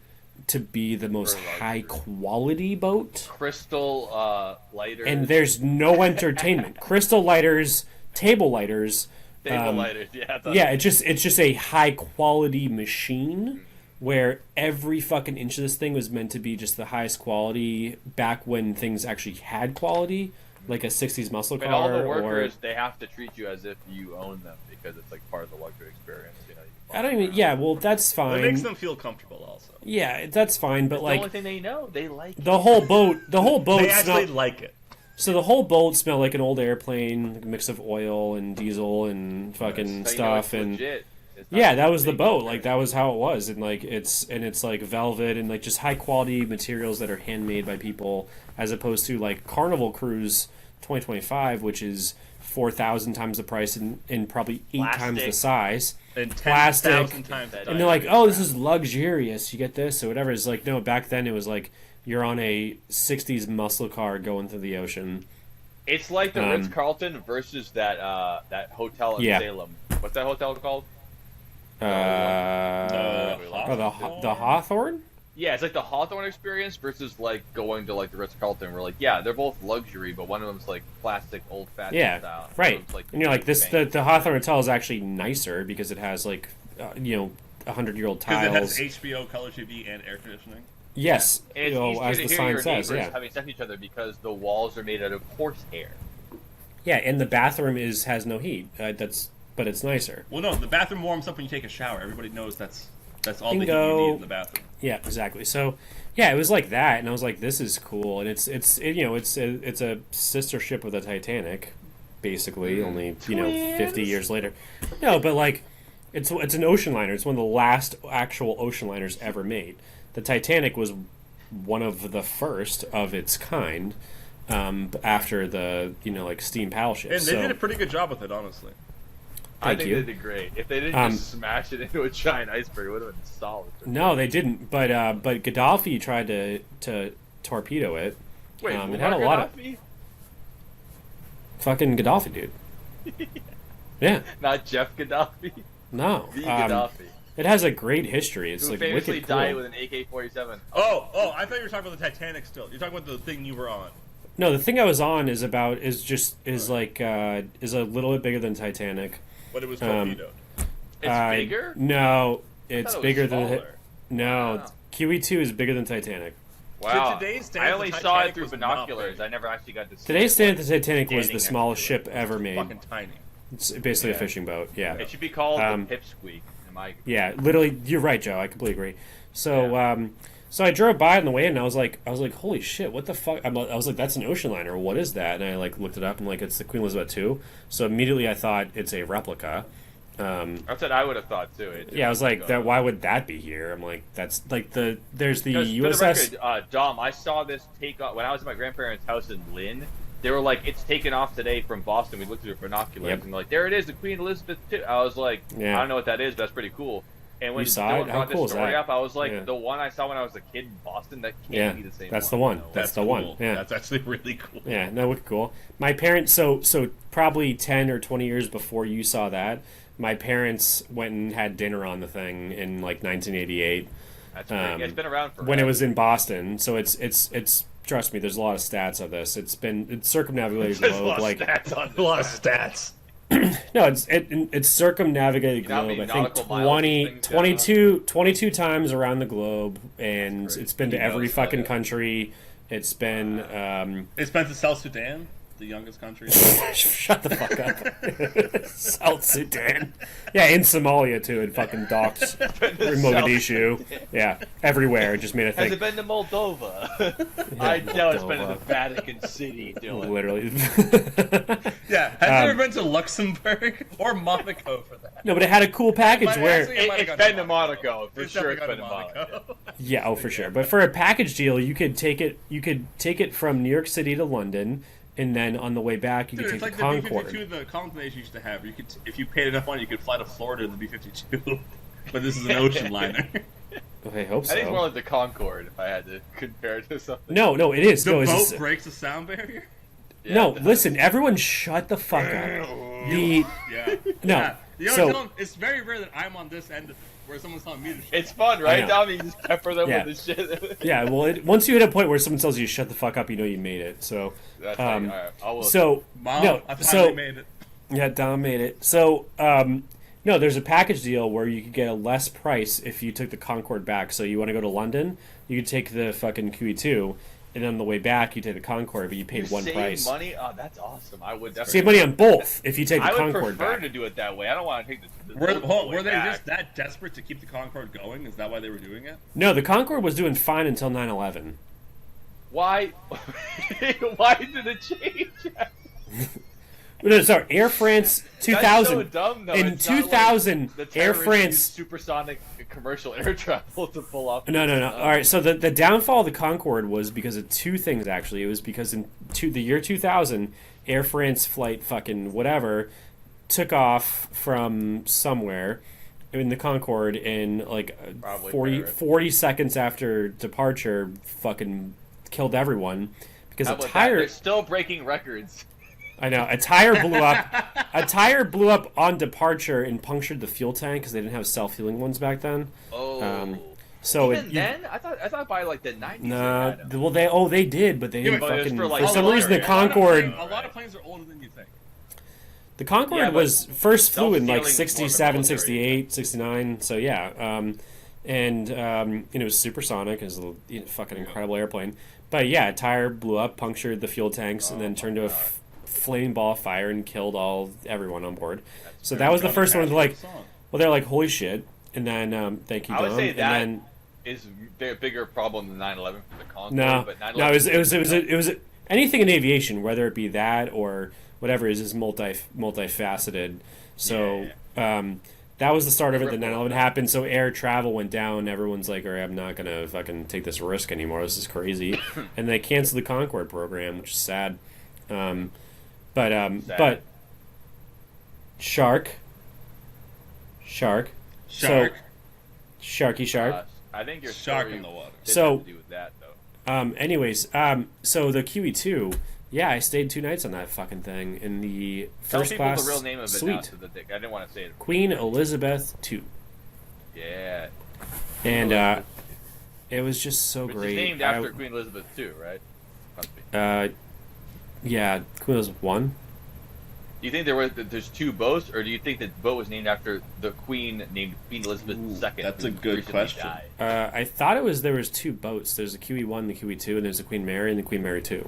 to be the most high quality boat, crystal lighters, and there's no entertainment, crystal lighters, table lighters, yeah, it's just a high quality machine where every fucking inch of this thing was meant to be just the highest quality back when things actually had quality. Like a 60s muscle car. And all the workers, they have to treat you as if you own them because it's like part of the luxury experience. You know, I don't even. Yeah, well, that's fine. It makes them feel comfortable, also. Yeah, that's fine. But it's like the only thing they know, they like the whole boat. The whole boat. They actually like it. So the whole boat smelled like an old airplane, like a mix of oil and diesel and fucking stuff. And yeah, that was the boat. Like that was how it was. And like it's like velvet and like just high quality materials that are handmade by people, as opposed to like Carnival Cruise 2025, which is 4,000 times the price and probably 8 times the size. And plastic. 10,000 times. And they're like, oh, this is luxurious. You get this or whatever. It's like, no, back then it was like you're on a 60s muscle car going through the ocean. It's like the Ritz-Carlton versus that hotel in Salem. What's that hotel called? The Hawthorne? Yeah, it's like the Hawthorne experience versus like going to like the Ritz-Carlton. We're like, yeah, they're both luxury, but one of them's like plastic, old-fashioned style. Right. Like, and you're like, the Hawthorne Hotel is actually nicer because it has like, 100-year-old tiles. Because it has HBO, color TV, and air conditioning. Yes, and it's as the sign says, having sex with each other because the walls are made out of horsehair. Yeah, and the bathroom has no heat. But it's nicer. Well, no, the bathroom warms up when you take a shower. Everybody knows that's all the heat you need in the bathroom. Yeah, exactly. So, yeah, it was like that, and I was like, "This is cool." And it's a sister ship of the Titanic, basically. Only 50 years later. No, but like, it's an ocean liner. It's one of the last actual ocean liners ever made. The Titanic was one of the first of its kind after the steam paddle ships. And they did a pretty good job with it, honestly. I think they did great. If they didn't just smash it into a giant iceberg, it would have been solid. No, they didn't. But Gaddafi tried to torpedo it. Wait, it had a lot of fucking Gaddafi, dude. Yeah, not Jeff Gaddafi. No, the Gaddafi. It has a great history. It's who like famously wicked cool. died with an AK-47. Oh! I thought you were talking about the Titanic. Still, you're talking about the thing you were on. No, the thing I was on is a little bit bigger than Titanic. But it was torpedoed. It's bigger? No, it's bigger than. No, wow. QE2 is bigger than Titanic. Wow. Today's I only saw it through binoculars. I never actually got to see Today's stand at the Titanic was the smallest ship ever made. Fucking tiny. It's basically a fishing boat. Yeah. It should be called the Pipsqueak. Yeah, literally, you're right, Joe. I completely agree. So, so I drove by on the way in, and I was like, holy shit, what the fuck? I was like, that's an ocean liner. What is that? And I like looked it up, and like, it's the Queen Elizabeth II. So immediately I thought it's a replica. That's what I would have thought too. Yeah, I was like, why would that be here? I'm like, that's like there's the USS. For the record, Dom, I saw this take off when I was at my grandparents' house in Lynn. they were like, it's taken off today from Boston. We looked through the binoculars Yep. and they're like, there it is, the Queen Elizabeth II. I was like, Yeah. I don't know what that is, but that's pretty cool. And when You saw Dylan it? How brought cool this is story that? up, I was like, Yeah. the one I saw when I was a kid in Boston, that can't Yeah, be the same that's one. the one. No. That's the cool. one. Yeah, That's actually really cool. yeah, no, wicked cool. My parents, so probably 10 or 20 years before you saw that, my parents went and had dinner on the thing in like 1988 That's great. Yeah, it's been around for when it was in Boston. So it's trust me, there's a lot of stats of this. It's circumnavigated the There's a globe lot of like stats on this. A lot of stats. no, it's circumnavigated the know how globe. many I think nautical miles these things 22 times around the globe, and it's been to He every knows fucking that. country. It's been It's been to South Sudan, the youngest country. shut the fuck up. South Sudan. Yeah, in Somalia too, in fucking docks. In Mogadishu. Yeah, everywhere. Just made a Has thing. it been to Moldova? I know it's been to the Vatican City, Dylan. Literally. Yeah, have you ever been to Luxembourg or Monaco for that? No, but it had a cool package Might- where actually, It's gone been to Monaco. For It's sure it's definitely been gone to to Monaco. yeah, oh for sure. But for a package deal, you could take it from New York City to London, and then on the way back you Dude, could it's take like the the Concorde. B-52 the Concorde used to have. You could, if you paid enough money, you could fly to Florida in the B-52. But this is an ocean liner. I hope I think it's more so. like the Concorde if I had to compare it to something. No, it is. The No, it's boat just, breaks the sound barrier. Yeah, no. the- Listen, everyone, shut the fuck up. The Yeah. No, Yeah. You know, so- Dylan, it's very rare that I'm on this end where someone's telling me to shut It's fun, right, know. Dom? You just pepper them Yeah. with the shit. yeah, well, once you hit a point where someone tells you shut the fuck up, you know you made it. So, That's like, all right, I will. so Mom, no, I finally so made it. yeah, Dom made it. So, no, there's a package deal where you could get a less price if you took the Concorde back. So you want to go to London, you could take the fucking QE2, and on the way back you take the Concorde, but you paid one save price. money? Oh, that's awesome. I would definitely Save money on both if you take the I would Concorde prefer back. to do it that way. I don't want to take the Were they back. just that desperate to keep the Concorde going? Is that why they were doing it? No, the Concorde was doing fine until 9/11. Why? Why did it change? No, sorry, Air France 2000. That's so dumb, though. In It's not 2000, like the Air terrorists France. used supersonic commercial air travel to pull off. No. All right, so the downfall of the Concorde was because of two things, actually. It was because in the year 2000, Air France flight fucking whatever took off from somewhere in the Concorde in like Probably 40 seconds after departure, fucking killed everyone because How a about that? tire. They're still breaking records. I know a tire blew up. A tire blew up on departure and punctured the fuel tank because they didn't have self-healing ones back then. Oh. So Even then, I thought by like the 90s. Nah, they had them. well they did, but they didn't but it was fucking. for, like, For some longer. reason, the A lot of Concorde, A lot of planes are older than you think. the Concorde Yeah, but was first flew in like self-sealing is more of a 67, military 68, 69. So yeah, and it was supersonic. It was a fucking incredible airplane. But yeah, a tire blew up, punctured the fuel tanks, and then turned to a flame ball of fire and killed everyone on board. So that was the first one. Like, well, they're like, holy shit. And then thank you, I would Dom. say And that then, is a bigger problem than 9/11 for the Concorde. No, but no, it was anything in aviation, whether it be that or whatever is multifaceted. So that was the start of it. Then 9/11 happened, so air travel went down. Everyone's like, "All right, I'm not gonna fucking take this risk anymore. This is crazy," and they canceled the Concorde program, which is sad. But Shark. Shark. So, Sharky Shark. I think your Shark story in the water. did So- have to do with that though. Anyways, so the QE2, yeah, I stayed 2 nights on that fucking thing in the Tell first people class the real name of it suite. now, so that I didn't want to say it. Queen Elizabeth II, Yeah, and it was just so which great. is named after Queen Elizabeth II, right? Must be. Yeah, Queen Elizabeth I. Do you think there's 2 boats, or do you think that the boat was named after the Queen named Queen Elizabeth II? that's a who good recently question. died? I thought there was 2 boats. There's the QE1, the QE2, and there's the Queen Mary and the Queen Mary II.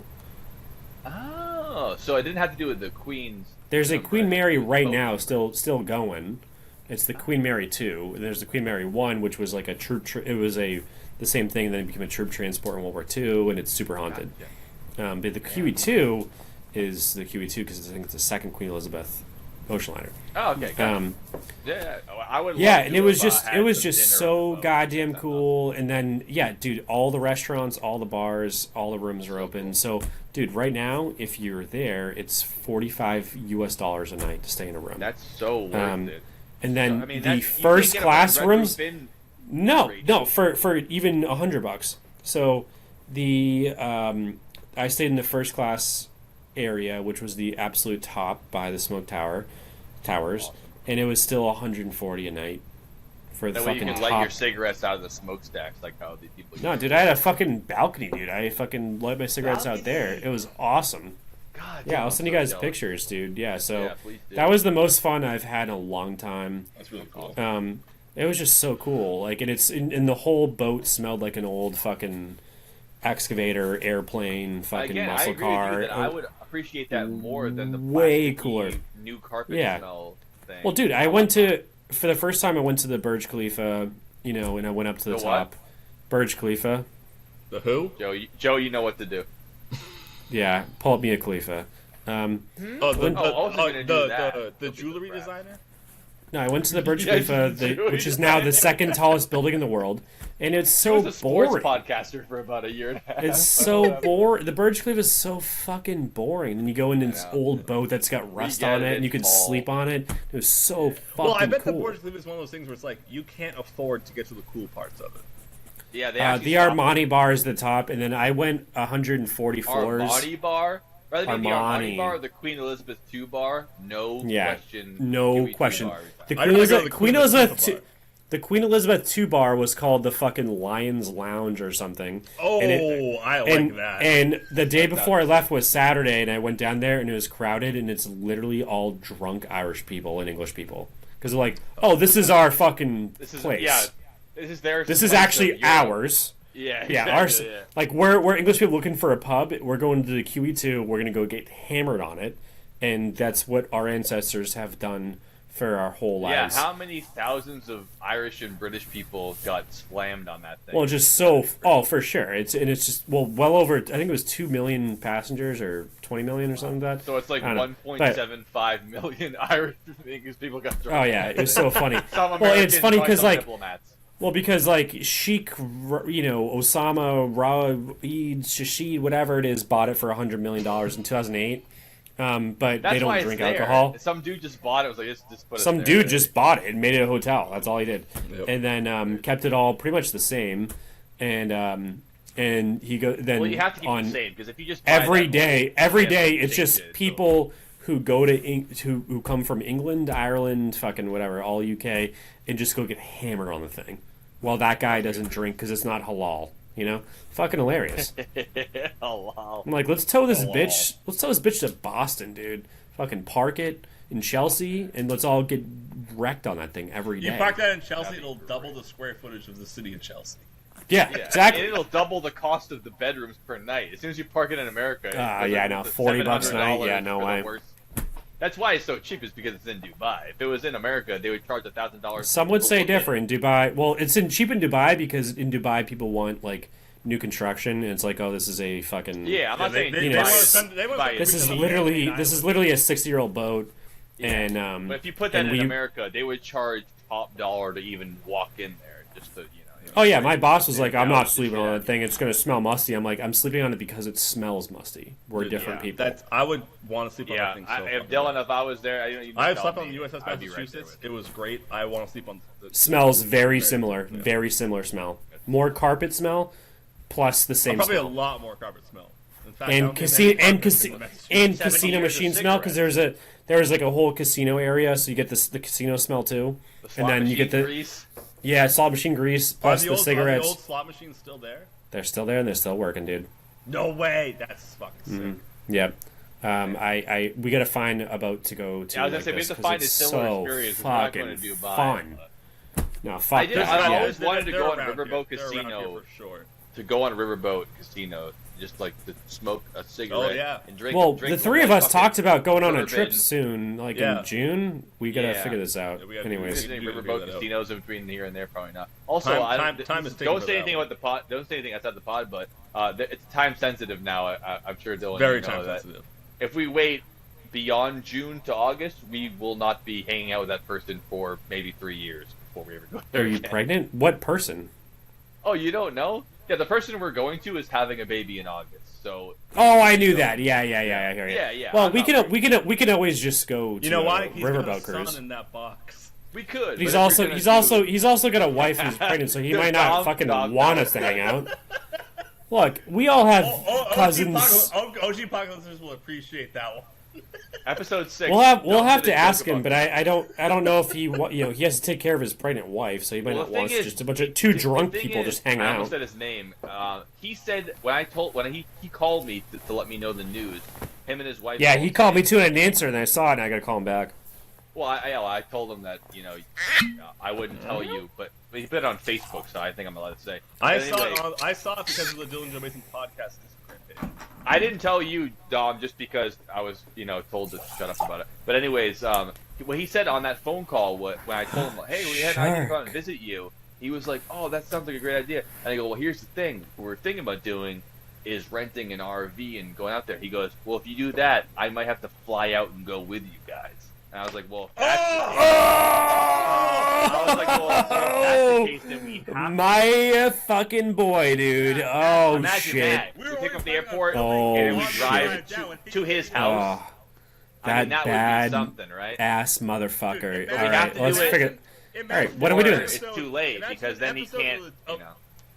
Oh, so it didn't have to do with the Queen's. There's a number, Queen Mary it was right boat now, number. still going. It's the Queen Mary II, and there's the Queen Mary I, which was like a troop. It was the same thing. Then it became a troop transport in World War II, and it's super haunted. Yeah. But the QE2 is the QE2 because I think it's the second Queen Elizabeth. ocean liner. Oh, okay. Gotcha. Yeah, I would. Yeah, love and to it was have, just had it was some just dinner so on the boat. goddamn That's cool. And then yeah, dude, all the restaurants, all the bars, all the rooms are open. So, dude, right now, if you're there, it's $45 a night to stay in a room. That's so worth it. And then I mean, the you can't first get a class Red Roof rooms. Inn No, rate. no, for even $100. So the I stayed in the first class area, which was the absolute top by the smoke towers, and it was still 140 a night for the That way you fucking can top. light your cigarettes out of the smokestacks, like how the people. No, dude, I had a fucking balcony, dude. I fucking light my cigarettes out there. It was awesome. God, Yeah, I'll I'm send you so guys jealous. pictures, dude. Yeah, so Yeah, please do. that was the most fun I've had in a long time. That's really cool. It was just so cool. Like, and the whole boat smelled like an old fucking excavator, airplane, fucking Again, I muscle agree with car. you that I would appreciate that more than the Way plasticky cooler. new carpet Yeah. smell thing. Well, dude, I went to for the first time. I went to the Burj Khalifa, and I went up to the The what? top. Burj Khalifa. The who? Joe, you know what to do. Yeah, pull up Mia Khalifa. Oh, I was gonna do that. the Don't be jewelry so proud. designer. No, I went to the Burj Yeah, Khalifa, you which is now the second tallest building in the world, and it's I so was a sports boring. podcaster for about a year and a half. It's so boring. The Burj Khalifa is so fucking boring. And you go into this know. old boat that's got rust get on it, it, and you it's can small. sleep on it. It was so fucking Well, I bet cool. the Burj Khalifa is one of those things where it's like you can't afford to get to the cool parts of it. Yeah, they The actually stopped Armani bar is the top, and then I went 140 the floors. Armani bar. Rather be the Armani. Armani bar or the Queen Elizabeth II bar. No Yeah, question. no QE2 question. bar. The I Queen gotta go to Elizabeth, the Queen Queen Elizabeth, Elizabeth II, the Queen Elizabeth II bar was called the fucking Lions Lounge or something. Oh, And I like and, that. And the day before I left was Saturday, and I went down there, and it was crowded, and it's literally all drunk Irish people and English people. Because they're like, oh, this is our fucking This is place. yeah. This is theirs. This is place actually of Europe. ours. Yeah, Yeah, exactly, ours. yeah. Like we're English people looking for a pub. We're going to the QE2. We're gonna go get hammered on it, and that's what our ancestors have done for our whole Yeah, lives. how many thousands of Irish and British people got slammed on that thing? Well, just so for sure. It's just well over. I think it was 2 million passengers or 20 million or something like that. So it's like I don't know. 1.75 million Irish English people got drunk. Oh yeah, it was so funny. Some Well, Americans, it's funny probably because some like diplomats. Sheikh, Osama, Raed, Shashid, whatever it is, bought it for $100 million in 2008. But That's they why don't it's drink there. alcohol. Some dude just bought it. Was like, just put it Some there. dude just bought it and made it a hotel. That's all he did, Yep. and then kept it all pretty much the same. And he go then Well, you have to keep on it the same because if you just buy every that day, one, every you day can't it's change just it, so- people who go to who come from England, Ireland, fucking whatever, all UK, and just go get hammered on the thing. Well, that guy doesn't drink because it's not halal. You know, fucking hilarious. Oh wow. I'm like, let's tow this bitch. Let's tow this bitch to Boston, dude. Fucking park it in Chelsea, and let's all get wrecked on that thing every day. You park that in Chelsea, it'll double the square footage of the city of Chelsea. Yeah, Yeah, exactly. and it'll double the cost of the bedrooms per night. As soon as you park it in America. Yeah, no, $40 a night, yeah, no for the way. worst. That's why it's so cheap. Is because it's in Dubai. If it was in America, they would charge $1,000. Some would say different. Dubai. Well, it's cheap in Dubai because in Dubai people want like new construction, and it's like, oh, this is a fucking Yeah, I'm not saying you know, Dubai s- Dubai This is Dubai literally a 60-year-old boat, and But if you put that and in America, they would charge top dollar to even walk in there, just to Oh yeah, my boss was like, I'm Yeah, not just- sleeping on yeah. that thing. It's gonna smell musty. I'm like, I'm sleeping on it because it smells musty. We're different people. I would want to sleep on Yeah, that thing so if fucking Dylan, bad. if I was there, I've slept on the USS I'd be right there Massachusetts. with It was great. I want to sleep on the Smells very similar. Very similar smell. More carpet smell, plus the same probably smell. a lot more carpet smell. In fact, I And don't think casino any and, carpet casi- in the Massachusetts- and 70 casino years of machine smell because there was like a whole casino area, so you get the casino smell too, The and slot then you get machine the grease. slot machine grease Are plus the the old, Are cigarettes. the old slot machines still there? They're still there and they're still working, dude. No way. That's fucking sick. Yep. We gotta find a boat to go to. Yeah, I was gonna like say we this, have to 'cause find a it's similar so experience. We're not fucking going to Dubai. fun. No, fuck. I did- that. I Yeah. always wanted to They're go on around Riverboat here. They're around Casino. here for sure. To go on Riverboat Casino, just like to smoke a cigarette Oh, yeah. and drink. Well, drink the three some, of like, us fucking talked about going on a trip bourbon. soon, like Yeah. in June. We gotta Yeah. figure this out. Yeah, we gotta- Anyways, Visiting We gotta Riverboat figure that out. casinos in between here and there, probably not. Also, Time- I don't. time is ticking don't for say that anything one. about the pod. Don't say anything outside the pod. But it's time sensitive now. I'm sure Dylan. Very you know time that sensitive. If we wait beyond June to August, we will not be hanging out with that person for maybe 3 years before we ever go there Are you again. pregnant? What person? Oh, you don't know? Yeah, the person we're going to is having a baby in August. So. Oh, I knew that. Yeah. I hear you. Yeah. Well, I'm we can always just go to You know why? a He's got a riverboat son cruise. in that box. We could. He's but if also you're gonna he's also got a wife who's pregnant, so he The might not dog- fucking dog- want us to hang out. Look, we all have cousins. OG Pocket listeners will appreciate that one. Episode 6. We'll have Dom's to gonna ask joke him, about but I don't know if he he has to take care of his pregnant wife, so he might Well, not the want thing us is- just a bunch of two drunk The thing people is, just hang I out. almost said his name. He said when he called me to let me know the news. Him and his wife. Yeah, he called me too. too, and I didn't answer, and I saw it, and I gotta call him back. Well, I told him that I wouldn't tell you, but he put it on Facebook, so I think I'm allowed to say. I But anyway, I saw it because of the Dylan Joe Mason podcast Instagram page. I didn't tell you, Dom, just because I was told to shut up about it. But anyways, what he said on that phone call when I told him, hey, we had I come and visit you. He was like, oh, that sounds like a great idea. And I go, well, here's the thing. What we're thinking about doing is renting an RV and going out there. He goes, well, if you do that, I might have to fly out and go with you guys. And I was like, well, if that's I was like, well, if that's the case, then we have to. My fucking boy, dude. Oh Imagine shit. that. We pick up the airport Oh, and we shit. drive to his house. Oh, I mean, that bad would be something, right? ass motherfucker. Dude, All we have right, to let's do it. figure. Imagine All right, when are we doing Or this? It's too late Imagine because then he episode can't. of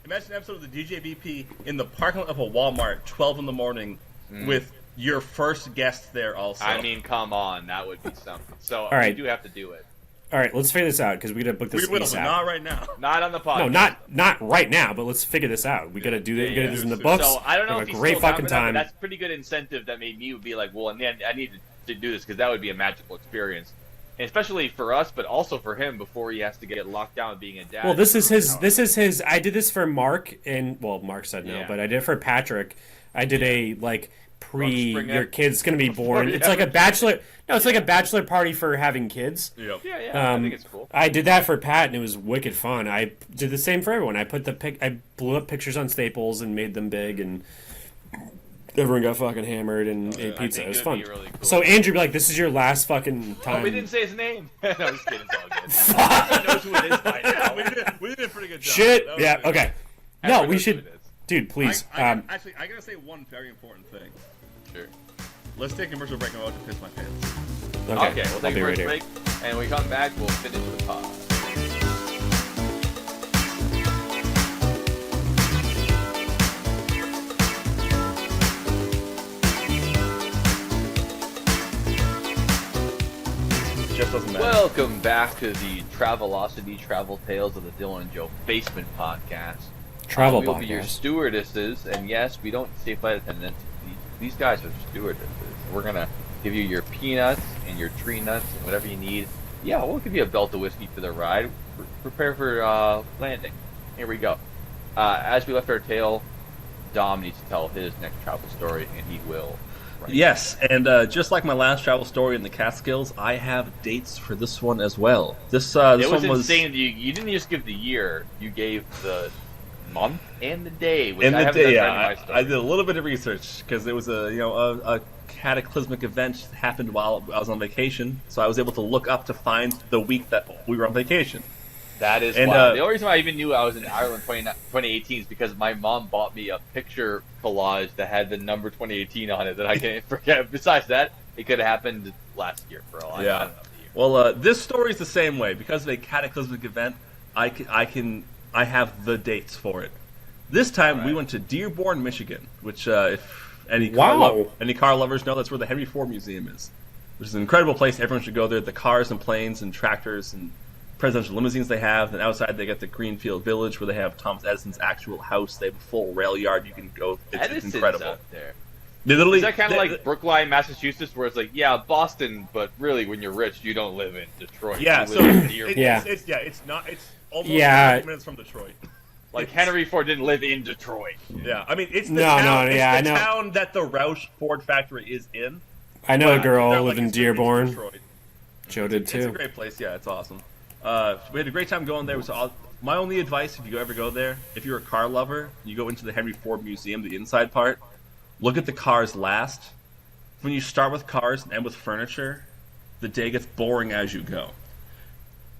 Imagine an episode of the DJVP in the parking lot of a Walmart, 12 in the morning, with your first guest there also. I mean, come on, that would be something. So All right. we do have to do it. All right, let's figure this out because we gotta book we this will, but ASAP. not right now. Not on the podcast. No, not right now, but let's figure this out. We gotta do that. We gotta do this in the books. So I don't know Have if a he's great still down fucking for that, but time. that's pretty good incentive that made me be like, well, and then I need to do this because that would be a magical experience, and especially for us, but also for him before he has to get locked down with being a dad. Well, this is his. I did this for Mark, and Mark said no, Yeah. but I did it for Patrick. I did a Spring your up. kid's gonna be born. you It's have like a a bachelor. No, it's like a bachelor party for having kids. Yep. Yeah, I think it's cool. I did that for Pat, and it was wicked fun. I did the same for everyone. I put I blew up pictures on Staples and made them big, and everyone got fucking hammered and ate I pizza. think It was it fun. would be really cool. So Andrew, be like, this is your last fucking time. Oh, we didn't say his name. No, I'm just kidding. It's all good. Everyone knows who it is by now. we did a pretty good job. Shit. That was Yeah. good. Okay. No, Everyone we knows who should, it is. dude. Please. Actually, I gotta say one very important thing. Sure. Let's take a commercial break and I'll to piss my pants. okay. Okay, we'll I'll take be a right first here. break, and when we come back, we'll finish the pod. Just doesn't matter. Welcome back to the Travelocity Travel Tales of the Dylan and Joe Basement Podcast. Travel We'll be your podcast. stewardesses, and yes, we don't say flight attendants. These guys are stewardesses. We're gonna give you your peanuts and your tree nuts and whatever you need. Yeah, we'll give you a belt of whiskey for the ride. Prepare for landing. Here we go. As we left our tail, Dom needs to tell his next travel story, and he will. Right Yes, and just like my last travel story in the Catskills, I have dates for this one as well. This It this was one was insane. You didn't just give the year; you gave the month and the day. Which in I the haven't day. done Yeah, for any of my I stories. did a little bit of research because it was a cataclysmic event that happened while I was on vacation. So I was able to look up to find the week that we were on vacation. That is And, wild. The only reason why I even knew I was in Ireland 2018 is because my mom bought me a picture collage that had the number 2018 on it that I can't forget. Besides that, it could have happened last year for all I Yeah. don't know the year. Well, this story is the same way because of a cataclysmic event. I have the dates for it. This time we Alright. went to Dearborn, Michigan, which if any Wow. any car lovers know, that's where the Henry Ford Museum is, which is an incredible place. Everyone should go there. The cars and planes and tractors and presidential limousines they have. Then outside they got the Greenfield Village where they have Thomas Edison's actual house. They have a full rail yard. You can go. It's Edison's incredible. out there. They literally Is that kind of like Brookline, Massachusetts, where it's like, yeah, Boston, but really, when you're rich, you don't live in Detroit. yeah. You So live in Dearborn. Yeah. it's not. It's almost Yeah. 5 minutes from Detroit. Like Henry Ford didn't live in Detroit. Yeah, I mean it's the No, town. no, it's yeah, the I know. town that the Roush Ford factory is in. I know a But girl they're who like, lived in it's Dearborn. Detroit. Joe did It's a too. great place. Yeah, it's awesome. We had a great time going there. So my only advice, if you ever go there, if you're a car lover, you go into the Henry Ford Museum, the inside part. Look at the cars last, when you start with cars and end with furniture, the day gets boring as you go.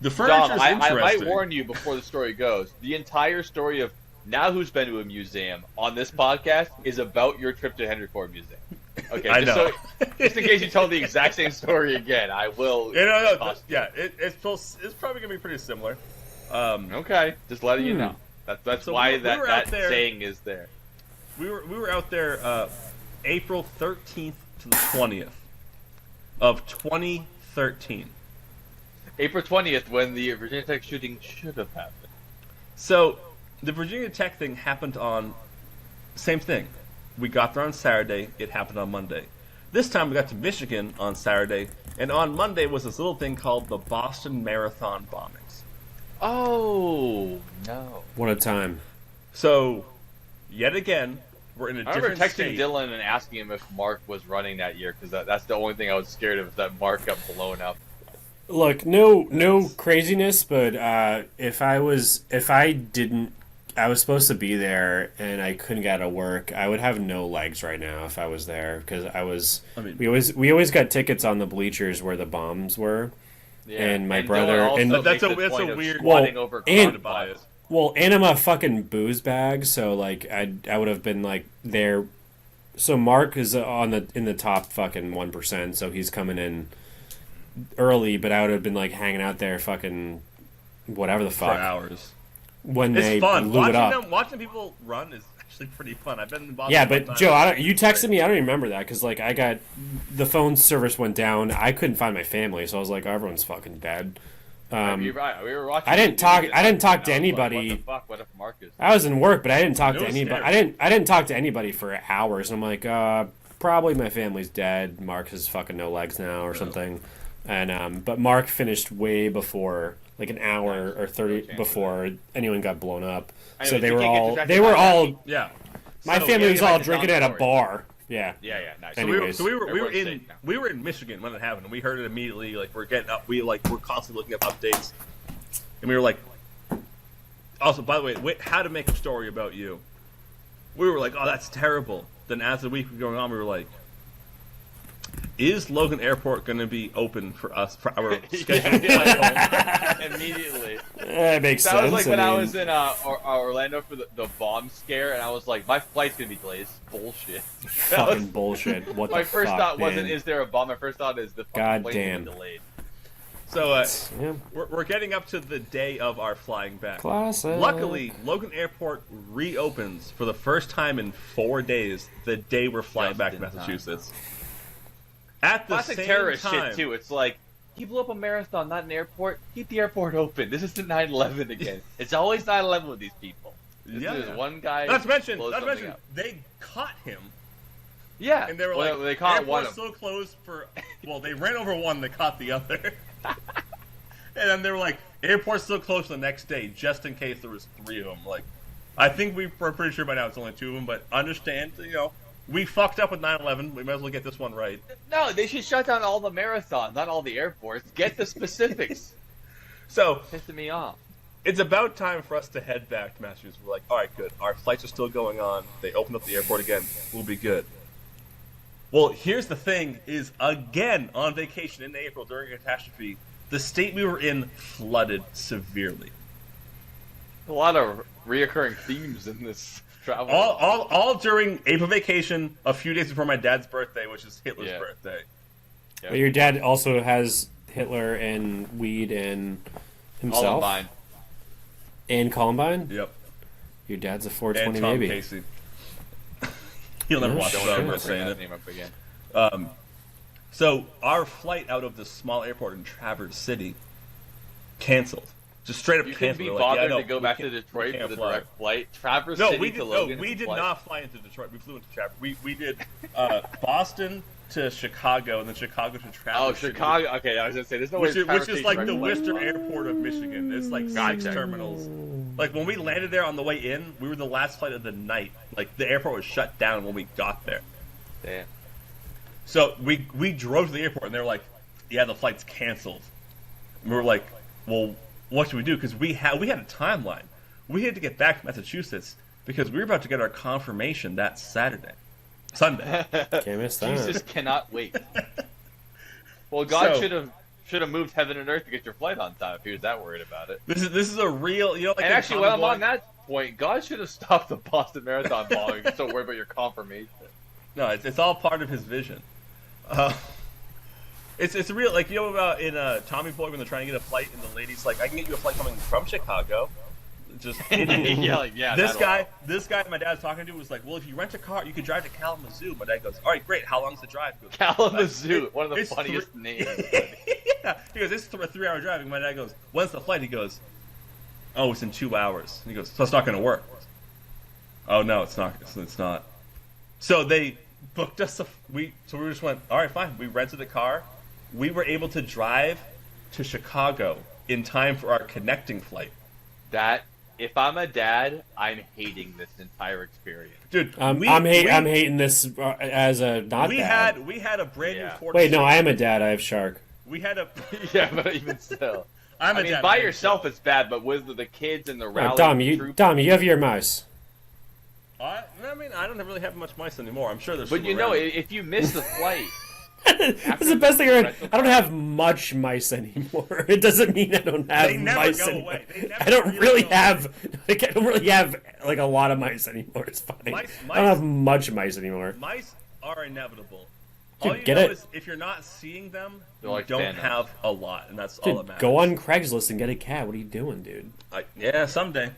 The furniture is I interesting. might warn you before the story goes. The entire story of now who's been to a museum on this podcast is about your trip to Henry Ford Museum. Okay, I know. Just in case you tell the exact same story again, I will. It's probably gonna be pretty similar. Okay, just letting you know. That's So why we were out that there- saying is there. We were out there April 13th to the 20th of 2013. April 20th, when the Virginia Tech shooting should have happened. So the Virginia Tech thing happened on same thing. We got there on Saturday. It happened on Monday. This time we got to Michigan on Saturday, and on Monday was this little thing called the Boston Marathon bombings. Oh no! What a time. So, yet again, we're in a I remember different texting state. Dylan and asking him if Mark was running that year because that's the only thing I was scared of, that Mark got blown up. Look, no craziness, but if I was supposed to be there and I couldn't get out of work, I would have no legs right now if I was there because we always got tickets on the bleachers where the bombs were. Yeah. And my Dylan brother also and makes That's a the point of weird- squatting over and- car bias. well, and I'm a fucking booze bag, so like I would have been like there. So Mark is in the top fucking 1%, so he's coming in early, but I would have been like hanging out there fucking whatever the for fuck hours. when It's they fun. blew it up. Watching people run is actually pretty fun. I've been in Boston. Yeah, one but time. Joe, you texted me. I don't even remember that because like I got the phone service went down. I couldn't find my family, so I was like, oh, everyone's fucking dead. You're right. We were watching. I didn't talk to and I was like, anybody. What the fuck? What if Mark is? I was in work, but I didn't talk It to was anybody. scary. I didn't talk to anybody for hours. I'm like, probably my family's dead. Mark has fucking no legs now or something. And but Mark finished way before, like an hour or 30 before anyone got blown up. Anyway, So they you were can't get all distracted they by were that. all Yeah. my So, family yeah, was get all back to drinking Don's at a story. bar. Yeah. Yeah, nice. So Anyways. we were Everyone's in safe now. we were in Michigan when it happened, and we heard it immediately. Like we're getting up, we're constantly looking up updates, and we were like, also by the way, how to make a story about you. We were like, oh, that's terrible. Then as the week was going on, we were like, is Logan Airport going to be open for us for our scheduled flight home? Immediately. That makes That sense. was like when I mean, was in Orlando for the bomb scare, and I was like, my flight's gonna be delayed. It's bullshit. That was- fucking bullshit. What my the first fuck, thought man? wasn't, is there a bomb? My first thought is the fucking God plane's damn. gonna be delayed. So Yeah. we're getting up to the day of our flying back. Classic. Luckily, Logan Airport reopens for the first time in 4 days. The day we're flying Just back to in time. Massachusetts. At the Classic same terrorist time, shit too. It's like, he blew up a marathon, not an airport. Keep the airport open. This isn't 9/11 again. It's always 9/11 with these people. This Yeah. is one guy. Not to mention, blows something up. they caught him, Yeah. and they were Well, like, they caught one "Airport's of them. so closed for." Well, they ran over one, they caught the other, and then they were like, "Airport's still closed the next day, just in case there was 3 of them." Like, I think we're pretty sure by now it's only 2 of them, but understand, we fucked up with 9/11. We might as well get this one right. No, they should shut down all the marathons, not all the airports. Get the specifics. So Pissing me off. it's about time for us to head back to Massachusetts. We're like, all right, good. Our flights are still going on. They opened up the airport again. We'll be good. Well, here's the thing: is again on vacation in April during a catastrophe, the state we were in flooded severely. A lot of reoccurring themes in this travel. All during April vacation, a few days before my dad's birthday, which is Hitler's Yeah. birthday. Yeah. But your dad also has Hitler and weed and himself Columbine. and Columbine. Yep. Your dad's a And 420 Tom baby. Casey. He'll never Yeah, watch sure. it. Don't I'm ever just bring saying that it. name up again. So our flight out of this small airport in Traverse City canceled. Just straight up You couldn't canceled. be We're like, bothered no, to go we back to can't- Detroit we for can't the fly. direct flight. Traverse No, City we to did. Logan. We is a did flight. not fly into Detroit. We flew into Traverse. We did Boston to Chicago and then Chicago to Traverse. Oh, City, Chicago. Okay, I was gonna say there's no way. which Traverse is City's like direct the flight. Worcester Airport of Michigan. It's like 6 Gotcha. terminals. Like when we landed there on the way in, we were the last flight of the night. Like the airport was shut down when we got there. Damn. So we drove to the airport and they were like, "Yeah, the flight's canceled." And we were like, "Well, what should we do?" Because we had a timeline. We had to get back to Massachusetts because we were about to get our confirmation that Saturday. Sunday. Can't miss that. Jesus cannot wait. Well, God So- should have moved heaven and earth to get your flight on time if he was that worried about it. This is a real, you know, like And in actually, Tommy when I'm Boy- on that point, God should have stopped the Boston Marathon bombing. You're so worried about your confirmation. No, it's all part of his vision. It's real, like, you know about in Tommy Boy when they're trying to get a flight and the lady's like, I can get you a flight coming from Chicago. Just Yeah, like, yeah. this that'll- guy my dad's talking to was like, well, if you rent a car, you could drive to Kalamazoo. My dad goes, all right, great. How long's the drive? He goes, Kalamazoo, one of the It's funniest names. yeah. He goes, it's a 3-hour drive. And my dad goes, when's the flight? He goes, oh, it's in 2 hours. And he goes, so it's not going to work. Oh no, it's not. It's not. So they booked us we just went, all right, fine. We rented a car. We were able to drive to Chicago in time for our connecting flight. That, if I'm a dad, I'm hating this entire experience. Dude, I'm hating this as a not we dad. had a brand new Yeah. Ford. Wait, no, Escape. I am a dad. I have Shark. We had a. Yeah, but even still. I'm I a mean, dad, by man. yourself it's bad, but with the kids and the rally Dom, troops. you have your mouse. I mean, I don't really have much mice anymore. I'm sure there's. But some you know, around. if you miss the flight, That's the best thing I heard. rental I don't car- have much mice anymore. It doesn't mean I don't have They never mice go anymore. away. They never I don't really really go have. Like, I don't really have like a lot of mice anymore. It's fine. Mice- I don't have much mice anymore. Mice are inevitable. Dude, All you get know it. is if you're not seeing them, They're you like don't Thanos. have a lot, and that's all that Dude, matters. go on Craigslist and get a cat. What are you doing, dude? Yeah, someday.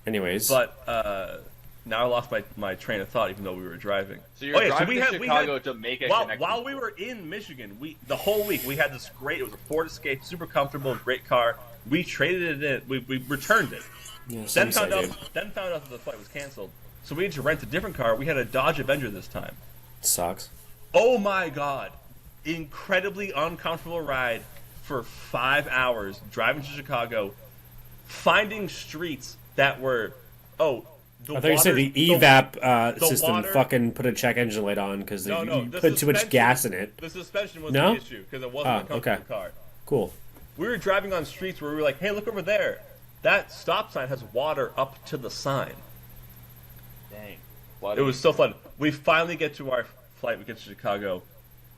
Anyways, But now I lost my train of thought, even though we were driving. so you're driving to we Chicago had- to make a while, connecting while we flight. were in Michigan, the whole week we had this great. It was a Ford Escape, super comfortable, great car. We traded it in. We returned it. yeah, Then some found say, out dude. that the flight was canceled. So we had to rent a different car. We had a Dodge Avenger this time. Sucks. Oh my god. Incredibly uncomfortable ride for 5 hours driving to Chicago, finding streets that were I thought you said the evap system water- fucking put a check engine light on because No, you the put too much suspension- gas in it. The suspension was No? the issue because it wasn't a comfortable okay. car. Cool. We were driving on streets where we were like, hey, look over there. That stop sign has water up to the sign. Dang. It was so fun. We finally get to our flight. We get to Chicago.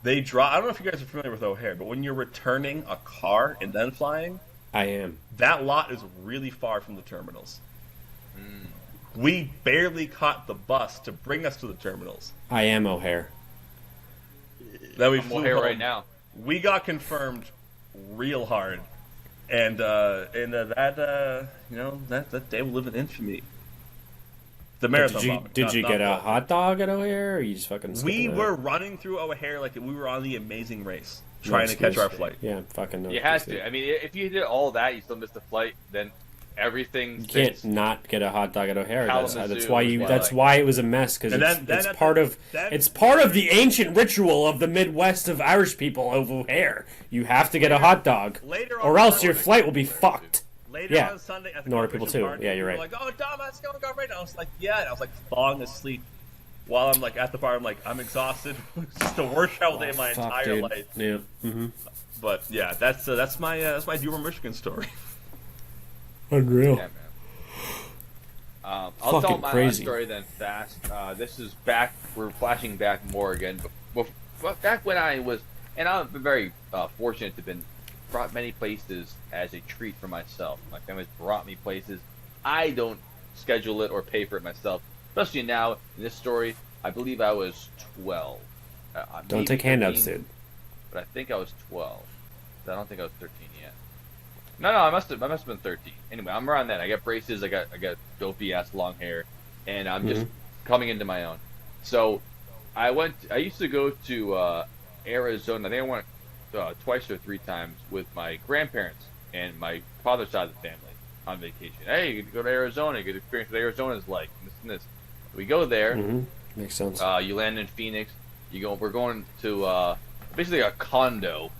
They draw. I don't know if you guys are familiar with O'Hare, but when you're returning a car and then flying, I am. that lot is really far from the terminals. We barely caught the bus to bring us to the terminals. I am O'Hare. Then we I'm flew O'Hare home. right now. We got confirmed real hard, and that day will live in infamy. The marathon. bombing, Did not- you not get a bombing. hot dog at O'Hare, or you just fucking? We skipping it? were running through O'Hare like we were on the Amazing Race, trying No to catch our excuse. flight. Yeah, fucking. No You had excuse. to. I mean, if you did all that, you still missed the flight. Then everything. You can't not get a hot dog at O'Hare. That's Kalamazoo why was you. what, That's like- why it was a mess because And it's, then it's at part the- of then- it's part of the ancient ritual of the Midwest of Irish people of O'Hare. You have to get a hot dog, Later on or else Sunday- your flight will be fucked. Later Yeah. on Sunday at the Nor people competition too. party, Yeah, you're people right. were like, oh, Dom, let's go right now. I was like, yeah. And I was like falling asleep while I'm like at the bar. I'm like, I'm exhausted. It's just the worst travel day of my Fuck, entire dude. life. Yeah. Mm-hmm. But yeah, that's my Humor Michigan story. Unreal. Yeah, man. I'll tell Fucking my crazy. story then fast. This is back. We're flashing back more again. But back when I was, and I've been very fortunate to have been brought many places as a treat for myself. My family's brought me places. I don't schedule it or pay for it myself. Especially now in this story, I believe I was 12. Don't maybe take handouts, 13, dude. But I think I was 12. I don't think I was 13 yet. No, I must have been 13. Anyway, I'm around that. I got braces. I got dopey ass long hair, and I'm just coming into my own. So, I used to go to Arizona. I think I went twice or 3 times with my grandparents and my father's side of the family on vacation. Hey, you go to Arizona. You get to experience what Arizona's like. This and this. We go there. Mm-hmm. Makes sense. You land in Phoenix. We're going to basically a condo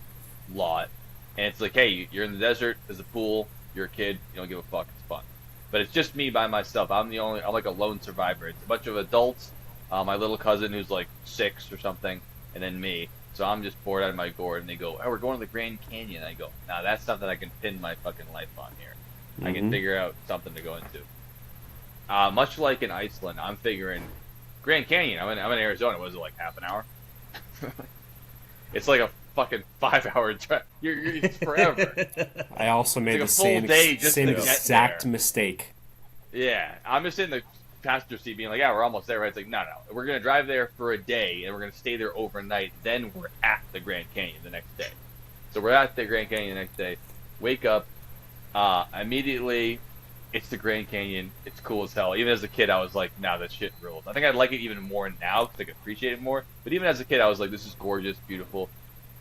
lot, and it's like, hey, you're in the desert. There's a pool. You're a kid. You don't give a fuck. It's fun. But it's just me by myself. I'm like a lone survivor. It's a bunch of adults. My little cousin who's like 6 or something, and then me. So I'm just bored out of my gourd, and they go, oh, we're going to the Grand Canyon. I go, nah, that's something I can pin my fucking life on here. I can figure out something to go into. Much like in Iceland, I'm figuring Grand Canyon. I'm in Arizona. What is it, like half an hour? It's like a fucking 5-hour drive. It's forever. I also made like the a full day just same to get exact there. mistake. Yeah, I'm just in the passenger seat being like, yeah, we're almost there, right? It's like, no. We're going to drive there for a day, and we're going to stay there overnight. Then we're at the Grand Canyon the next day. So we're at the Grand Canyon the next day. Wake up. Immediately, it's the Grand Canyon. It's cool as hell. Even as a kid, I was like, nah, that shit rules. I think I'd like it even more now because I could appreciate it more. But even as a kid, I was like, this is gorgeous, beautiful.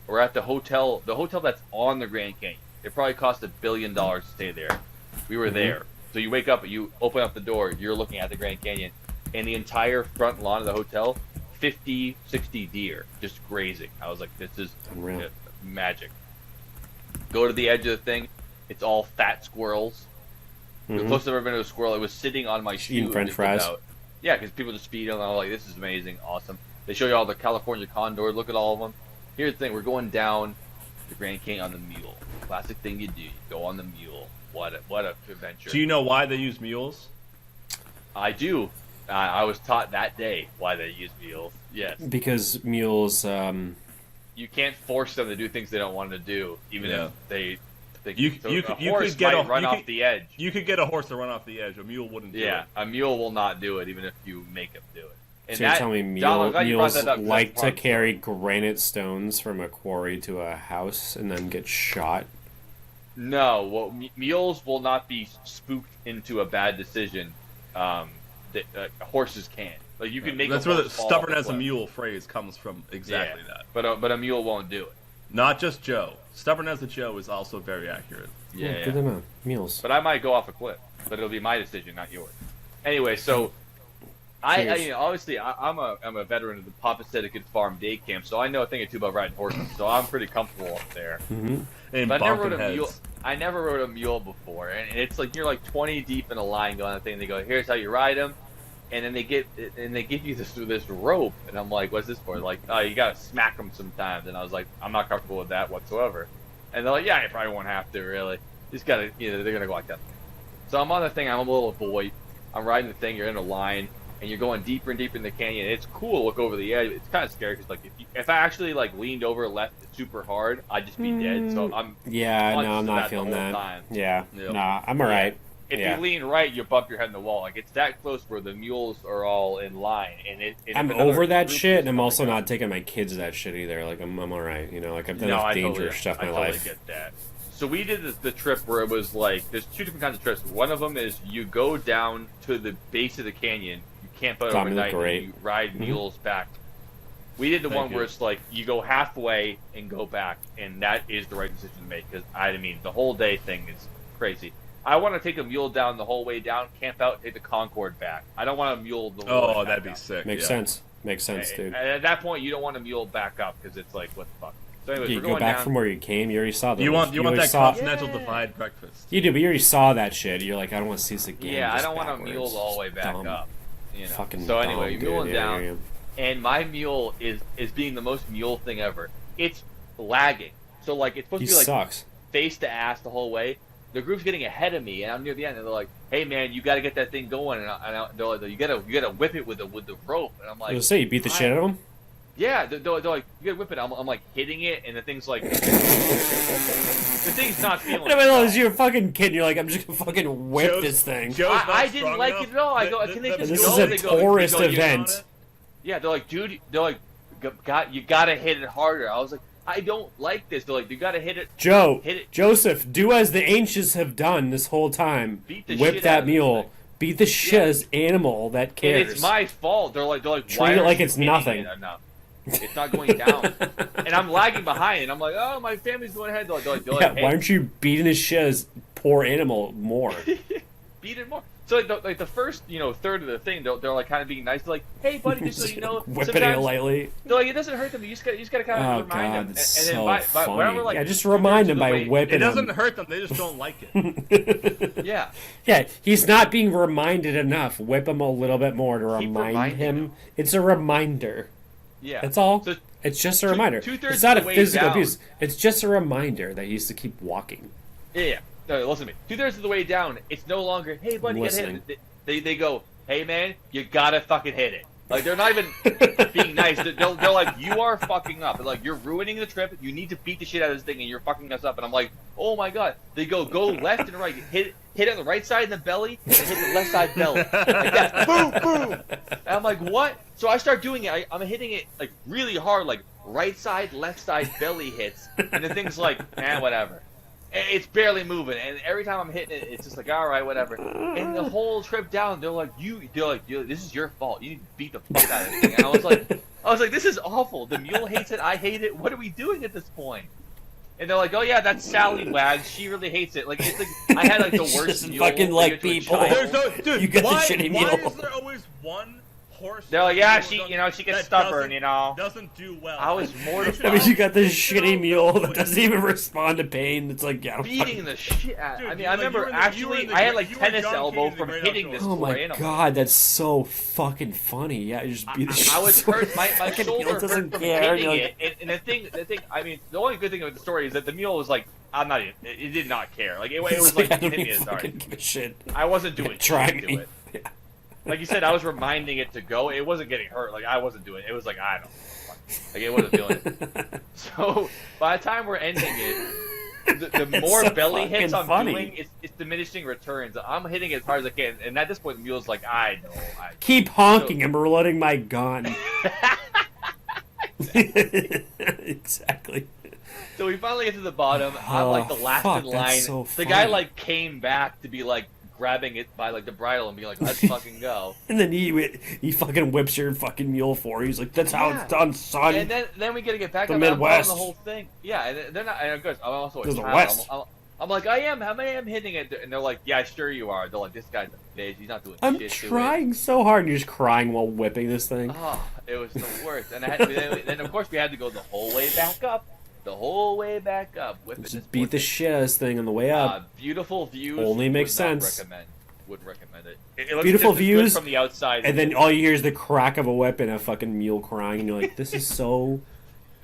We're at the hotel that's on the Grand Canyon. It probably cost $1 billion to stay there. We were there. So you wake up, you open up the door, you're looking at the Grand Canyon, and the entire front lawn of the hotel, 50, 60 deer just grazing. I was like, this is Unreal. Magic. Go to the edge of the thing, it's all fat squirrels. The closest I've ever been to a squirrel, it was sitting on my shoe. Eating French fries. Yeah, because people just feed them, and I'm like, this is amazing, awesome. They show you all the California condors, look at all of them. Here's the thing, we're going down the Grand Canyon on the mule. Classic thing you do, you go on the mule. What a adventure. Do you know why they use mules? I do. I was taught that day why they use mules. Yes. Because mules, You can't force them to do things they don't want to do, even if they You could get run off the edge. You could get a horse to run off the edge. A mule wouldn't do it. Yeah, a mule will not do it, even if you make him do it. And so you're telling me Don, I'm glad you brought mules that up, like that's to part- carry granite stones from a quarry to a house and then get shot? No, well, mules will not be spooked into a bad decision. Horses can. Like you can make. That's a where the horse fall stubborn off as a cliff. mule phrase comes from. Exactly that. But a mule won't do it. Not just Joe. Stubborn as a Joe is also very accurate. Yeah. Good to know. Mules. But I might go off a cliff. But it'll be my decision, not yours. Anyway, so I obviously I'm a veteran of the Papa Sedgwick Farm Day Camp, so I know a thing or two about riding horses. So I'm pretty comfortable up there. And But I never rode a bonking mule. heads. I never rode a mule before, and it's like you're like 20 deep in a line going on the thing. They go, "Here's how you ride them," and then they give you this rope, and I'm like, "What's this for?" Like, "Oh, you gotta smack them sometimes," and I was like, "I'm not comfortable with that whatsoever." And they're like, "Yeah, you probably won't have to really. You just gotta, they're gonna go like that." So I'm on the thing. I'm a little boy. I'm riding the thing. You're in a line, and you're going deeper and deeper in the canyon. It's cool to look over the edge. It's kind of scary because like if I actually like leaned over left super hard, I'd just be dead. So I'm I'm not the feeling whole that. time. Yeah, Yep. nah, I'm alright. If Yeah. you lean right, you bump your head in the wall. Like it's that close where the mules are all in line, and I'm if another over that group shit, is and I'm coming also up- not taking my kids to that shit either. Like I'm alright. Like I've done No, enough I dangerous stuff in my totally life. get that. So we did the trip where it was like there's two different kinds of trips. One of them is you go down to the base of the canyon, you camp out Tommy overnight, looked great. and you ride mules back. We did the Thank one you. where it's like you go halfway and go back, and that is the right decision to make because I mean the whole day thing is crazy. I want to take a mule down the whole way down, camp out, take the Concorde back. I don't want a mule the whole way Oh, back that'd be up. sick. Makes yeah. sense. Makes sense, dude. And at that point, you don't want a mule back up because it's like, what the fuck? So anyways, You we're go going back down. from where you came. You already saw those. You want already that saw, continental divide breakfast. You do, but you already saw that shit. You're like, I don't want to see this again. Yeah, I just don't want a backwards. mule all the way Just back dumb. up. Fucking So dumb, anyway, you're dude. muling Yeah, down, yeah. and my mule is being the most mule thing ever. It's lagging. So like it's supposed He to be like sucks. face to ass the whole way. The group's getting ahead of me, and I'm near the end, and they're like, "Hey man, you got to get that thing going," and they're like, "You gotta whip it with the rope," and I'm I like, was say you beat the shit out of him. "Yeah," they're like, "You gotta whip it." I'm like hitting it, and the thing's like, the thing's not feeling. I it. know, you're a fucking kid. You're like, I'm just gonna fucking whip Joe's- this thing. Joe's not I didn't strong like enough. it at all. I go, The- "Can they the- just This go?" is a They go, tourist they go, event. Yeah, they're like, dude, they're like, you gotta hit it harder. I was like, I don't like this. They're like, you gotta hit it. Joe, Hit it. Joseph, do as the ancients have done this whole time. Beat the Whip shit out that of this mule. thing. Beat the shit out of this animal that And cares. it's my fault. They're like, Treat why it aren't like you it's hitting nothing. it enough? It's not going down, and I'm lagging behind. And I'm like, oh, my family's going ahead. They're like, Yeah, hey, why aren't you beating the shit out of this poor animal more? beat it more? So like the first third of the thing, they're like kind of being nice. They're like, hey buddy, just so you know, Whipping it sometimes lightly. they're like, it doesn't hurt them. You just gotta kind Oh of remind god, them. that's and so then when funny. I'm like, Yeah, just 2/3 remind him of the by way- whipping It doesn't him. hurt them. They just don't like it. Yeah. Yeah, he's not being reminded enough. Whip him a little bit more to Keep remind reminding him. him. It's a reminder. Yeah. That's all. So It's just a reminder. two-thirds It's not of a the way physical down. abuse. It's just a reminder that he used to keep walking. yeah. No, listen to me. 2/3 of the way down, it's no longer, hey buddy, get Listening. hit. They go, hey man, you gotta fucking hit it. Like, they're not even being nice. They're like, you are fucking up. They're like, you're ruining the trip. You need to beat the shit out of this thing, and you're fucking us up. And I'm like, oh my god. They go left and right. Hit on the right side in the belly, and hit the left side belly. Like that. Boom, boom. And I'm like, what? So I start doing it. I'm hitting it, like, really hard, like, right side, left side belly hits. And the thing's like, whatever. It's barely moving, and every time I'm hitting it, it's just like, all right, whatever. And the whole trip down, they're like, this is your fault. You need to beat the fuck out of this thing. And I was like, this is awful. The mule hates it. I hate it. What are we doing at this point? And they're like, oh yeah, that's Sally Wags. She really hates it. Like, it's like I had like the worst mule. Fucking like people. Dude, you get why, the shitty why mule. is there always one horse? They're like, yeah, she gets stubborn, Doesn't do well. I was mortified. I mean, you got this shitty mule that doesn't even respond to pain. It's like, yeah, beating the shit out. Dude, I mean, I remember I had like tennis elbow from hitting this oh poor my animal. god, that's so fucking funny. Yeah, you just beat the shit. I was hurt. My Fucking shoulder mule hurt doesn't from care. hitting You're it. like, And the thing. I mean, the only good thing about the story is that the mule was like, I'm not even. It did not care. Like it was like I don't hit me even as hard. fucking give a shit. I wasn't doing Try shit to me. it. Like you said, I was reminding it to go. It wasn't getting hurt. Like I wasn't doing it. It was like, I don't know. Like it wasn't feeling it. So by the time we're ending it, the more so belly hits I'm funny. doing, it's diminishing returns. I'm hitting it as hard as I can, and at this point, the mule's like, I know. Keep honking and reloading my gun. Exactly. So we finally get to the bottom. I'm like the last fuck, in line. that's so The guy funny. like came back to be like grabbing it by like the bridle and be like, let's fucking go. And then he fucking whips your fucking mule for you. He's like, that's how it's done, son. And then we gotta get back The up. I'm following Midwest. the whole thing. Yeah, and they're not. And of course, I'm also a This is the child. West. I'm like, I am hitting it, and they're like, yeah, sure you are. They're like, this guy's a bitch. He's not doing I'm shit to it. trying so hard, and you're just crying while whipping this thing. Oh, it was the worst. And then of course we had to go the whole way back up. The whole way back up. Whipping this Just beat poor the thing. shit out of this thing on the way up. Beautiful views. Only makes would not sense. Would recommend it. It looks Beautiful just as good views, from the outside. And then all you hear is the crack of a whip and a fucking mule crying, and you're like, this is so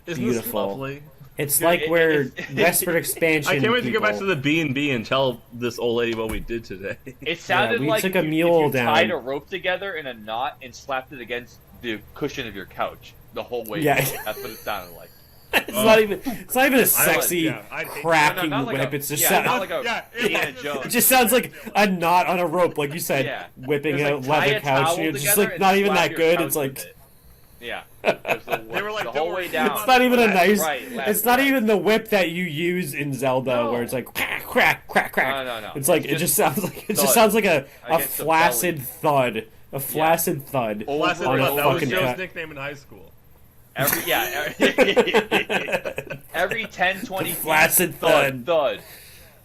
Isn't this beautiful. lovely? It's Dude, like where it's- Westford expansion. I can't wait to go back to people- the B&B and tell this old lady what we did today. It sounded we like took a if mule you down. tied a rope together in a knot and slapped it against the cushion of your couch the whole way. Yeah. Down. That's what it sounded like. It's not even a sexy I'd hate- cracking No, not like whip. a- It's just yeah, not like a Indiana it Jones. just sounds like a knot on a rope, like you said, Yeah. whipping It a was like, tie leather a couch. towel It's just together like and not even slap that your good. couch It's like with it. Yeah. It was the They were like, the don't whole worry, way down. it's not even a Left, nice. right, left, It's not right. even the whip that you use in Zelda, No. where it's like crack, crack, crack, crack. No. It's like It's it just sounds like thud a against the flaccid belly. thud, a flaccid thud. Over Flaccid on a Butt, that was fucking Joe's cut. nickname in high school. Every 10, 20 feet, flaccid thud, thud.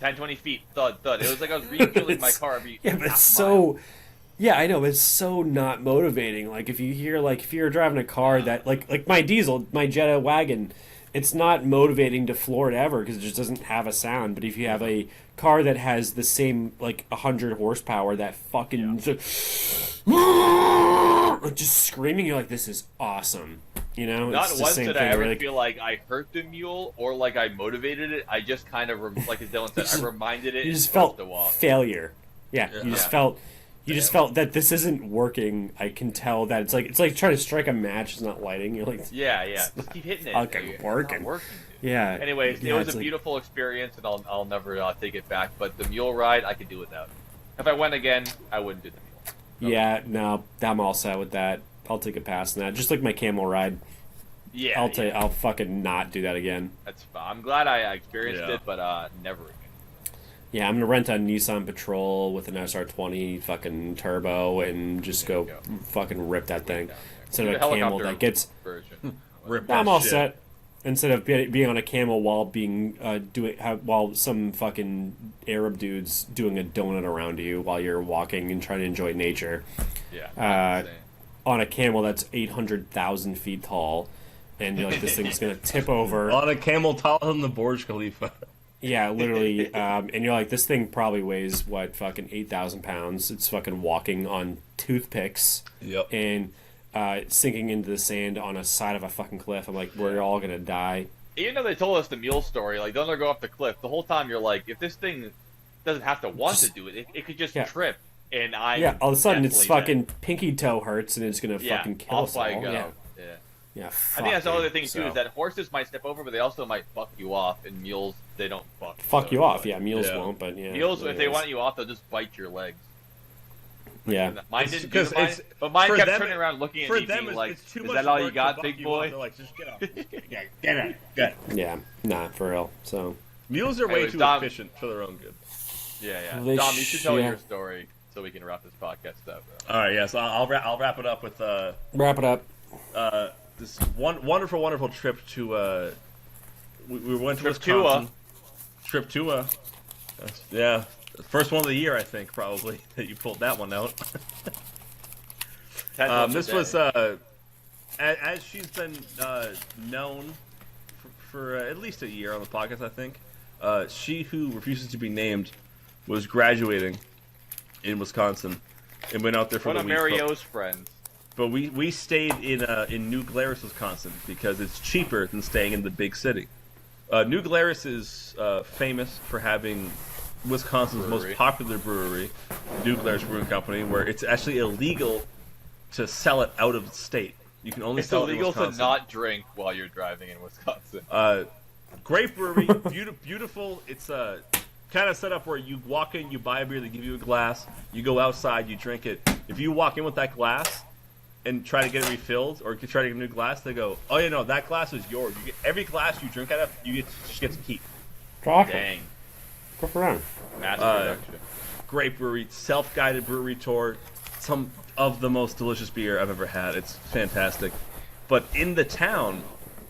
10, 20 feet, thud, thud. It was like I was refueling my car every Yeah, but it's half so. mile. Yeah, I know. It's so not motivating. Like if you're driving a car that like my diesel, my Jetta wagon, it's not motivating to floor it ever because it just doesn't have a sound. But if you have a car that has the same like 100 horsepower, that fucking just screaming, you're like, this is awesome. You know, Not it's the once same did thing I ever where, like, feel like I hurt the mule or like I motivated it. I just kind of, like as Dylan said, I reminded it. you just and felt pushed the wall. failure. Yeah, you just Yeah. felt. You just felt that this isn't working. I can tell that it's like trying to strike a match is not lighting. You're like, Yeah. Just keep hitting it. fucking It's working. not working, dude. yeah. Anyways, yeah, it was it's a like- beautiful experience, and I'll never take it back. But the mule ride, I could do without. If I went again, I wouldn't do the mule. Yeah, no, I'm all set with that. I'll take a pass on that. Just like my camel ride. Yeah, I'll fucking not do that again. That's fine. I'm glad I experienced Yeah. it, but never again. Yeah, I'm gonna rent a Nissan Patrol with an SR20 fucking turbo and just There go you go. fucking rip that thing Down there. instead Do of a the camel helicopter that gets. version. Rip I'm that all shit. set. Instead of being on a camel while being while some fucking Arab dude's doing a donut around you while you're walking and trying to enjoy nature. Yeah. Uh, on a camel that's 800,000 feet tall, and you're like, this thing's gonna tip over. On a camel taller than the Burj Khalifa. Yeah, literally. And you're like, this thing probably weighs what, fucking 8,000 pounds. It's fucking walking on toothpicks Yep. and sinking into the sand on a side of a fucking cliff. I'm like, we're all gonna die. Even though they told us the mule story, like don't let her go off the cliff. The whole time you're like, if this thing doesn't have to want to do it, it could just Yeah. trip and I all of a sudden it's definitely fucking pinky toe hurts and it's gonna fucking kill us all. Yeah. Yeah, I think that's the other thing too, so. is that horses might step over, but they also might fuck you off, and mules, they don't fuck. Fuck you off, yeah. Mules won't, but yeah. Mules, if they want you off, they'll just bite your legs. Yeah. Mine didn't do mine, but mine kept turning around looking at me being like, it's too is much that all you work got, to big buck you boy? up. They're like, just get off. Get out. Get out. Yeah, nah, for real. So Mules are way Anyways, too Dom, efficient for their own good. Yeah. They Dom, you should tell yeah. your story so we can wrap this podcast up. All right, yes, I'll wrap it up with wrap it up. this wonderful trip to we went to Wisconsin. Trip to yeah, first one of the year, I think, probably, that you pulled that one out. This was as she's been known for at least a year on the podcast, I think. She who refuses to be named was graduating in Wisconsin and went out there for one the of week. Mario's friends. But we stayed in New Glarus, Wisconsin, because it's cheaper than staying in the big city. New Glarus is famous for having Wisconsin's most popular brewery, New Glarus Brewing Company, where it's actually illegal to sell it out of the state. You can only sell it in Wisconsin. It's illegal to not drink while you're driving in Wisconsin. Great brewery, beautiful. It's kind of set up where you walk in, you buy a beer, they give you a glass, you go outside, you drink it. If you walk in with that glass and try to get it refilled or try to get a new glass, they go, "Oh, yeah, no, that glass is yours. You get, every glass you drink out of, just get to keep." Dang. Go for them. Massive production. Great brewery, self-guided brewery tour. Some of the most delicious beer I've ever had. It's fantastic. But in the town,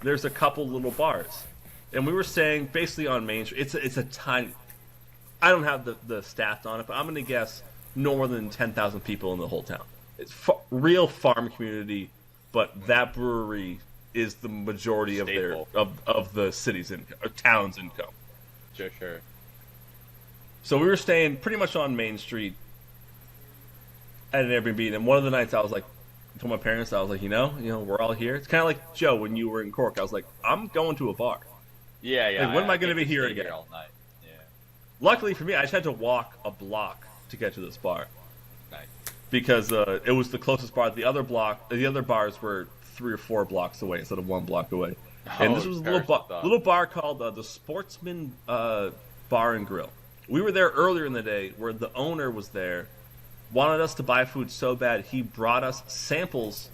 there's a couple little bars. And we were staying basically on Main Street. It's a tiny... I don't have the stats on it, but I'm going to guess no more than 10,000 people in the whole town. It's real farm community, but that brewery is the majority of of the city's income, or town's income. Sure. So we were staying pretty much on Main Street at an Airbnb, and one of the nights I was like, I told my parents, I was like, you know, we're all here. It's kind of like Joe when you were in Cork. I was like, I'm going to a bar. Yeah. Like, when am I going to be here again? All night. Yeah. Luckily for me, I just had to walk a block to get to this bar. Nice. Because it was the closest bar. The other bars were 3 or 4 blocks away instead of 1 block away. And this was a little bar called the Sportsman Bar and Grill. We were there earlier in the day where the owner was there, wanted us to buy food so bad he brought us samples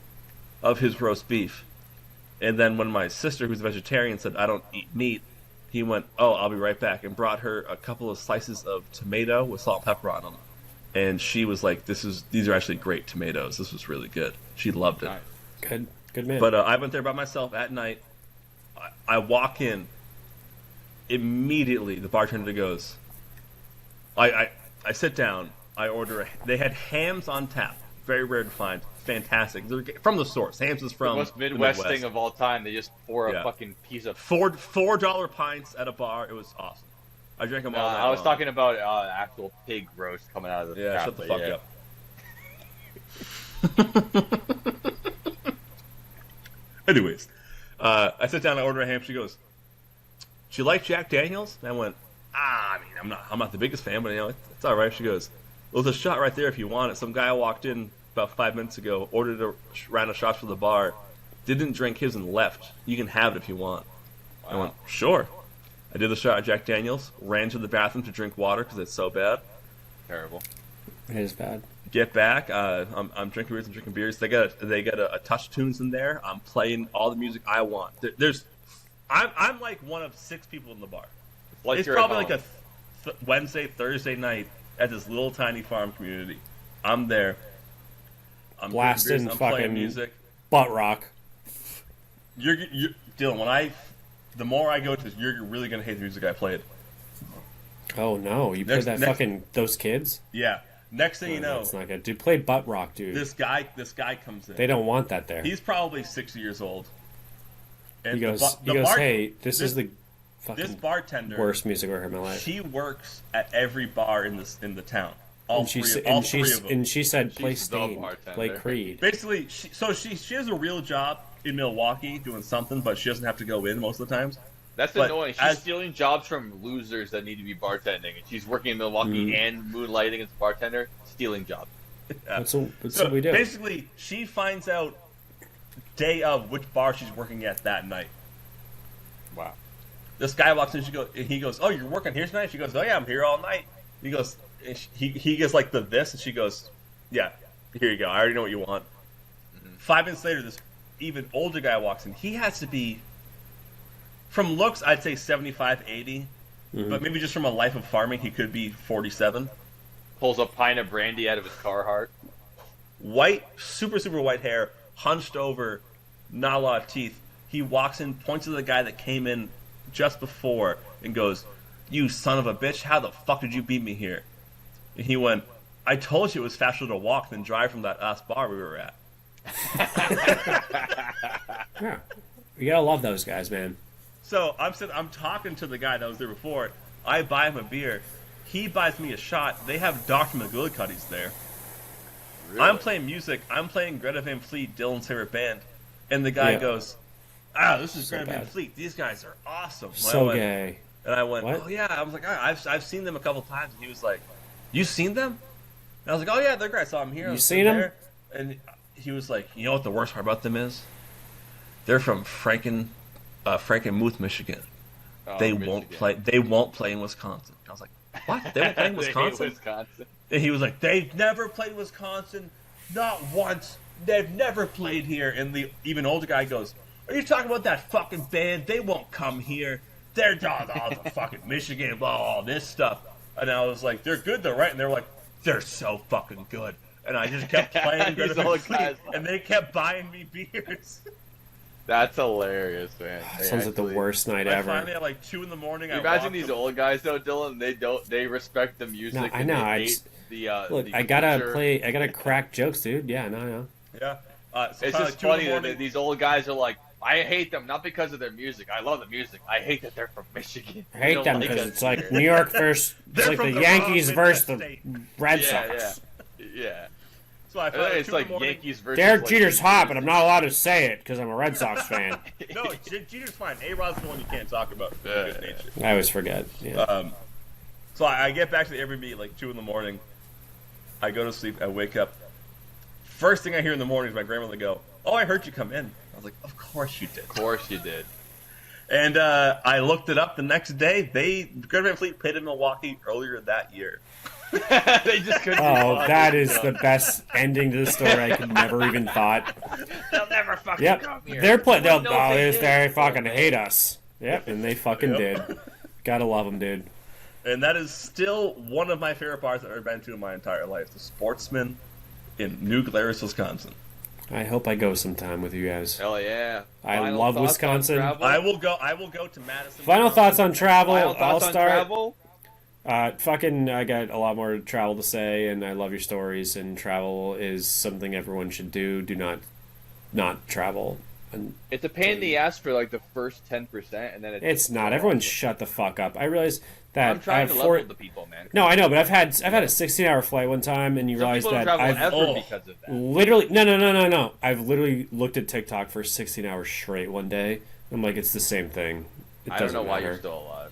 of his roast beef. And then when my sister, who's a vegetarian, said, I don't eat meat, he went, oh, I'll be right back, and brought her a couple of slices of tomato with salt and pepper on them. And she was like, these are actually great tomatoes. This was really good. She loved it. Nice. Good man. But I went there by myself at night. I walk in. Immediately, the bartender goes, I sit down. I order. They had hams on tap. Very rare to find. Fantastic. They're from the source. Hams is from the most Midwest thing of all time. They just pour a fucking piece of $4 pints at a bar. It was awesome. I drank them all night I was long. talking about actual pig roast coming out of the tap, shut the fuck up. Anyways, I sit down. I order a ham. She goes, "Do you like Jack Daniels?" And I went, I mean, I'm not the biggest fan, but it's all right. She goes, "Well, there's a shot right there if you want it." Some guy walked in about 5 minutes ago, ordered a round of shots for the bar, didn't drink his and left. You can have it if you want. Wow. I went, sure. I did the shot of Jack Daniels, ran to the bathroom to drink water because it's so bad. Terrible. It is bad. Get back. I'm drinking beers. I'm drinking beers. They got a touch tunes in there. I'm playing all the music I want. I'm like one of 6 people in the bar. It's probably like a Wednesday, Thursday night at this little tiny farm community. I'm there. I'm blasting I'm fucking playing music. Butt rock. You're Dylan. The more I go to this, you're really gonna hate the music I played. Oh no! You played fucking those kids? Yeah. Next thing you know, that's not good. Dude, play butt rock, dude. This guy comes in. They don't want that there. He's probably 60 years old. And he goes, hey, this is the fucking this bartender worst music I've heard in my life. She works at every bar in the town. All three of them. And she said, play She's the Stain, bartender. play Creed. Basically, she has a real job in Milwaukee doing something, but she doesn't have to go in most of the times. That's But annoying. She's as- stealing jobs from losers that need to be bartending, and she's working in Milwaukee and moonlighting as a bartender, stealing jobs. That's So what we do. basically, she finds out day of which bar she's working at that night. Wow. This guy walks in. He goes, "Oh, you're working here tonight?" She goes, "Oh yeah, I'm here all night." He goes, he gets like this, and she goes, "Yeah, here you go. I already know what you want." 5 minutes later, this even older guy walks in. He has to be, from looks, I'd say 75, 80, but maybe just from a life of farming, he could be 47. Pulls a pint of brandy out of his Carhartt. White, super white hair, hunched over, not a lot of teeth. He walks in, points to the guy that came in just before, and goes, "You son of a bitch, how the fuck did you beat me here?" And he went, "I told you it was faster to walk than drive from that last bar we were at." Yeah. You gotta love those guys, man. So I'm talking to the guy that was there before. I buy him a beer. He buys me a shot. They have Dr. McGillicuddy's there. Really? I'm playing music. I'm playing Greta Van Fleet, Dylan's favorite band. And the guy goes, "This is So Greta Van bad. Fleet. These guys are awesome." And So gay. And I went, What? "Oh yeah." I was like, I've seen them a couple times." And he was like, "You seen them?" And I was like, "Oh yeah, they're great. I saw them here." You seen 'em? there." And he was like, "You know what the worst part about them is? They're from Frankenmuth, Michigan. Oh, They Michigan. won't play. They won't play in Wisconsin." I was like, "What? They won't play in They hate Wisconsin?" Wisconsin. And he was like, "They've never played in Wisconsin, not once. They've never played here." And the even older guy goes, "Are you talking about that fucking band? They won't come here. They're all the fucking Michigan, blah, all this stuff." And I was like, "They're good, they're right." And they were like, "They're so fucking good." And I just kept playing These Greta Van old Fleet, guys. and they kept buying me beers. That's hilarious, man. They Sounds like the actually- worst night I ever. finally at like 2 in the morning. I Imagine walked these them- old guys though, Dylan. They respect the music. No, I and know, They I hate just- the Look, the I gotta culture. I gotta crack jokes, dude. Yeah, no. Yeah. So It's kinda just like 2 in the funny that morning. these old guys are like, I hate them not because of their music. I love the music. I hate that they're from Michigan. I They hate don't them like because us it's like here." New York versus it's They're like from the the Yankees wrong versus the state. Red Yeah, Sox. yeah. So I finally, It's 2 in like the morning. Yankees versus. Derek like, Jeter's hot, but I'm not allowed to say it because I'm a Red Sox fan. No, Jeter's fine. A-Rod's the one you can't talk about. For good nature. I always forget. Yeah. So I get back to the Airbnb at like 2 in the morning. I go to sleep. I wake up. First thing I hear in the morning is my grandmother go, "Oh, I heard you come in." I was like, "Of course you did." Of course you did. And I looked it up the next day. Greta Van Fleet played in Milwaukee earlier that year. They just couldn't. be Oh, bothered, that is so. the best ending to the story I could never even thought. They'll never fucking Yep, come here. they're playing. They'll No, they they did. fucking hate us. Yep, and they fucking Yep. did. Gotta love them, dude. And that is still one of my favorite bars I've ever been to in my entire life. The Sportsman in New Glarus, Wisconsin. I hope I go sometime with you guys. Hell yeah. I Final love thoughts on Wisconsin. travel? I will go to Madison. Final thoughts on travel. Final I'll thoughts on start. travel? I got a lot more travel to say, and I love your stories. And travel is something everyone should do. Do not travel. And It's a pain in the ass for like the first 10%, and then it's not. Everyone shut the fuck up. I realize that I'm I trying have to four. level the people, man. No, I know, but I've had a 16-hour flight one time, and you Some realize people don't that travel I've ever Oh. because of that. literally no. I've literally looked at TikTok for 16 hours straight one day. I'm like, it's the same thing. It I don't doesn't know why matter. you're still alive.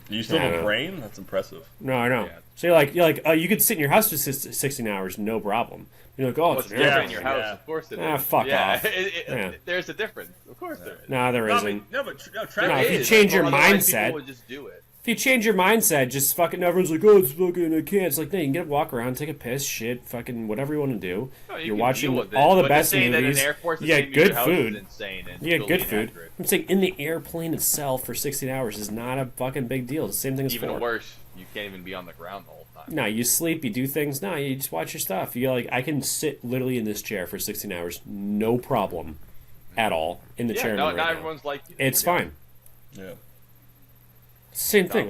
You still have Yeah. a brain? That's impressive. No, I know. Yeah. So you're like, oh, you could sit in your house for 16 hours, no problem. You're like, oh, Well, it's it's an different airplane. in your house, Yeah. of course it is. Ah, fuck yeah. off. Yeah. There's a difference. Of course there is. No, there No, I isn't. mean, no, but No, travel if you is. change your Well, otherwise mindset- people would just do it. If you change your mindset, just fucking everyone's like, oh, it's fucking, I can't. It's like, no, you can get walk around, take a piss, shit, fucking whatever you want to do. No, you You're can watching deal with it, all the but best saying movies. That an airport's the You same get as your good house food. Is insane and You get totally good food. inaccurate. I'm saying in the airplane itself for 16 hours is not a fucking big deal. It's the same thing as Even 4. worse, you can't even be on the ground the whole time. No, you sleep, you do things. No, you just watch your stuff. You like, I can sit literally in this chair for 16 hours, no problem at all, in the chair. no, I'm in not right now. everyone's like you. It's fine. Yeah. Same thing.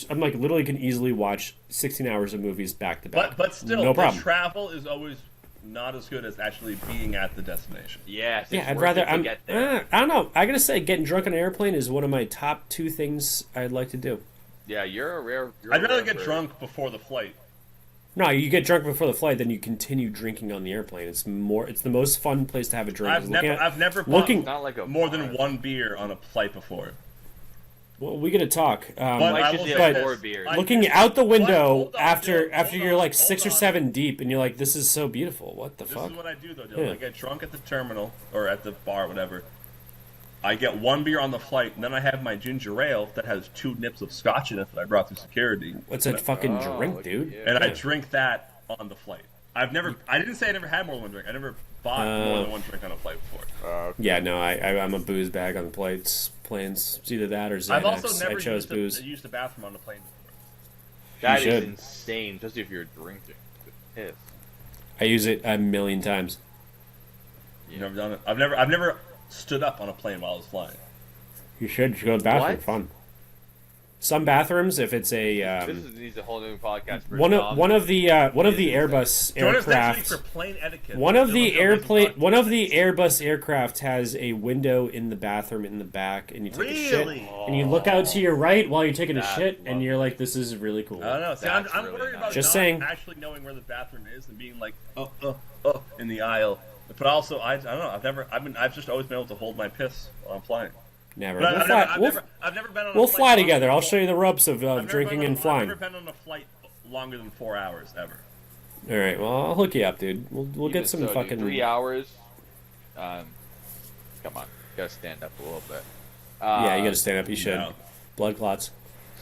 I'm like literally can easily watch 16 hours of movies back to back. But still, no the problem. travel is always not as good as actually being at the destination. Yes, Yeah, it's I'd worth rather. it to get there. I don't know. I gotta say, getting drunk on an airplane is one of my top 2 things I'd like to do. Yeah, you're a rare. I'd rather get drunk before the flight. No, you get drunk before the flight, then you continue drinking on the airplane. It's the most fun place to have a drink. I've never bought looking- Not like a more than bar. one beer on a flight before. Well, we gotta talk. I Mike will should say have this. 4 beers. Looking out the window Hold on, after Dylan, hold you're on, like hold 6 or on. 7 deep, and you're like, this is so beautiful. What the This fuck? is what I do though, Dylan. Yeah. I get drunk at the terminal or at the bar, whatever. I get 1 beer on the flight, and then I have my ginger ale that has 2 nips of scotch in it that I brought through security. What's a fucking Oh, drink, look dude? at you. And I drink that on the flight. I didn't say I never had more than 1 drink. I never bought more than 1 drink on a flight before. Yeah, no, I'm a booze bag on the planes. It's either that or Xanax. I've also never I chose booze. used the bathroom on the plane before. That You is should. insane, especially if you're drinking. Piss. I use it a million times. You've never done it? I've never stood up on a plane while I was flying. You should go to the bathroom. What? Fun. Some bathrooms, if it's a Needs a whole new podcast. For one Tom. of the Airbus Join us next week aircraft. for plane etiquette. One of the Dylan's Airbus aircraft has a window in the bathroom in the back, and you take a shit, Really? and you look out to your right while you're taking a That's shit, and lovely. you're like, "This is really cool." I don't know. See, That's I'm really worried nice. about Just not saying. actually knowing where the bathroom is and being like, in the aisle. But also, I don't know. I've just always been able to hold my piss while I'm flying. Never. But I've never been on a we'll flight fly long- together. I'll show you the ropes of I've never drinking been on- and flying. I've never been on a flight longer than 4 hours ever. All right. Well, I'll hook you up, dude. We'll get Even some so, dude, fucking. 3 hours. Come on, gotta stand up a little bit. Yeah, you got to stand up. You should. No. Blood clots.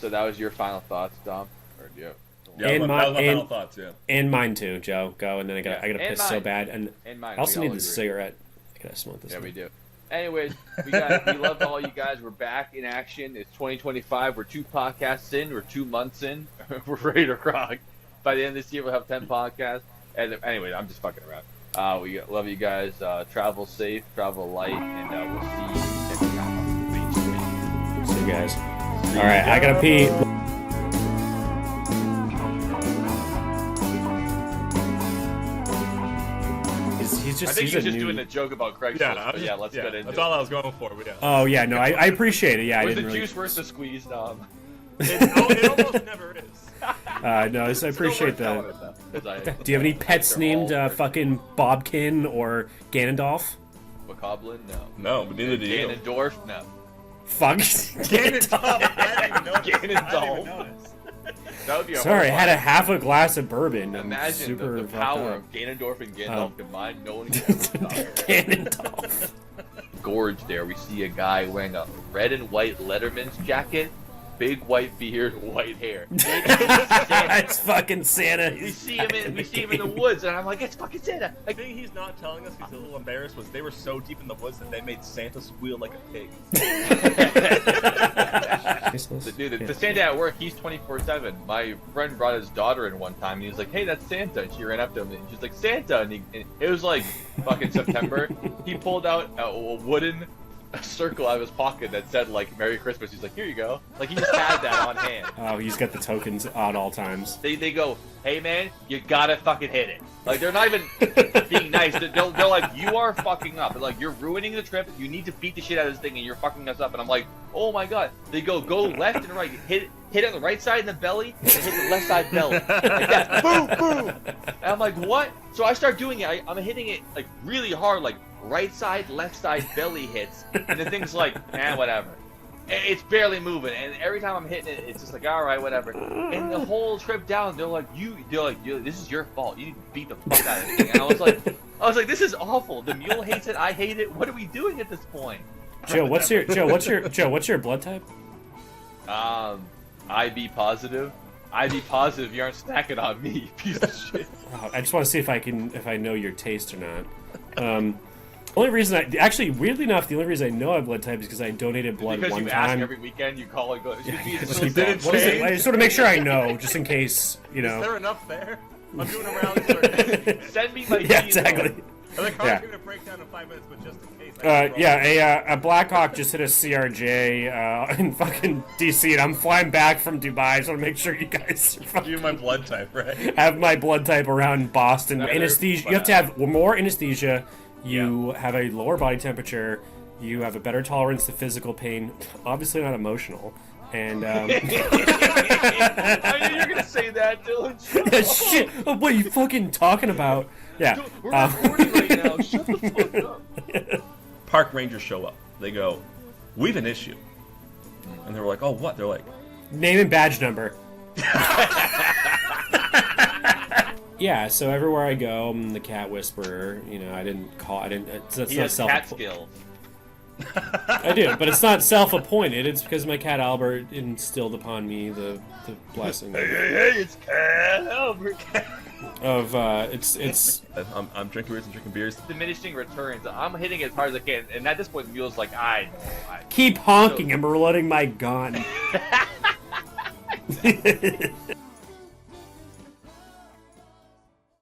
So that was your final thoughts, Dom, or do you? Yeah, And that my- was my and- final thoughts. Yeah. And mine too, Joe. Go, and then I Yeah, gotta and piss so mine. bad, and And mine. I also we need all the agree. cigarette. I gotta smoke this. Yeah, one. we do. Anyways, we love all you guys. We're back in action. It's 2025. We're 2 podcasts in. We're 2 months in. We're ready to rock. By the end of this year, we'll have 10 podcasts. And anyway, I'm just fucking around. We love you guys. Travel safe, travel light, and we'll see you next time. See you guys. All right, I gotta pee. He's I just. think He's he was a just new... doing a joke about Craigslist. Yeah, but yeah, let's get into That's it. all I was going for. But yeah. Oh yeah, no, I appreciate it. Yeah, I Was the didn't really. juice worth the squeeze, Dom? It almost never is. No, I appreciate Still that. worth telling it, though, 'cause I- Do you have any pets they're named all- fucking Bobkin or Ganondorf? Bokoblin? No. No, but neither do you. Ganondorf? No. Fuck. Ganondorf. I didn't even notice. I didn't even Ganondorf. notice. That would be a Sorry, I had a horrifying- half a glass of bourbon. I'm Imagine super the fucked power up. of Ganondorf and Gandalf Oh. combined. No one can ever stop it. Ganondorf. Gorge there, we see a guy wearing a red and white Letterman's jacket, big white beard, white hair. It's fucking Santa. we see him in the woods, and I'm like, it's fucking Santa. The thing he's not telling us, he's a little embarrassed, was they were so deep in the woods that they made Santa squeal like a pig. Dude, the Santa at work, he's 24/7. My friend brought his daughter in one time, and he was like, "Hey, that's Santa." And she ran up to him, and she's like, "Santa!" And it was like fucking September. He pulled out a wooden circle out of his pocket that said like "Merry Christmas." He's like, "Here you go." Like he just had that on hand. Oh, he's got the tokens at all times. They go, "Hey man, you gotta fucking hit it." Like they're not even being nice. They're like, "You are fucking up." They're like, "You're ruining the trip. You need to beat the shit out of this thing, and you're fucking us up." And I'm like, "Oh my god!" They go left and right, hit it on the right side in the belly, and hit the left side belly. Like that, boom, boom. And I'm like, "What?" So I start doing it. I'm hitting it like really hard, like right side, left side belly hits, and the thing's like, whatever. It's barely moving, and every time I'm hitting it, it's just like, all right, whatever. And the whole trip down, they're like, this is your fault. You need to beat the fuck out of this thing. And I was like, this is awful. The mule hates it. I hate it. What are we doing at this point? Joe, what's your blood type? IB positive. IB positive. You aren't stacking on me, you piece of shit. Oh, I just want to see if I know your taste or not. Only reason weirdly enough, the only reason I know I have blood type is because I donated blood Because one you ask time. every weekend, you call and go, it should be I just so keep Did going. it What is it? change? I just want to make sure I know, just in case, you Is know. there enough there? I'm doing a rally circuit. Send me my Yeah, keys. exactly. The car's Yeah. going to break down in 5 minutes, but just in case. I can Yeah, a Blackhawk just hit a CRJ in fucking DC, and I'm flying back from Dubai. I just want to make sure you guys roll. You my blood type, right? have my blood type around Boston. Better, Anesthesia. You have to have more anesthesia. You have a lower body temperature. You have a better tolerance to physical pain. Obviously not emotional. And I knew you were going to say that, Dylan. shit. What are you fucking talking about? Yeah. We're recording right now. Shut the fuck up. Park rangers show up. They go, "We have an issue. And they were like, oh, what? They're like, Name and badge number. Yeah, so everywhere I go, I'm the cat whisperer. You know, that's He not has cat skills. I do, but it's not self-appointed. It's because my cat Albert instilled upon me the blessing Hey, it's Cat Albert. of it's I'm drinking beers and drinking beers. Diminishing returns. I'm hitting it as hard as I can, and at this point, the mule's like, I know. keep honking and reloading my gun.